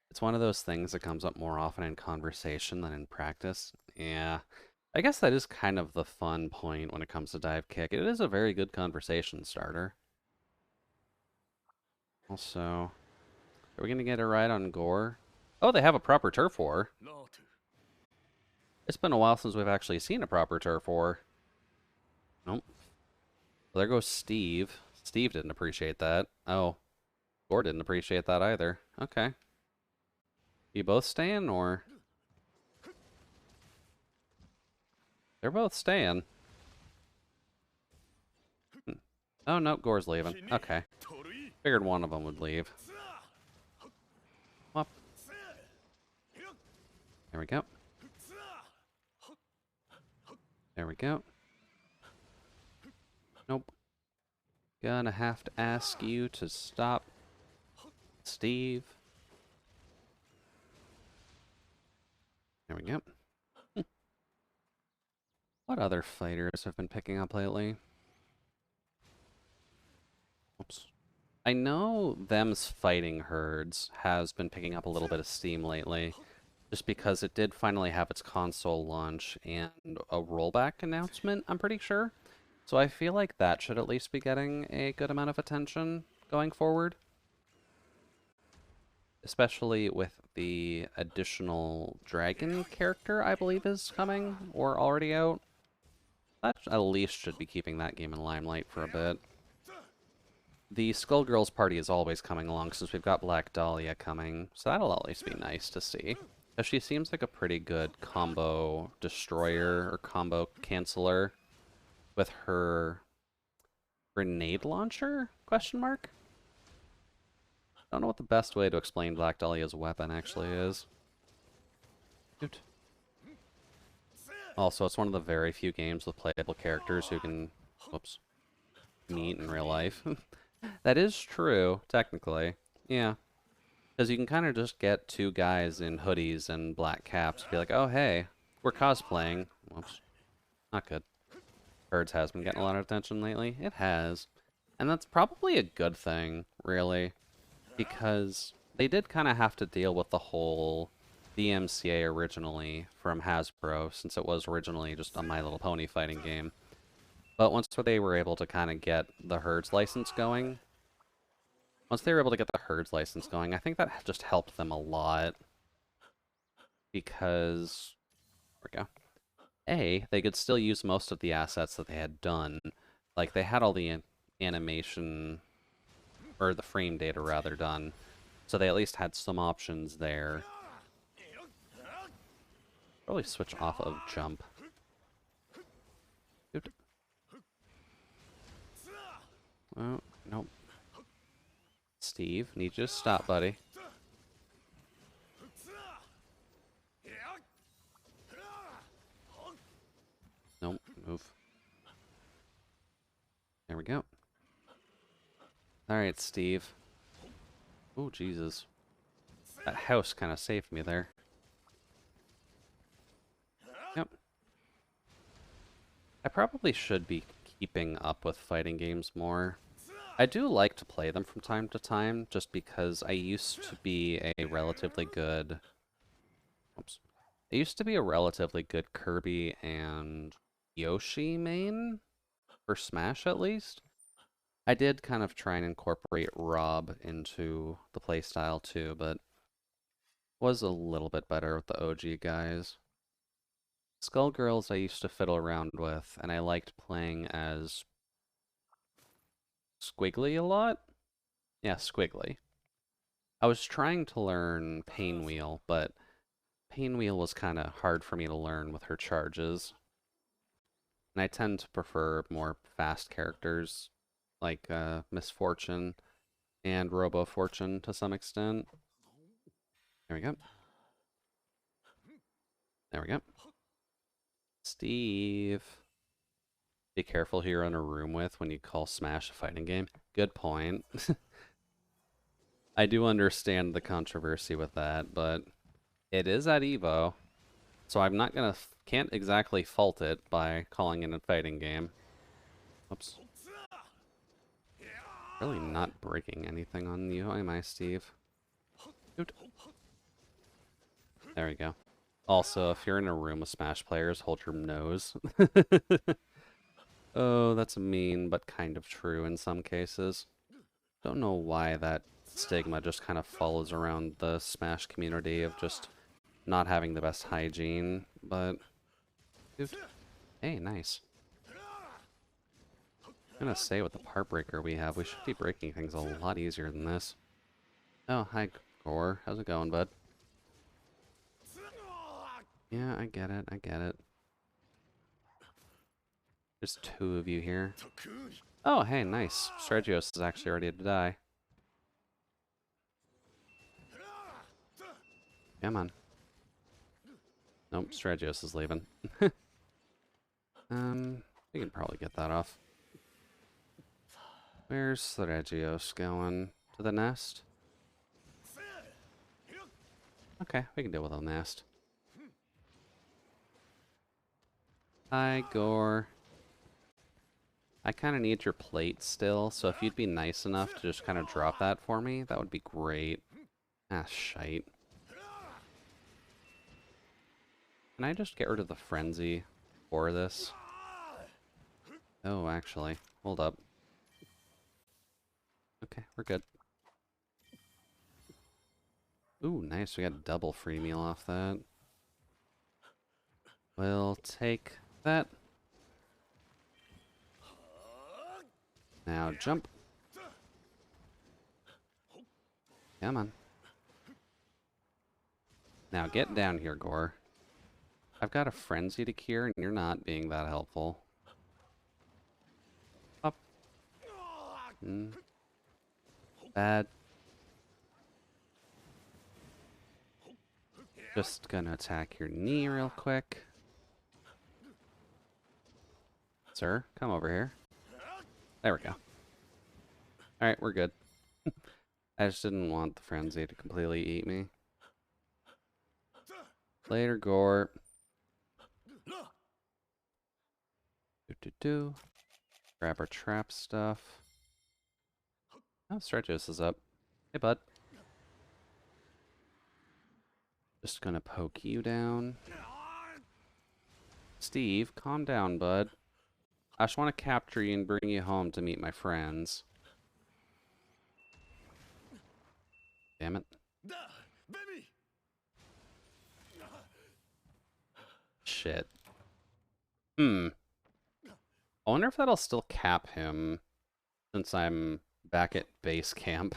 It's one of those things that comes up more often in conversation than in practice. Yeah. I guess that is kind of the fun point when it comes to dive kick. It is a very good conversation starter. Also, are we going to get a ride on Gore? Oh, they have a proper turf war. It's been a while since we've actually seen a proper turf war. Nope. Well, there goes Steve. Steve didn't appreciate that. Oh, Gore didn't appreciate that either. Okay. You both staying, or? They're both staying. Oh, no, Gore's leaving. Okay. Figured one of them would leave. Up. There we go. There we go. Nope. Gonna have to ask you to stop, Steve. There we go. What other fighters have been picking up lately? Oops. I know them's fighting herds has been picking up a little bit of steam lately, just because it did finally have its console launch and a rollback announcement, I'm pretty sure. So I feel like that should at least be getting a good amount of attention going forward. Especially with the additional dragon character, I believe is coming, or already out. That at least should be keeping that game in limelight for a bit. The Skullgirls party is always coming along since we've got Black Dahlia coming, so that'll at least be nice to see. Because she seems like a pretty good combo destroyer or combo canceller with her grenade launcher? Question mark? I don't know what the best way to explain Black Dahlia's weapon actually is. Dude. Also, it's one of the very few games with playable characters who can, whoops, meet in real life. That is true, technically. Yeah. Because you can kind of just get two guys in hoodies and black caps and be like, oh, hey, we're cosplaying. Whoops. Not good. Herds has been getting a lot of attention lately. It has. And that's probably a good thing, really. Because they did kind of have to deal with the whole DMCA originally from Hasbro, since it was originally just a My Little Pony fighting game. But once they were able to kind of get the Herds license going, I think that just helped them a lot. Because, there we go. A, they could still use most of the assets that they had done. Like, they had all the animation, or the frame data rather, done. So they at least had some options there. Probably switch off of jump. Dude. Oh, nope. Steve, need you to stop, buddy. Nope, move. we go. Alright, Steve. Oh, Jesus. That house kind of saved me there. Yep. I probably should be keeping up with fighting games more. I do like to play them from time to time, just because I used to be a relatively good... Oops. I used to be a relatively good Kirby and Yoshi main, for Smash at least. I did kind of try and incorporate Rob into the playstyle too, but was a little bit better with the OG guys. Skullgirls I used to fiddle around with, and I liked playing as Squiggly a lot. Yeah, Squiggly. I was trying to learn Painwheel, but Painwheel was kind of hard for me to learn with her charges. And I tend to prefer more fast characters, like Miss Fortune and Robo Fortune to some extent. There we go. There we go. Steve. Be careful who you're in a room with when you call Smash a fighting game. Good point. I do understand the controversy with that, but it is at Evo, so I'm not gonna can't exactly fault it by calling it a fighting game. Oops. Really not breaking anything on you, am I, Steve? Oot. There we go. Also, if you're in a room with Smash players, hold your nose. Oh, that's mean, but kind of true in some cases. Don't know why that stigma just kind of follows around the Smash community of just not having the best hygiene, but... Dude. Hey, nice. I'm gonna say with the part breaker we have, we should be breaking things a lot easier than this. Oh, hi, Gore. How's it going, bud? Yeah, I get it, I get it. There's two of you here. Oh, hey, nice. Stragios is actually ready to die. Come on. Nope, Stragios is leaving. We can probably get that off. Where's Stragios going? To the nest? Okay, we can deal with the nest. Hi, Gore. I kind of need your plate still, so if you'd be nice enough to just kind of drop that for me, that would be great. Ah, shite. Can I just get rid of the frenzy for this? Oh, actually, hold up. Okay, we're good. Ooh, nice, we got a double free meal off that. We'll take that. Now jump. Come on. Now get down here, Gore. I've got a frenzy to cure, and you're not being that helpful. Up. Bad. Just gonna attack your knee real quick. Sir, come over here. There we go. Alright, we're good. I just didn't want the frenzy to completely eat me. Later, Gore. Do. Grab our trap stuff. Oh, Stratos is up. Hey, bud. Just gonna poke you down. Steve, calm down, bud. I just want to capture you and bring you home to meet my friends. Damn it. Shit. I wonder if that'll still cap him since I'm back at base camp.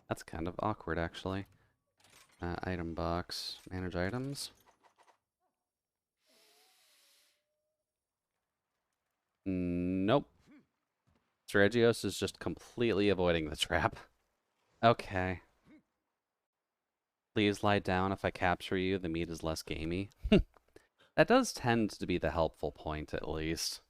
That's kind of awkward, actually. Item box. Manage items. Nope. Stragios is just completely avoiding the trap. Okay. Please lie down. If I capture you, the meat is less gamey. That does tend to be the helpful point, at least.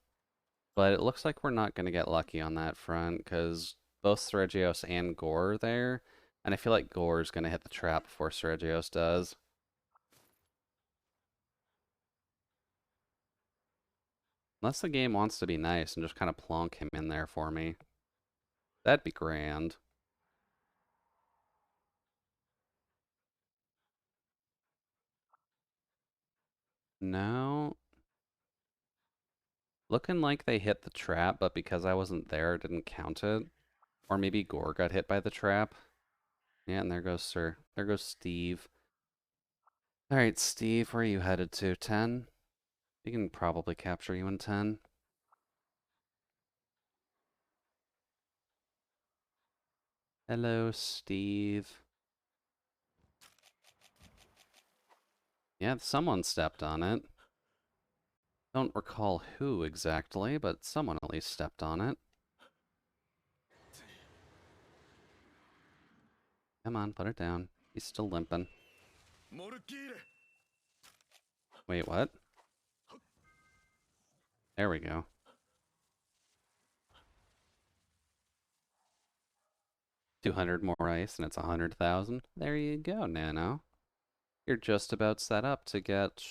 But it looks like we're not going to get lucky on that front, because both Sergios and Gore are there, and I feel like Gore is going to hit the trap before Sergios does. Unless the game wants to be nice and just kind of plonk him in there for me. That'd be grand. No. Looking like they hit the trap, but because I wasn't there, it didn't count it. Or maybe Gore got hit by the trap. Yeah, and there goes Sir. There goes Steve. Alright, Steve, where are you headed to? 10? We can probably capture you in 10. Hello, Steve. Yeah, someone stepped on it. Don't recall who exactly, but someone at least stepped on it. Come on, put it down. He's still limping. Wait, what? There we go. 200 more ice and it's 100,000. There you go, Nano. You're just about set up to get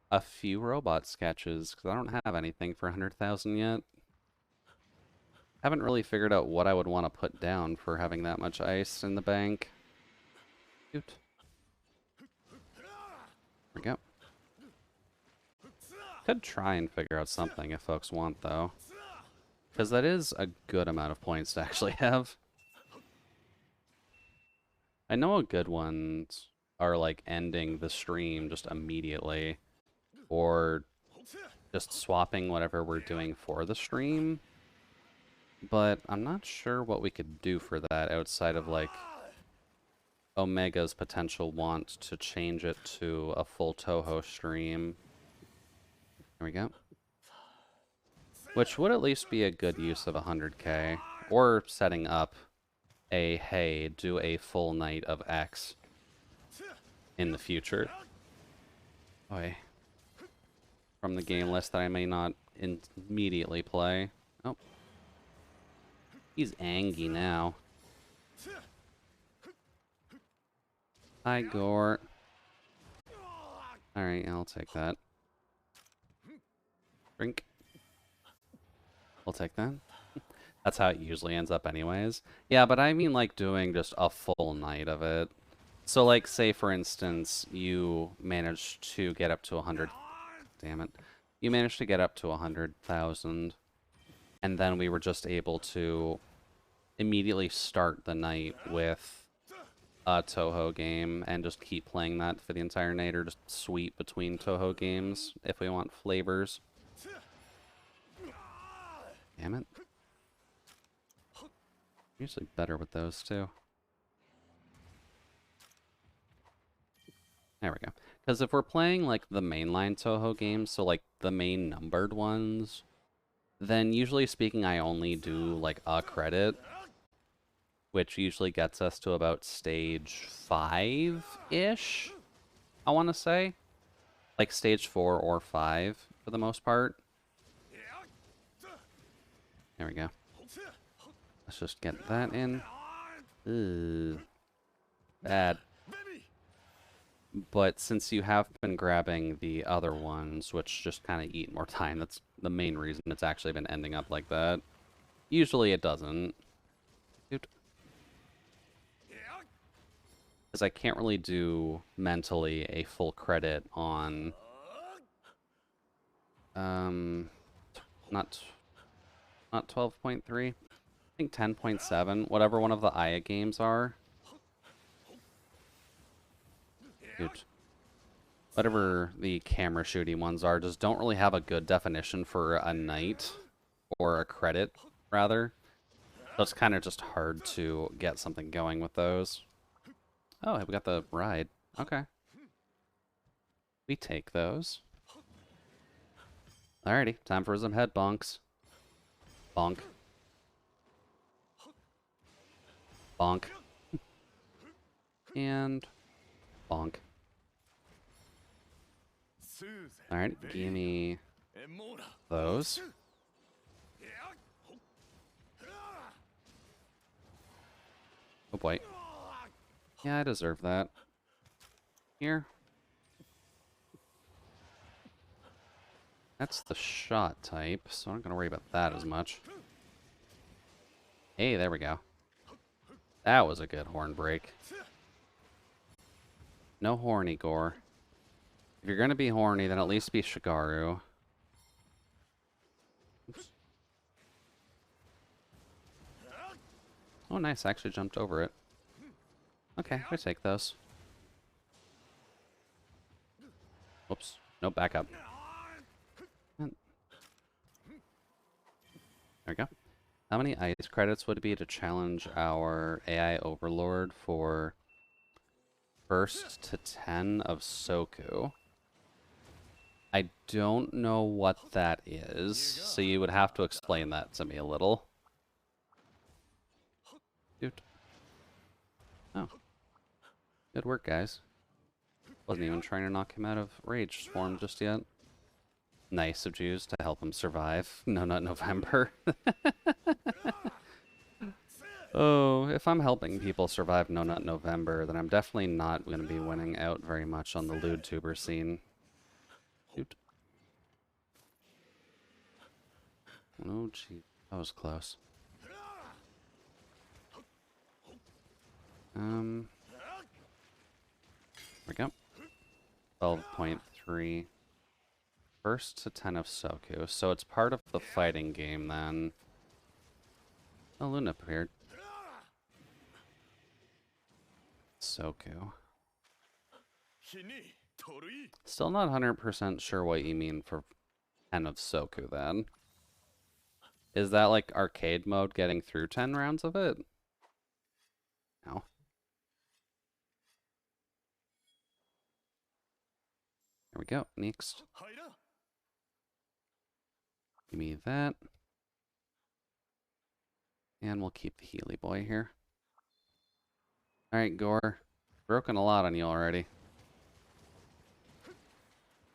a few robot sketches, because I don't have anything for 100,000 yet. Haven't really figured out what I would want to put down for having that much ice in the bank. Cute. There we go. Could try and figure out something if folks want, though. Because that is a good amount of points to actually have. I know a good ones are like ending the stream just immediately, or just swapping whatever we're doing for the stream. But I'm not sure what we could do for that outside of like Omega's potential want to change it to a full Toho stream. There we go. Which would at least be a good use of 100k, or setting up a, hey, do a full night of X in the future. Boy. From the game list that I may not immediately play. Oh. He's angry now. Hi, Gore. Alright, I'll take that. Drink. I'll take that. That's how it usually ends up anyways. Yeah, but I mean like doing just a full night of it. So like, say for instance, you managed to get up to 100... Damn it. You managed to get up to 100,000. And then we were just able to immediately start the night with a Toho game and just keep playing that for the entire night, or just sweep between Toho games if we want flavors. Damn it. Usually better with those too. There we go. Because if we're playing like the mainline Toho games, so like the main numbered ones, then usually speaking I only do like a credit, which usually gets us to about stage 5-ish, I want to say. Like stage 4 or 5 for the most part. There we go. Let's just get that in. Ugh. Bad. But since you have been grabbing the other ones, which just kind of eat more time, that's the main reason it's actually been ending up like that. Usually it doesn't. Because I can't really do mentally a full credit on... Not 12.3. I think 10.7. Whatever one of the Aya games are. Dude. Whatever the camera shooting ones are, just don't really have a good definition for a night. Or a credit, rather. So it's kind of just hard to get something going with those. Oh, we got the ride. Okay. We take those. Alrighty, time for some head bonks. Bonk. Bonk. And bonk. Alright, give me those. Oh boy. Yeah, I deserve that. Here. That's the shot type, so I'm not gonna worry about that as much. Hey, there we go. That was a good horn break. No horny gore. If you're gonna be horny, then at least be Shigaru. Oops. Oh, nice. I actually jumped over it. Okay, we take those. Whoops. Nope, back up. There we go. How many ice credits would it be to challenge our AI overlord for first to 10 of Soku? I don't know what that is, so you would have to explain that to me a little. Dude. Oh. Good work, guys. Wasn't even trying to knock him out of Rage Swarm just yet. Nice of Jews to help him survive. No, not November. Oh, if I'm helping people survive No Nut November, then I'm definitely not going to be winning out very much on the lewd tuber scene. Dude. Oh, gee. That was close. There we go. 12.3. First to 10 of Soku. So it's part of the fighting game then. Oh, Luna appeared. Soku. Still not 100% sure what you mean for 10 of Soku then. Is that like arcade mode getting through 10 rounds of it? No. There we go. Next. Give me that. And we'll keep the Healy boy here. Alright, Gore. Broken a lot on you already.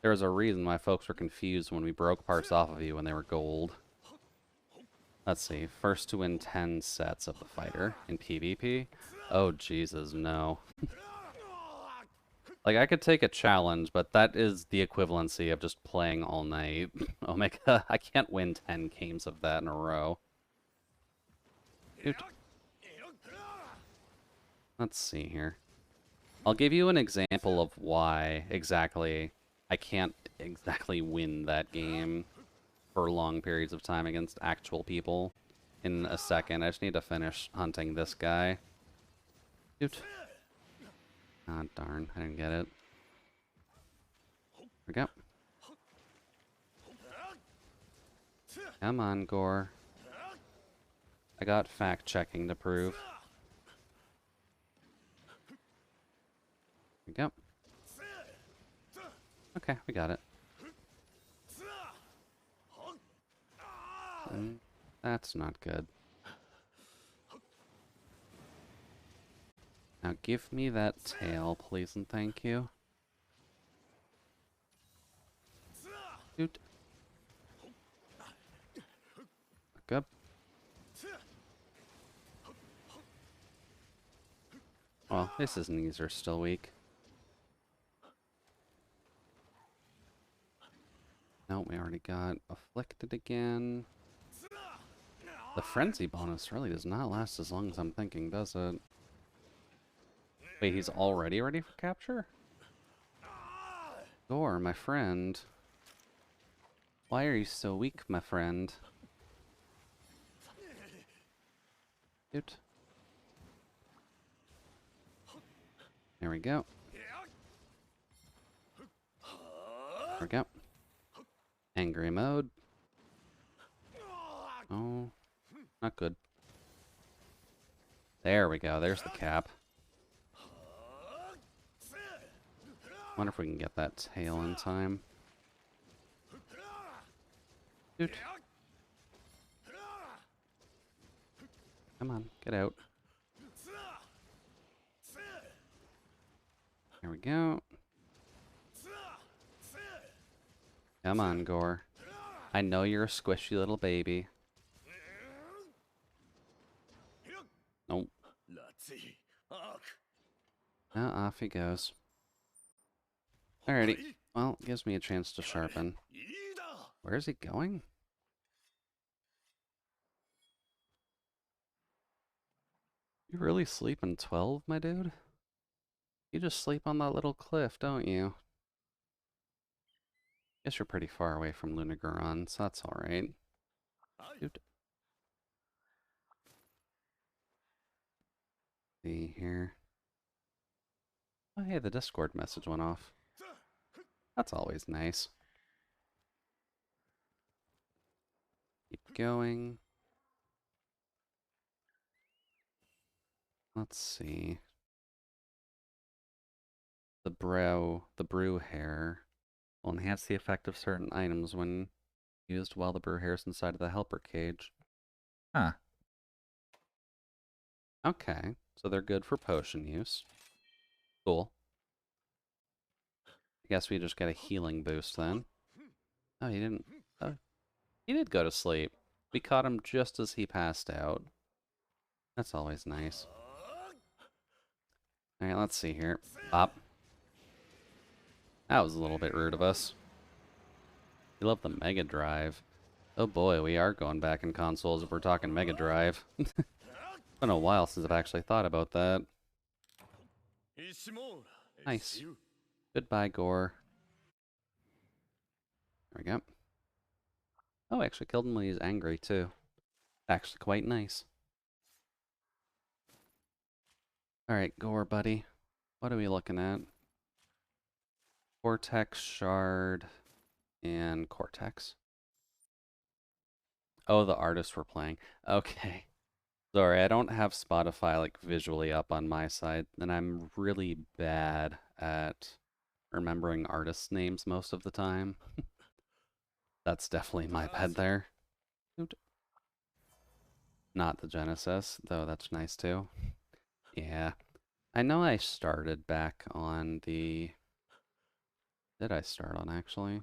There was a reason why folks were confused when we broke parts off of you when they were gold. Let's see. First to win 10 sets of the fighter in PvP? Oh, Jesus, no. Like, I could take a challenge, but that is the equivalency of just playing all night. Omega, I can't win 10 games of that in a row. Dude. Let's see here. I'll give you an example of why exactly I can't exactly win that game for long periods of time against actual people in a second. I just need to finish hunting this guy. Dude. Ah, darn. I didn't get it. There we go. Come on, Gore. I got fact-checking to prove. There we go. Okay, we got it. That's not good. Now give me that tail, please and thank you. Dude. Good. Well, his knees are still weak. No, we already got afflicted again. The frenzy bonus really does not last as long as I'm thinking, does it? Wait, he's already ready for capture? Gore, my friend. Why are you so weak, my friend? Dude. There we go. There we go. Angry mode. Oh, not good. There we go. There's the cap. Wonder if we can get that tail in time. Dude. Come on, get out. we go. Come on, Gore. I know you're a squishy little baby. Nope. Now off he goes. Alrighty. Well, gives me a chance to sharpen. Where is he going? You really sleep in 12, my dude? You just sleep on that little cliff, don't you? Guess you're pretty far away from Lunagoron, so that's alright. Dude. See here. Oh, hey, the Discord message went off. That's always nice. Keep going. Let's see. The brew hair will enhance the effect of certain items when used while the brew hair is inside of the helper cage. Huh. Okay, so they're good for potion use. Cool. I guess we just get a healing boost then. Oh, he didn't. Oh, he did go to sleep. We caught him just as he passed out. That's always nice. Alright, let's see here. Pop. That was a little bit rude of us. We love the Mega Drive. Oh boy, we are going back in consoles if we're talking Mega Drive. Been a while since I've actually thought about that. Nice. Goodbye, Gore. There we go. Oh, I actually killed him when he was angry, too. Actually quite nice. Alright, Gore, buddy. What are we looking at? Cortex, Shard, and Cortex. Oh, the artists we're playing. Okay. Sorry, I don't have Spotify like visually up on my side, and I'm really bad at remembering artists' names most of the time. That's definitely my bad there. Not the Genesis, though that's nice too. Yeah. I know I started back on the... Did I start on, actually?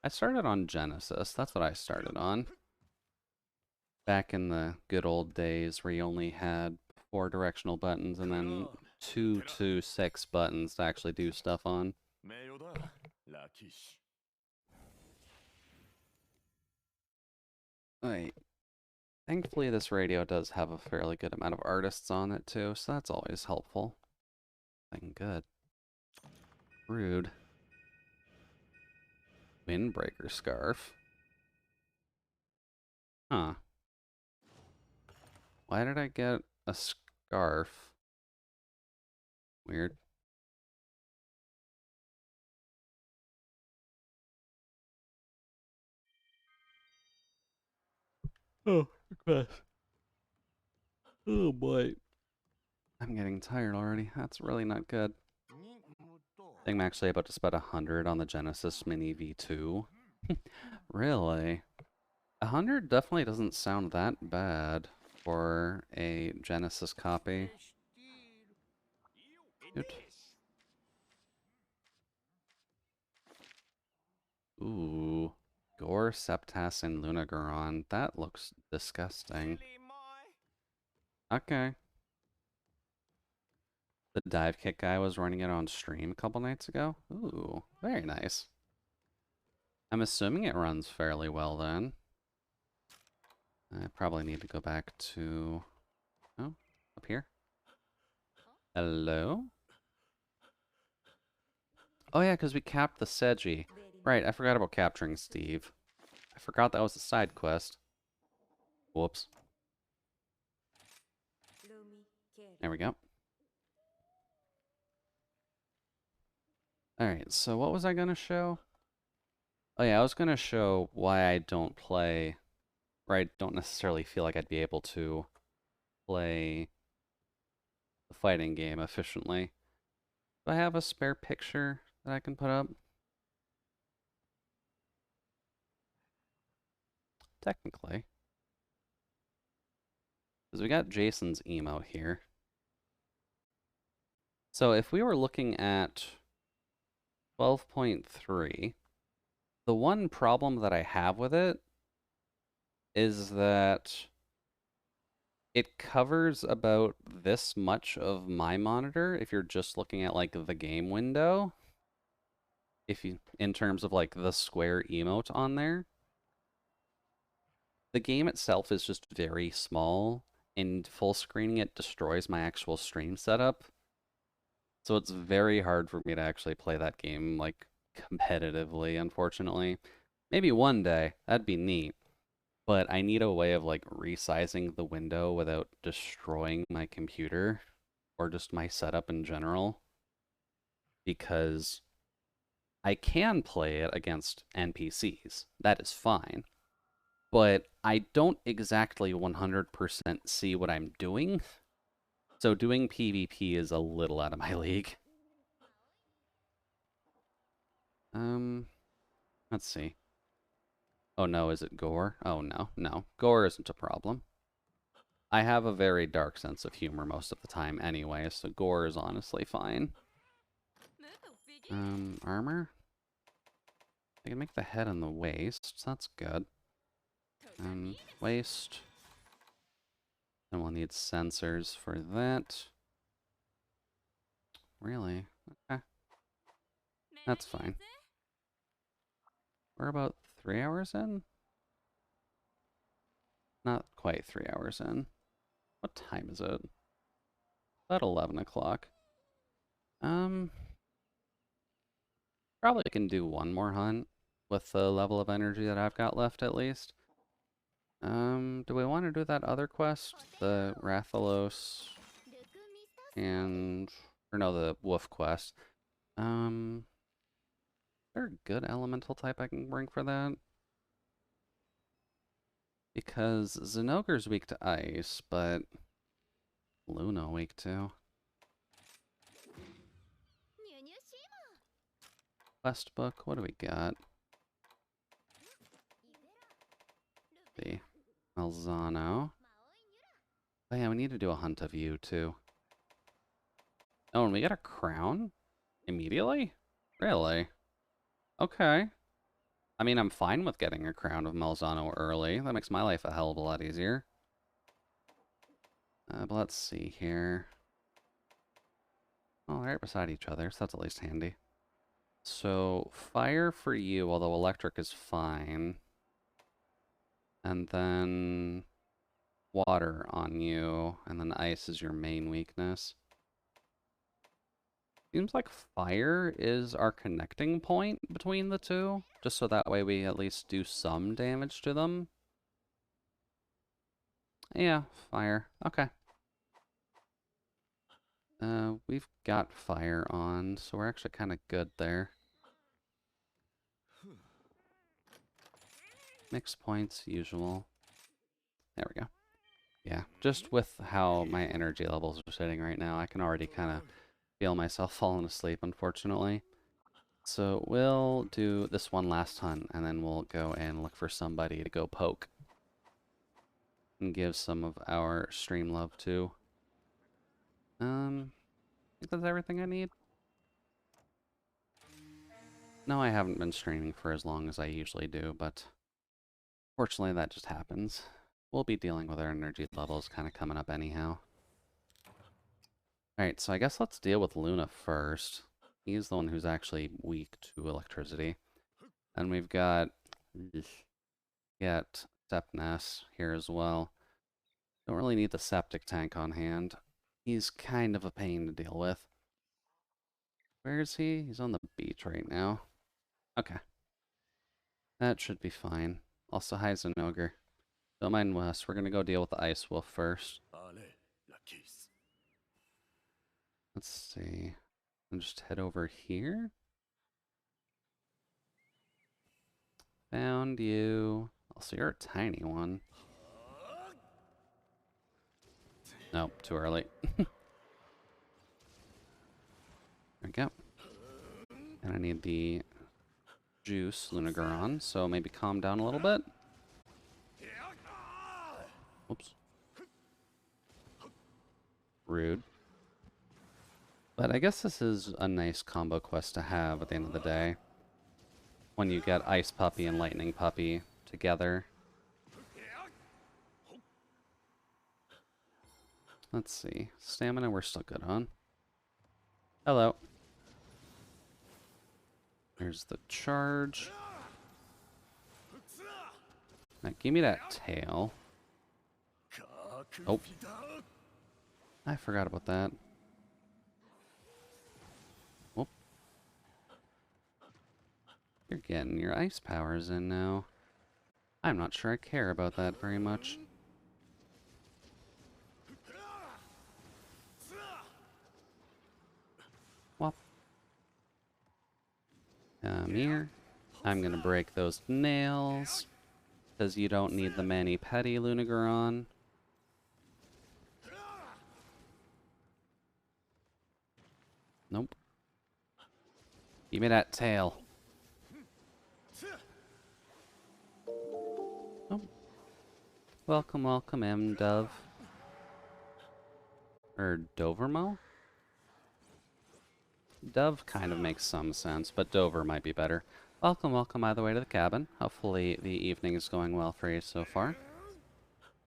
I started on Genesis. That's what I started on. Back in the good old days where you only had 4 directional buttons and then 2 to 6 buttons to actually do stuff on. Alright. Thankfully, this radio does have a fairly good amount of artists on it, too, so that's always helpful. Looking good. Rude. Windbreaker scarf. Huh. Why did I get a scarf? Weird. Oh, request. Oh boy. I'm getting tired already. That's really not good. I think I'm actually about to spend 100 on the Genesis Mini V2. Really? 100 definitely doesn't sound that bad for a Genesis copy. Good. Ooh. Gore, Septas, and Lunagoron. That looks disgusting. Okay. The dive kick guy was running it on stream a couple nights ago. Ooh, very nice. I'm assuming it runs fairly well then. I probably need to go back to... Oh, up here. Hello? Oh yeah, because we capped the Seji. Right, I forgot about capturing Steve. I forgot that was a side quest. Whoops. There we go. Alright, so what was I going to show? Oh yeah, I was going to show why I don't play, or I don't necessarily feel like I'd be able to play the fighting game efficiently. Do I have a spare picture that I can put up? Technically. Because we got Jason's emote here. So if we were looking at 12.3, the one problem that I have with it is that it covers about this much of my monitor if you're just looking at like the game window. If you, in terms of like the square emote on there, the game itself is just very small, and full screening it destroys my actual stream setup. So it's very hard for me to actually play that game like competitively, unfortunately. Maybe one day, that'd be neat. But I need a way of like resizing the window without destroying my computer or just my setup in general, because I can play it against NPCs. That is fine. But I don't exactly 100% see what I'm doing. So doing PvP is a little out of my league. Um, let's see. Oh no, is it gore? Oh no, no. Gore isn't a problem. I have a very dark sense of humor most of the time anyway, so gore is honestly fine. Armor? I can make the head and the waist, so that's good. Waist. And we'll need sensors for that. Really? Okay, that's fine. We're about 3 hours in? Not quite 3 hours in. What time is it? About 11 o'clock. Um, Probably can do one more hunt with the level of energy that I've got left at least. Do we want to do that other quest? The Rathalos and... or no, the Wolf quest. Is there a good elemental type I can bring for that? Because Zinogre's weak to ice, but Luna weak too. Quest book, what do we got? The Malzano. Oh yeah, we need to do a hunt of you too. Oh, and we got a crown? Immediately? Really? Okay. I mean, I'm fine with getting a crown of Malzano early. That makes my life a hell of a lot easier. But let's see here. Oh, they're right beside each other, so that's at least handy. So, fire for you, although electric is fine. And then water on you, and then ice is your main weakness. Seems like fire is our connecting point between the two, just so that way we at least do some damage to them. Yeah, fire. Okay. We've got fire on, so we're actually kind of good there. Mix points, usual. There we go. Yeah, just with how my energy levels are sitting right now, I can already kind of feel myself falling asleep, unfortunately. So we'll do this one last hunt, and then we'll go and look for somebody to go poke. And give some of our stream love to. I think that's everything I need. No, I haven't been streaming for as long as I usually do, but fortunately that just happens. We'll be dealing with our energy levels kind of coming up anyhow. Alright, so I guess let's deal with Luna first. He's the one who's actually weak to electricity. And we've got Sepness here as well. Don't really need the septic tank on hand. He's kind of a pain to deal with. Where is he? He's on the beach right now. Okay. That should be fine. Also, hi Zinogre. Don't mind us. We're gonna go deal with the Ice Wolf first. Let's see. I'll just head over here. Found you. Also, you're a tiny one. Nope, too early. There we go. And I need the juice Lunagoron, so maybe calm down a little bit. Oops. Rude. But I guess this is a nice combo quest to have at the end of the day. When you get Ice Puppy and Lightning Puppy together. Let's see. Stamina we're still good on. Hello. There's the charge. Now give me that tail. Oh. I forgot about that. Whoop. You're getting your ice powers in now. I'm not sure I care about that very much. Whop. Come here. I'm gonna break those nails. Because you don't need the mani-pedi, Lunagoron. Nope. Give me that tail. Oh. Welcome, welcome, M-Dove. Or Dovermo? Dove kind of makes some sense, but Dover might be better. Welcome, welcome either way to the cabin. Hopefully the evening is going well for you so far.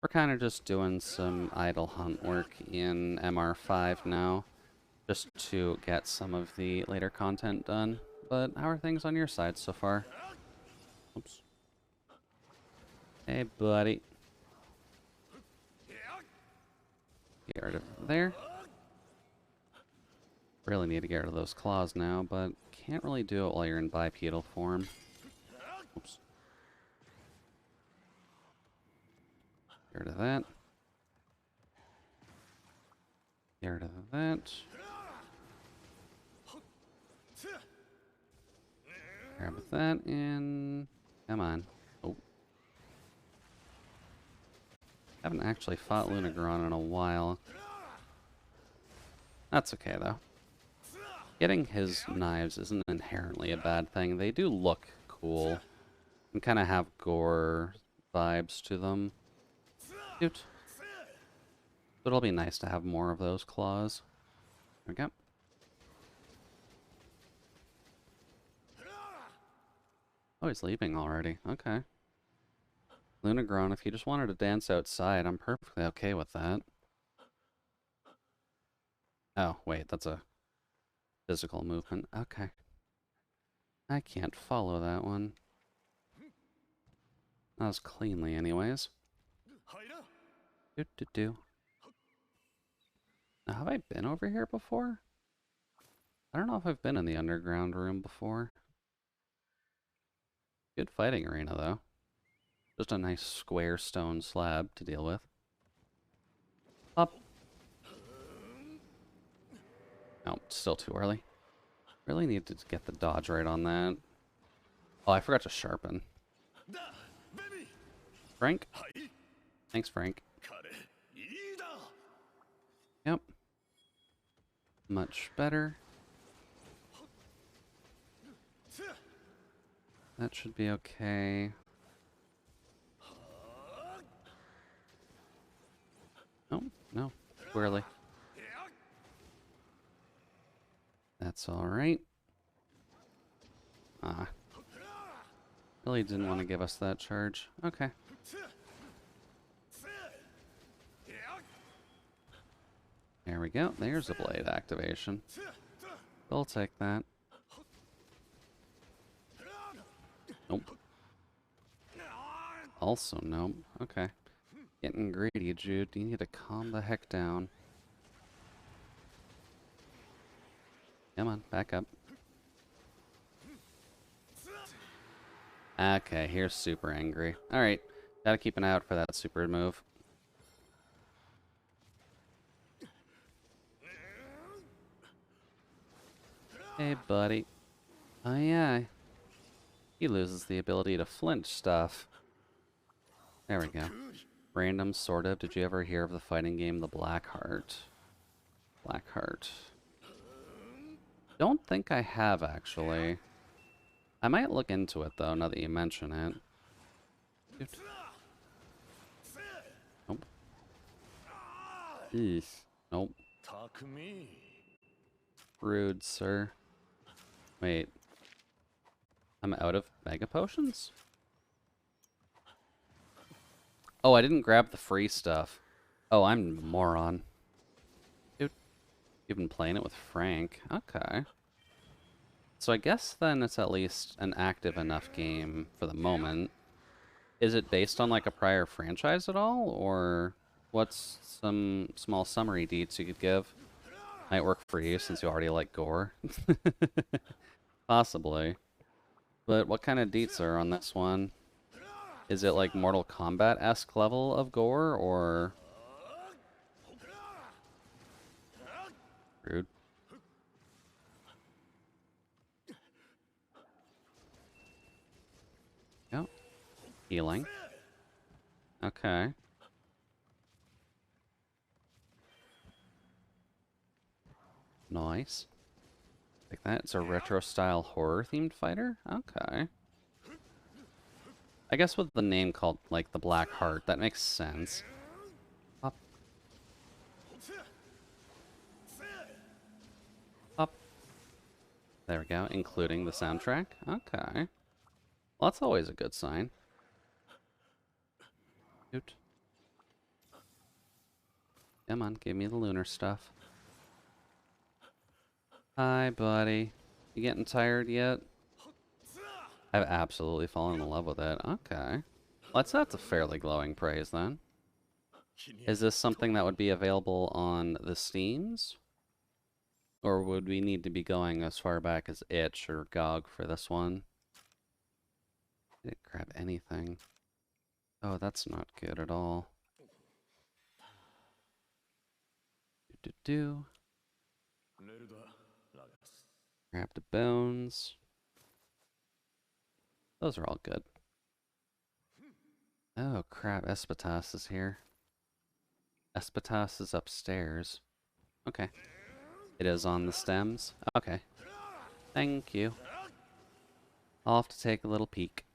We're kind of just doing some idle hunt work in MR5 now, just to get some of the later content done. But how are things on your side so far? Oops. Hey, buddy. Get rid of there. Really need to get rid of those claws now, but can't really do it while you're in bipedal form. Oops. Get rid of that. Get rid of that. Grab that and... Come on. Oh. Haven't actually fought Lunagoron in a while. That's okay, though. Getting his knives isn't inherently a bad thing. They do look cool and kind of have gore vibes to them. Cute. But it'll be nice to have more of those claws. There we go. Oh, he's leaving already. Okay. Lunagoron, if you just wanted to dance outside, I'm perfectly okay with that. Oh, wait, that's a physical movement. Okay. I can't follow that one. Not as cleanly, anyways. Do. Now, have I been over here before? I don't know if I've been in the underground room before. Good fighting arena, though. Just a nice square stone slab to deal with. Up. Oh, still too early. Really need to get the dodge right on that. Oh, I forgot to sharpen. Frank? Thanks, Frank. Yep. Much better. That should be okay. Oh, no. Squarely. That's alright. Ah. Really didn't want to give us that charge. Okay. There we go. There's a blade activation. We'll take that. Nope. Also nope. Okay. Getting greedy, Jude. You need to calm the heck down. Come on, back up. Okay, here's super angry. Alright. Gotta keep an eye out for that super move. Hey, buddy. Oh, yeah. He loses the ability to flinch stuff. There we go. Random, sort of. Did you ever hear of the fighting game The Black Heart? Black Heart. Don't think I have, actually. I might look into it, though, now that you mention it. Shoot. Nope. Eesh. Nope. Rude, sir. Wait. I'm out of Mega Potions? Oh, I didn't grab the free stuff. Oh, I'm a moron. Dude, you've been playing it with Frank. Okay. So I guess then it's at least an active enough game for the moment. Is it based on like a prior franchise at all? Or what's some small summary deets you could give? Might work for you since you already like gore. Possibly. But what kind of deets are on this one? Is it like Mortal Kombat-esque level of gore, or... Rude. Yep. Healing. Okay. Nice. Like that. It's a retro-style horror-themed fighter? Okay. I guess with the name called, like, the Black Heart, that makes sense. Up. Up. There we go, including the soundtrack. Okay. Well, that's always a good sign. Shoot. Come on, give me the lunar stuff. Hi, buddy. You getting tired yet? I've absolutely fallen in love with it. Okay. That's a fairly glowing praise, then. Is this something that would be available on the Steams? Or would we need to be going as far back as Itch or GOG for this one? Didn't grab anything. Oh, that's not good at all. Do. Grab the bones. Those are all good. Oh crap, Espetas is here. Espetas is upstairs. Okay. It is on the stems? Okay. Thank you. I'll have to take a little peek.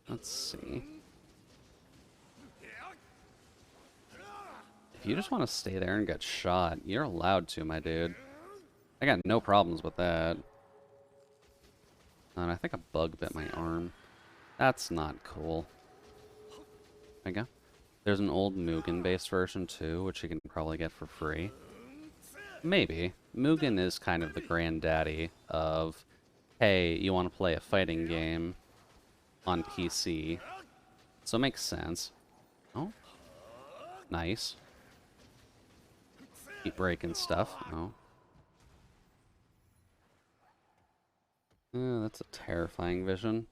Let's see. If you just want to stay there and get shot, you're allowed to, my dude. I got no problems with that. And I think a bug bit my arm. That's not cool. There you go. There's an old Mugen-based version too, which you can probably get for free. Maybe. Mugen is kind of the granddaddy of, hey, you want to play a fighting game on PC. So it makes sense. Oh. Nice. Keep breaking stuff. Oh. That's a terrifying vision.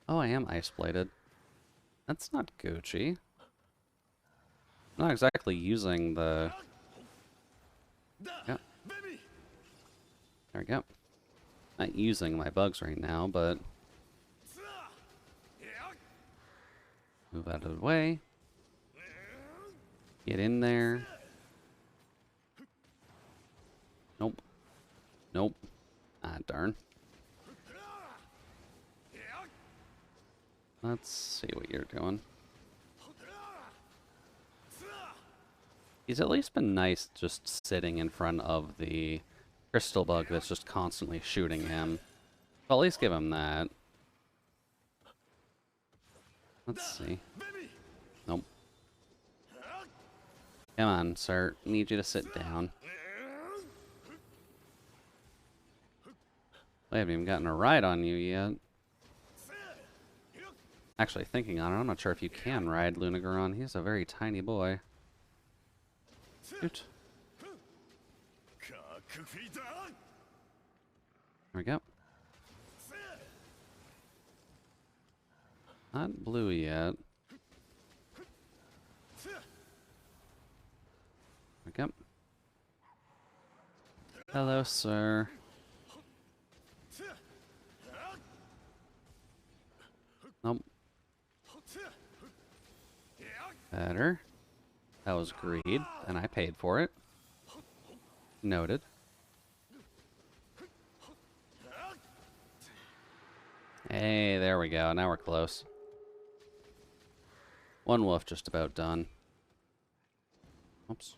Oh, I am ice-bladed. That's not Gucci. I'm not exactly using the... Yep. There we go. Not using my bugs right now, but... Move out of the way. Get in there. Nope. Nope. Ah, darn. Let's see what you're doing. He's at least been nice just sitting in front of the crystal bug that's just constantly shooting him. I'll at least give him that. Let's see. Nope. Come on, sir. Need you to sit down. I haven't even gotten a ride on you yet. Actually, thinking on it, I'm not sure if you can ride Lunagoron. He's a very tiny boy. Shoot. There we go. Not blue yet. There we go. Hello, sir. Nope. Better. That was greed, and I paid for it. Noted. Hey, there we go. Now we're close. One wolf just about done. Oops.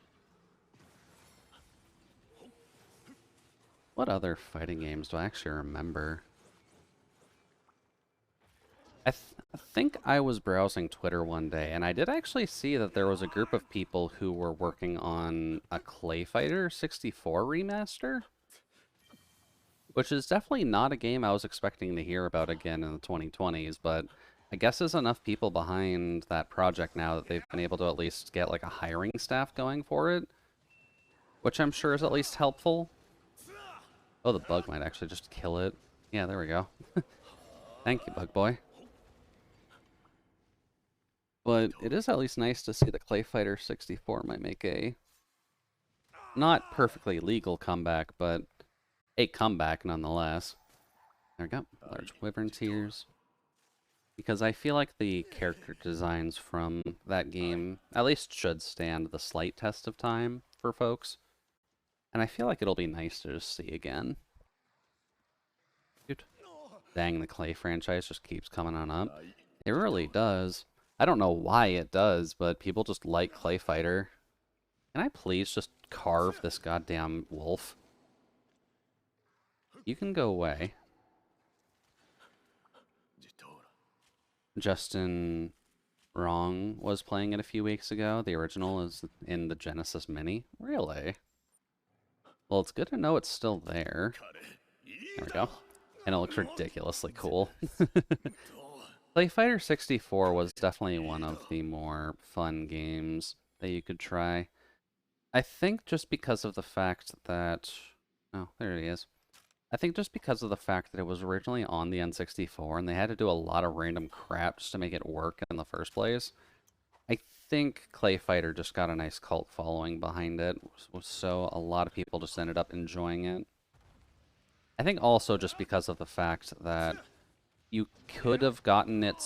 What other fighting games do I actually remember? I think I was browsing Twitter one day, and I did actually see that there was a group of people who were working on a Clay Fighter 64 remaster, which is definitely not a game I was expecting to hear about again in the 2020s, but I guess there's enough people behind that project now that they've been able to at least get like a hiring staff going for it, which I'm sure is at least helpful. Oh, the bug might actually just kill it. Yeah, there we go. Thank you, bug boy. But it is at least nice to see that Clay Fighter 64 might make a not perfectly legal comeback, but a comeback nonetheless. There we go. Large wyvern tears. Because I feel like the character designs from that game at least should stand the slight test of time for folks. And I feel like it'll be nice to just see again. Dude. Dang, the Clay franchise just keeps coming on up. It really does. I don't know why it does, but people just like Clay Fighter. Can I please just carve this goddamn wolf? You can go away. Justin Wrong was playing it a few weeks ago. The original is in the Genesis Mini. Really? Well, it's good to know it's still there. There we go. And it looks ridiculously cool. Clay Fighter 64 was definitely one of the more fun games that you could try. I think just because of the fact that... Oh, there he is. I think just because of the fact that it was originally on the N64 and they had to do a lot of random crap just to make it work in the first place, I think Clay Fighter just got a nice cult following behind it, so a lot of people just ended up enjoying it. I think also just because of the fact that you could have gotten it,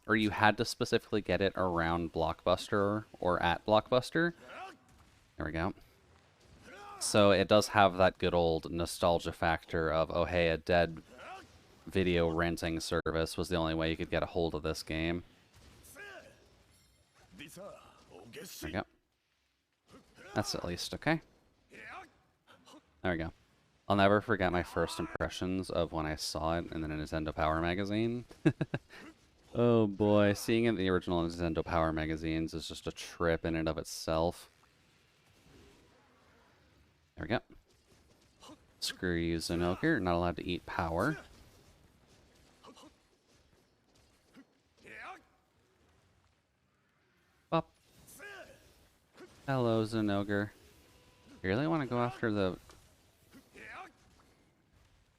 or you had to specifically get it around Blockbuster or at Blockbuster. There we go. So it does have that good old nostalgia factor of, oh hey, a dead video renting service was the only way you could get a hold of this game. There we go. That's at least okay. There we go. I'll never forget my first impressions of when I saw it in the Nintendo Power magazine. Oh boy, seeing it in the original Nintendo Power magazines is just a trip in and of itself. There we go. Screw you, Zenogre. Not allowed to eat power. Bop. Hello, Zenogre. You really want to go after the...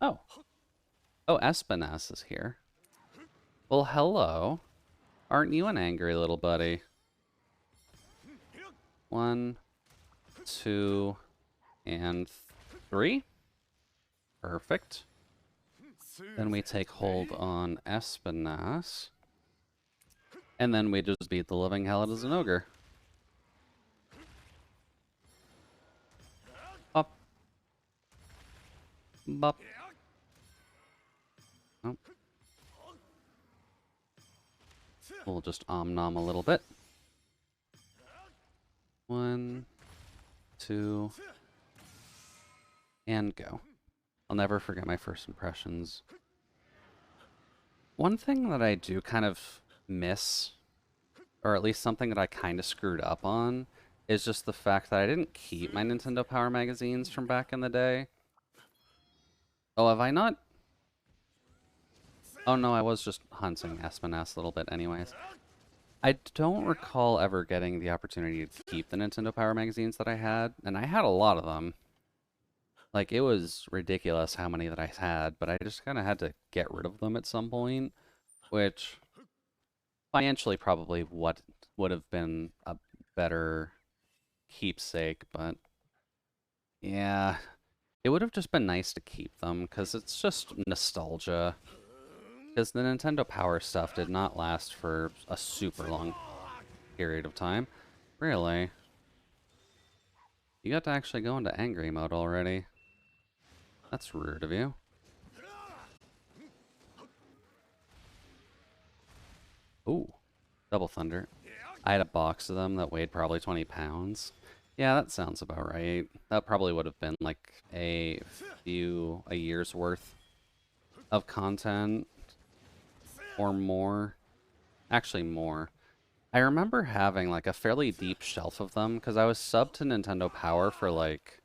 Oh. Oh, Espinas is here. Well, hello. Aren't you an angry little buddy? 1, 2, and 3. Perfect. Then we take hold on Espinas. And then we just beat the living hell out of Zenogre. Up. Bop. Oh. We'll just nom a little bit. 1, 2, and go. I'll never forget my first impressions. One thing that I do kind of miss, or at least something that I kind of screwed up on, is just the fact that I didn't keep my Nintendo Power magazines from back in the day. Oh, have I not? Oh no, I was just hunting Espinas a little bit anyways. I don't recall ever getting the opportunity to keep the Nintendo Power magazines that I had, and I had a lot of them. Like, it was ridiculous how many that I had, but I just kind of had to get rid of them at some point, which financially probably what would have been a better keepsake, but yeah, it would have just been nice to keep them, because it's just nostalgia. Because the Nintendo Power stuff did not last for a super long period of time. Really? You got to actually go into angry mode already. That's rude of you. Ooh. Double Thunder. I had a box of them that weighed probably 20 pounds. Yeah, that sounds about right. That probably would have been like a year's worth of content or more. Actually, more. I remember having like a fairly deep shelf of them because I was subbed to Nintendo Power for like,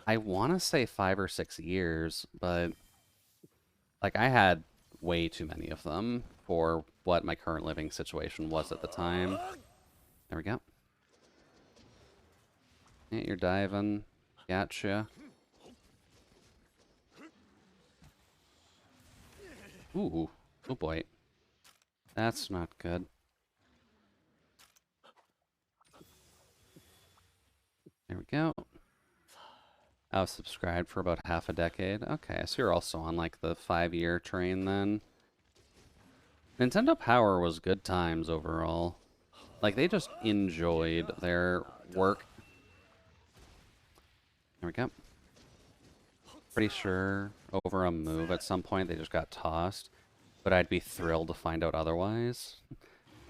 I want to say 5 or 6 years, but like I had way too many of them for what my current living situation was at the time. There we go. Yeah, you're diving. Gotcha. Ooh. Oh boy. That's not good. There we go. I was subscribed for about half a decade. Okay, so you're also on like the 5-year train then. Nintendo Power was good times overall. Like they just enjoyed their work. There we go. Pretty sure over a move at some point they just got tossed, but I'd be thrilled to find out otherwise.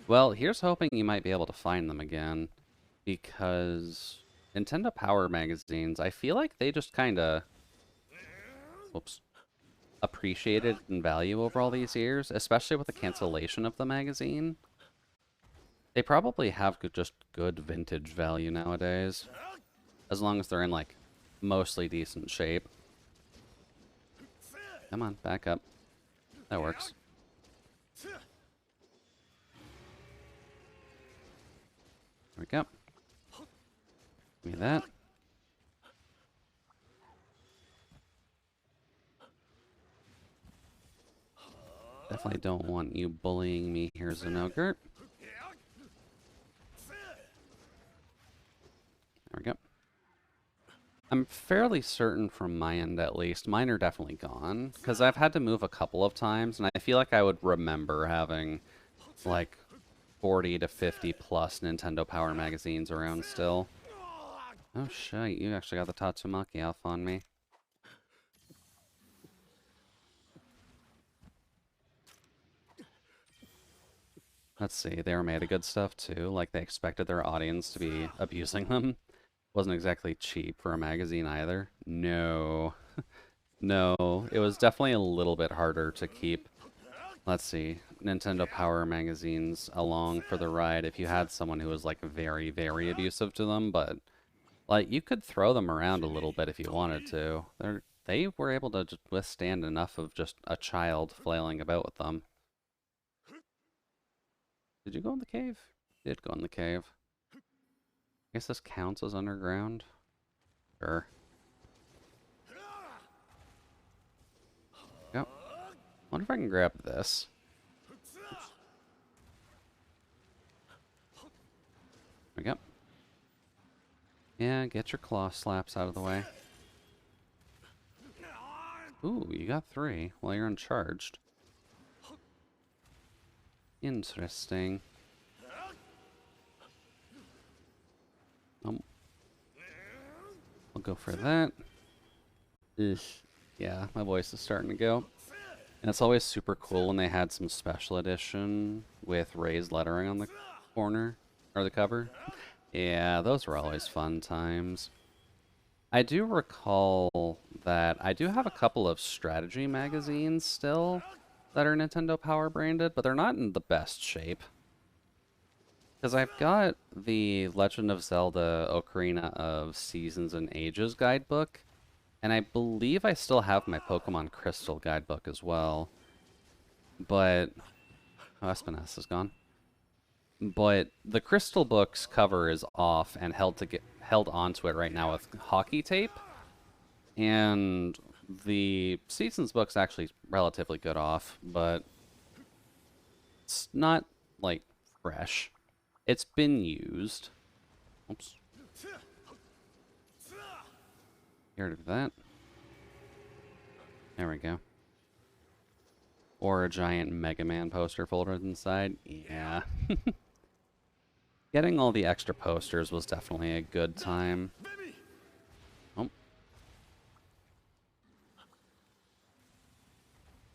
Well, here's hoping you might be able to find them again, because Nintendo Power magazines, I feel like they just kind of, whoops, appreciated in value over all these years, especially with the cancellation of the magazine. They probably have just good vintage value nowadays, as long as they're in like mostly decent shape. Come on, back up. That works. There we go. Give me that. Definitely don't want you bullying me here, Zenogurt. There we go. I'm fairly certain from my end, at least, mine are definitely gone, because I've had to move a couple of times, and I feel like I would remember having, like, 40 to 50 plus Nintendo Power magazines around still. Oh, shit, you actually got the Tatsumaki off on me. Let's see, they were made of good stuff, too. Like, they expected their audience to be abusing them. Wasn't exactly cheap for a magazine, either. No. No, it was definitely a little bit harder to keep, let's see, Nintendo Power magazines along for the ride if you had someone who was, like, very, very abusive to them, but, like, you could throw them around a little bit if you wanted to. They were able to just withstand enough of just a child flailing about with them. Did you go in the cave? You did go in the cave. I guess this counts as underground? Sure. Yep. Wonder if I can grab this. There we go. Yeah, get your claw slaps out of the way. Ooh, you got 3 while you're uncharged. Interesting. I'll go for that. Ugh. Yeah, my voice is starting to go. And it's always super cool when they had some special edition with raised lettering on the corner, or the cover. Yeah, those were always fun times. I do recall that I do have a couple of strategy magazines still that are Nintendo Power branded, but they're not in the best shape. Because I've got the Legend of Zelda Ocarina of Seasons and Ages guidebook, and I believe I still have my Pokemon Crystal guidebook as well. But oh, Espiness is gone. But the Crystal book's cover is off and held onto it right now with hockey tape. And the Seasons book's actually relatively good off, but it's not like fresh. It's been used. Oops. Get rid of that. There we go. Or a giant Mega Man poster folded inside. Yeah. Getting all the extra posters was definitely a good time. Oh.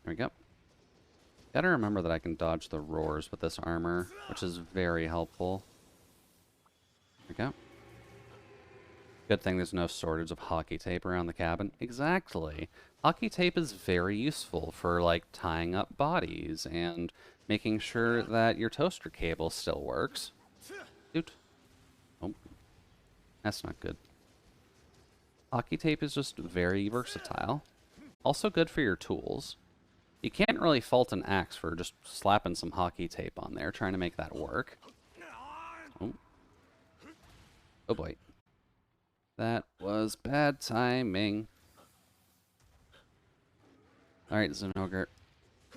There we go. Gotta remember that I can dodge the roars with this armor, which is very helpful. There we go. Good thing there's no shortage of hockey tape around the cabin. Exactly. Hockey tape is very useful for, like, tying up bodies and making sure that your toaster cable still works. Dude. Oh, that's not good. Hockey tape is just very versatile. Also good for your tools. You can't really fault an axe for just slapping some hockey tape on there, trying to make that work. Oh, oh boy. That was bad timing. Alright, Zenogre.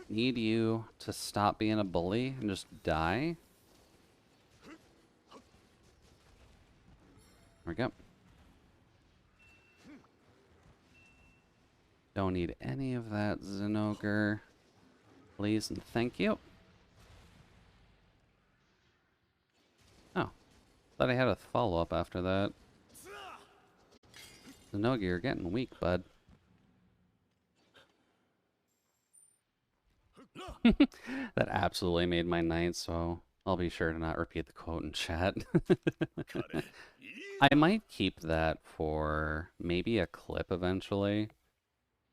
Need you to stop being a bully and just die. There we go. Don't need any of that, Zenogre. Please and thank you. Oh. Thought I had a follow-up after that. Zenogre, you're getting weak, bud. That absolutely made my night, so I'll be sure to not repeat the quote in chat. I might keep that for maybe a clip eventually,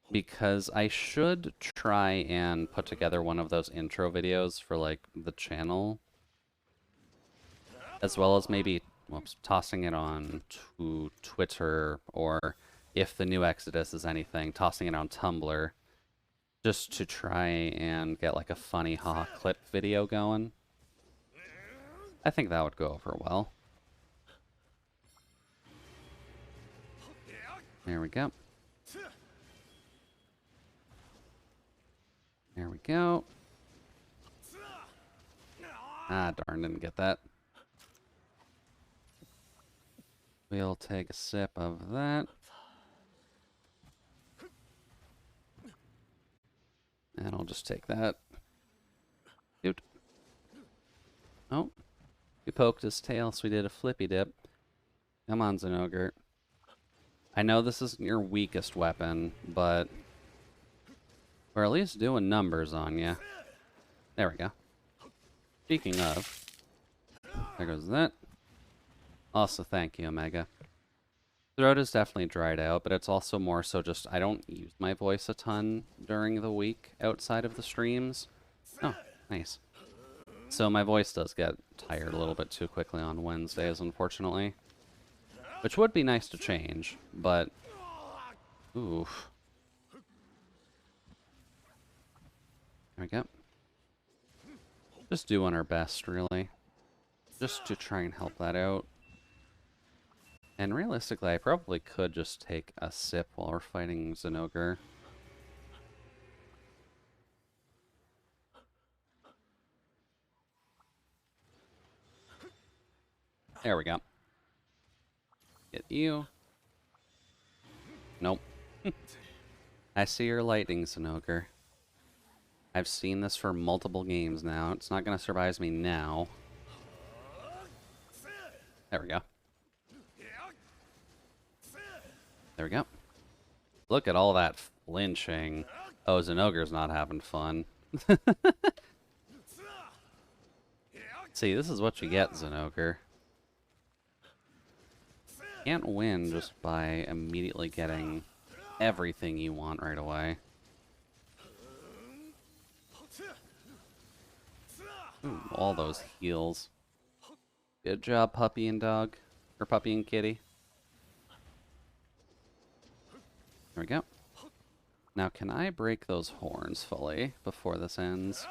because I should try and put together one of those intro videos for, like, the channel, as well as maybe, whoops, tossing it on to Twitter, or if the new Exodus is anything, tossing it on Tumblr, just to try and get, like, a funny haha clip video going. I think that would go over well. There we go. There we go. Ah, darn, didn't get that. We'll take a sip of that. And I'll just take that. Dude. Oh. We poked his tail, so we did a flippy dip. Come on, Zenogre. I know this isn't your weakest weapon, but we're at least doing numbers on you. There we go. Speaking of, there goes that. Also, thank you, Omega. Throat is definitely dried out, but it's also more so just I don't use my voice a ton during the week outside of the streams. Oh, nice. So my voice does get tired a little bit too quickly on Wednesdays, unfortunately. Which would be nice to change, but... Oof. There we go. Just doing our best, really. Just to try and help that out. And realistically, I probably could just take a sip while we're fighting Zenogre. There we go. Get you. Nope. I see your lightning, Zenogre. I've seen this for multiple games now. It's not going to surprise me now. There we go. There we go. Look at all that flinching. Oh, Zenogre's not having fun. See, this is what you get, Zenogre. Can't win just by immediately getting everything you want right away. Ooh, all those heals. Good job, puppy and dog. Or puppy and kitty. There we go. Now, can I break those horns fully before this ends?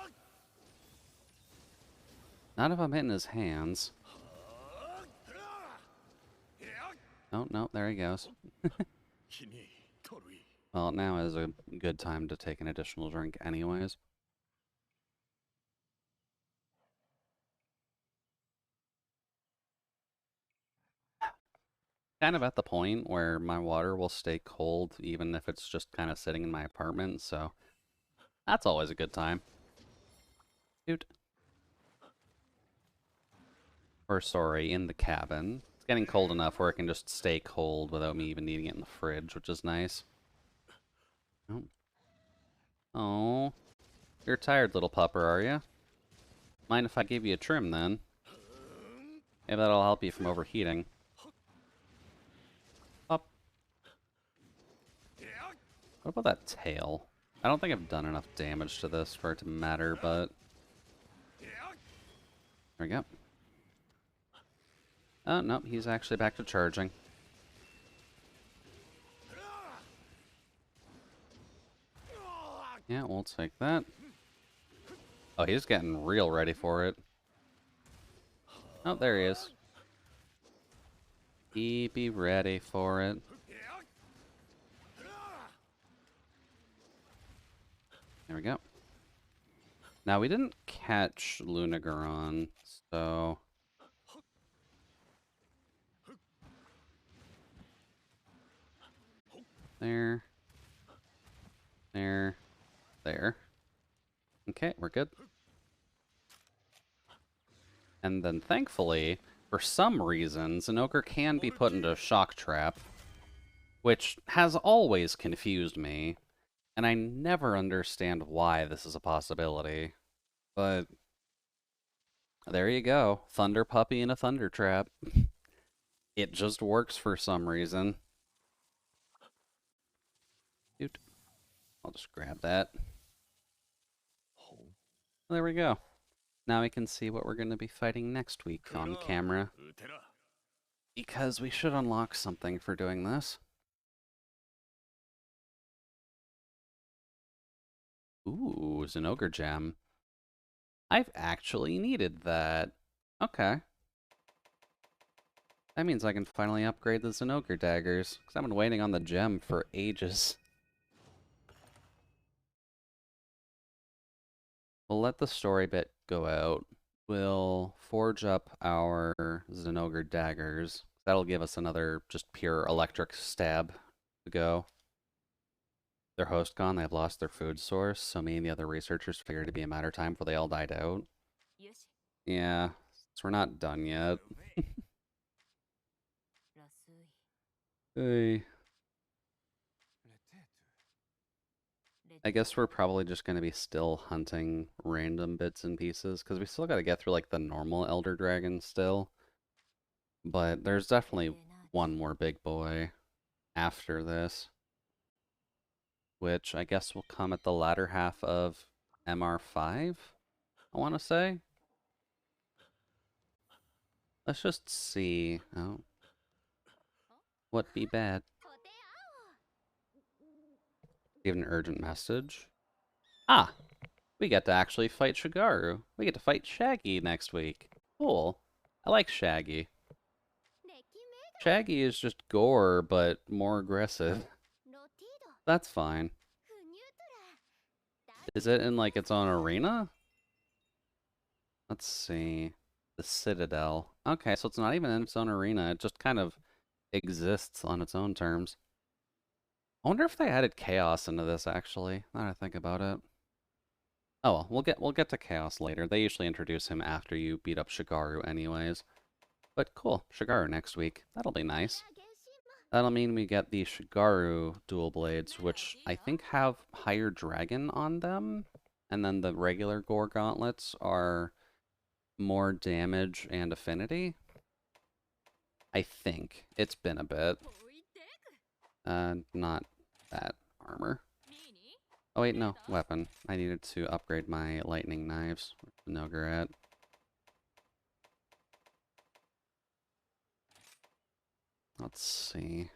Not if I'm hitting his hands. Oh, no, there he goes. Well, now is a good time to take an additional drink anyways. Kind of at the point where my water will stay cold even if it's just kind of sitting in my apartment, so that's always a good time. Dude. Or sorry, in the cabin. It's getting cold enough where it can just stay cold without me even needing it in the fridge, which is nice. Oh. Oh. You're a tired little pupper, are you? Mind if I give you a trim then? Maybe that'll help you from overheating. Up. What about that tail? I don't think I've done enough damage to this for it to matter, but... There we go. Oh, no, he's actually back to charging. Yeah, we'll take that. Oh, he's getting real ready for it. Oh, there he is. He be ready for it. There we go. Now, we didn't catch Lunagaron, so... There. There. There. Okay, we're good. And then, thankfully, for some reason, Zinogre can be put into a shock trap, which has always confused me, and I never understand why this is a possibility. But there you go. Thunder Puppy in a Thunder Trap. It just works for some reason. Dude, I'll just grab that. There we go. Now we can see what we're going to be fighting next week on camera. Because we should unlock something for doing this. Ooh, Zinogre Gem. I've actually needed that. Okay. That means I can finally upgrade the Zinogre daggers, because I've been waiting on the gem for ages. We'll let the story bit go out. We'll forge up our Zinogre daggers. That'll give us another just pure electric stab to go. Their host gone, they've lost their food source, so me and the other researchers figured it'd be a matter of time before they all died out. Yeah, so we're not done yet. Hey. I guess we're probably just going to be still hunting random bits and pieces, because we still got to get through, like, the normal Elder Dragon still. But there's definitely one more big boy after this, which I guess will come at the latter half of MR5, I want to say. Let's just see. Oh. What be bad? Give an urgent message. Ah! We get to actually fight Shigaru. We get to fight Shaggy next week. Cool. I like Shaggy. Shaggy is just gore, but more aggressive. That's fine. Is it in, like, its own arena? Let's see. The Citadel. Okay, so it's not even in its own arena. It just kind of exists on its own terms. I wonder if they added chaos into this, actually, now that I think about it. Oh well, we'll get to chaos later. They usually introduce him after you beat up Shigaru anyways. But cool, Shigaru next week. That'll be nice. That'll mean we get the Shigaru dual blades, which I think have higher dragon on them. And then the regular gore gauntlets are more damage and affinity. I think. It's been a bit. Not that armor. Oh wait, no, weapon. I needed to upgrade my lightning knives with the Nogaret. Let's see.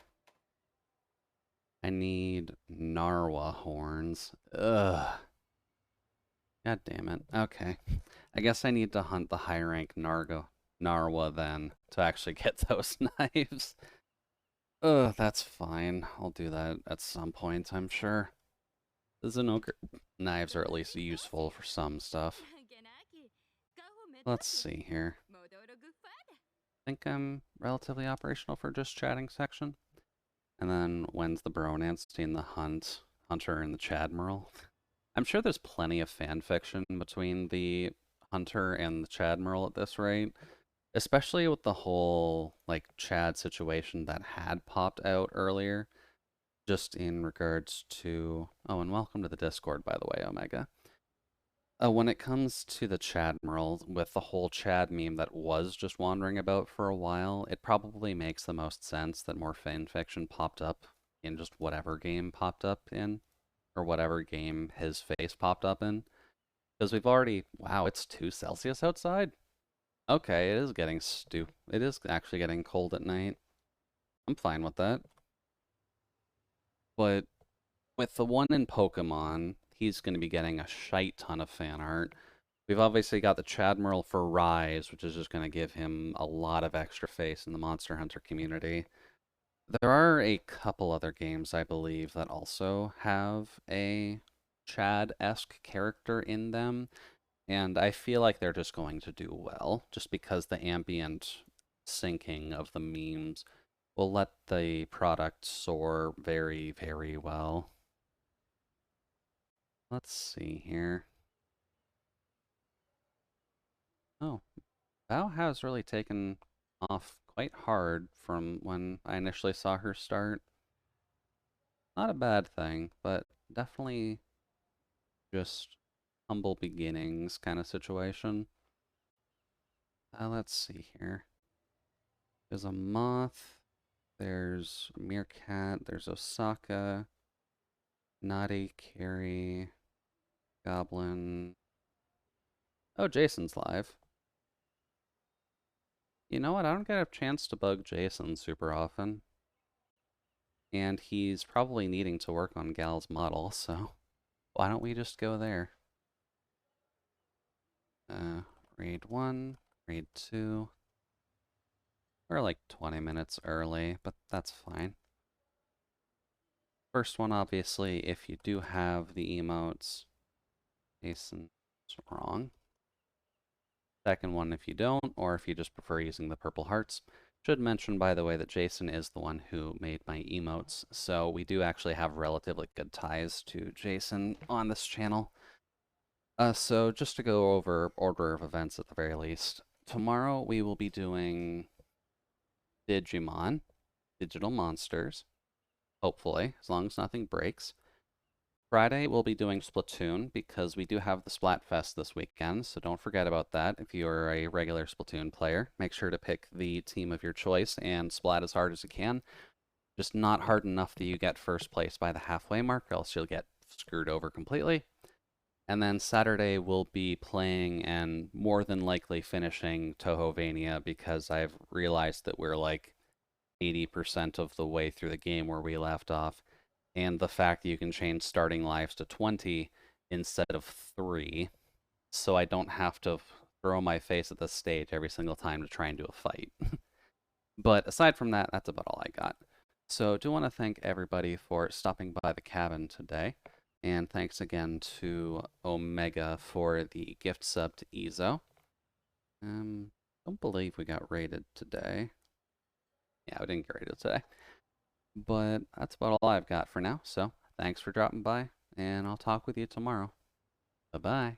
I need Narwa horns. Ugh. God damn it. Okay. I guess I need to hunt the high rank Narwa then to actually get those knives. Ugh, that's fine. I'll do that at some point, I'm sure. The Zinogre knives are at least useful for some stuff. Let's see here. I think I'm relatively operational for just chatting section. And then when's the Bronance scene, the Hunter and the Chadmiral? I'm sure there's plenty of fan fiction between the Hunter and the Chadmiral at this rate. Especially with the whole, like, Chad situation that had popped out earlier. Just in regards to... Oh, and welcome to the Discord, by the way, Omega. When it comes to the Chadmiral, with the whole Chad meme that was just wandering about for a while, it probably makes the most sense that more fan fiction popped up in just whatever game popped up in, or whatever game his face popped up in. Because we've already, wow, it's 2 Celsius outside? Okay, it is getting it is actually getting cold at night. I'm fine with that. But with the one in Pokemon, he's going to be getting a shite ton of fan art. We've obviously got the Chadmiral for Rise, which is just going to give him a lot of extra face in the Monster Hunter community. There are a couple other games, I believe, that also have a Chad-esque character in them, and I feel like they're just going to do well, just because the ambient syncing of the memes will let the product soar very, very well. Let's see here. Oh, Bao has really taken off quite hard from when I initially saw her start. Not a bad thing, but definitely just humble beginnings kind of situation. Let's see here. There's a moth, there's a meerkat, there's Osaka, Naughty, Carrie, Goblin. Oh, Jason's live. You know what? I don't get a chance to bug Jason super often. And he's probably needing to work on Gal's model, so why don't we just go there? Uh, raid 1, raid 2. We're like 20 minutes early, but that's fine. First one, obviously, if you do have the emotes, Jason's wrong. Second one, if you don't, or if you just prefer using the purple hearts. Should mention, by the way, that Jason is the one who made my emotes, so we do actually have relatively good ties to Jason on this channel. So just to go over order of events at the very least, tomorrow we will be doing Digimon, Digital Monsters, hopefully, as long as nothing breaks. Friday we'll be doing Splatoon because we do have the Splatfest this weekend, so don't forget about that. If you're a regular Splatoon player, make sure to pick the team of your choice and splat as hard as you can. Just not hard enough that you get first place by the halfway mark, or else you'll get screwed over completely. And then Saturday we'll be playing and more than likely finishing Tohovania because I've realized that we're like 80% of the way through the game where we left off. And the fact that you can change starting lives to 20 instead of 3, so I don't have to throw my face at the stage every single time to try and do a fight. But aside from that, that's about all I got. So I do want to thank everybody for stopping by the cabin today. And thanks again to Omega for the gift sub to Ezo. Don't believe we got rated today. Yeah, we didn't get rated today. But that's about all I've got for now. So thanks for dropping by, and I'll talk with you tomorrow. Bye bye.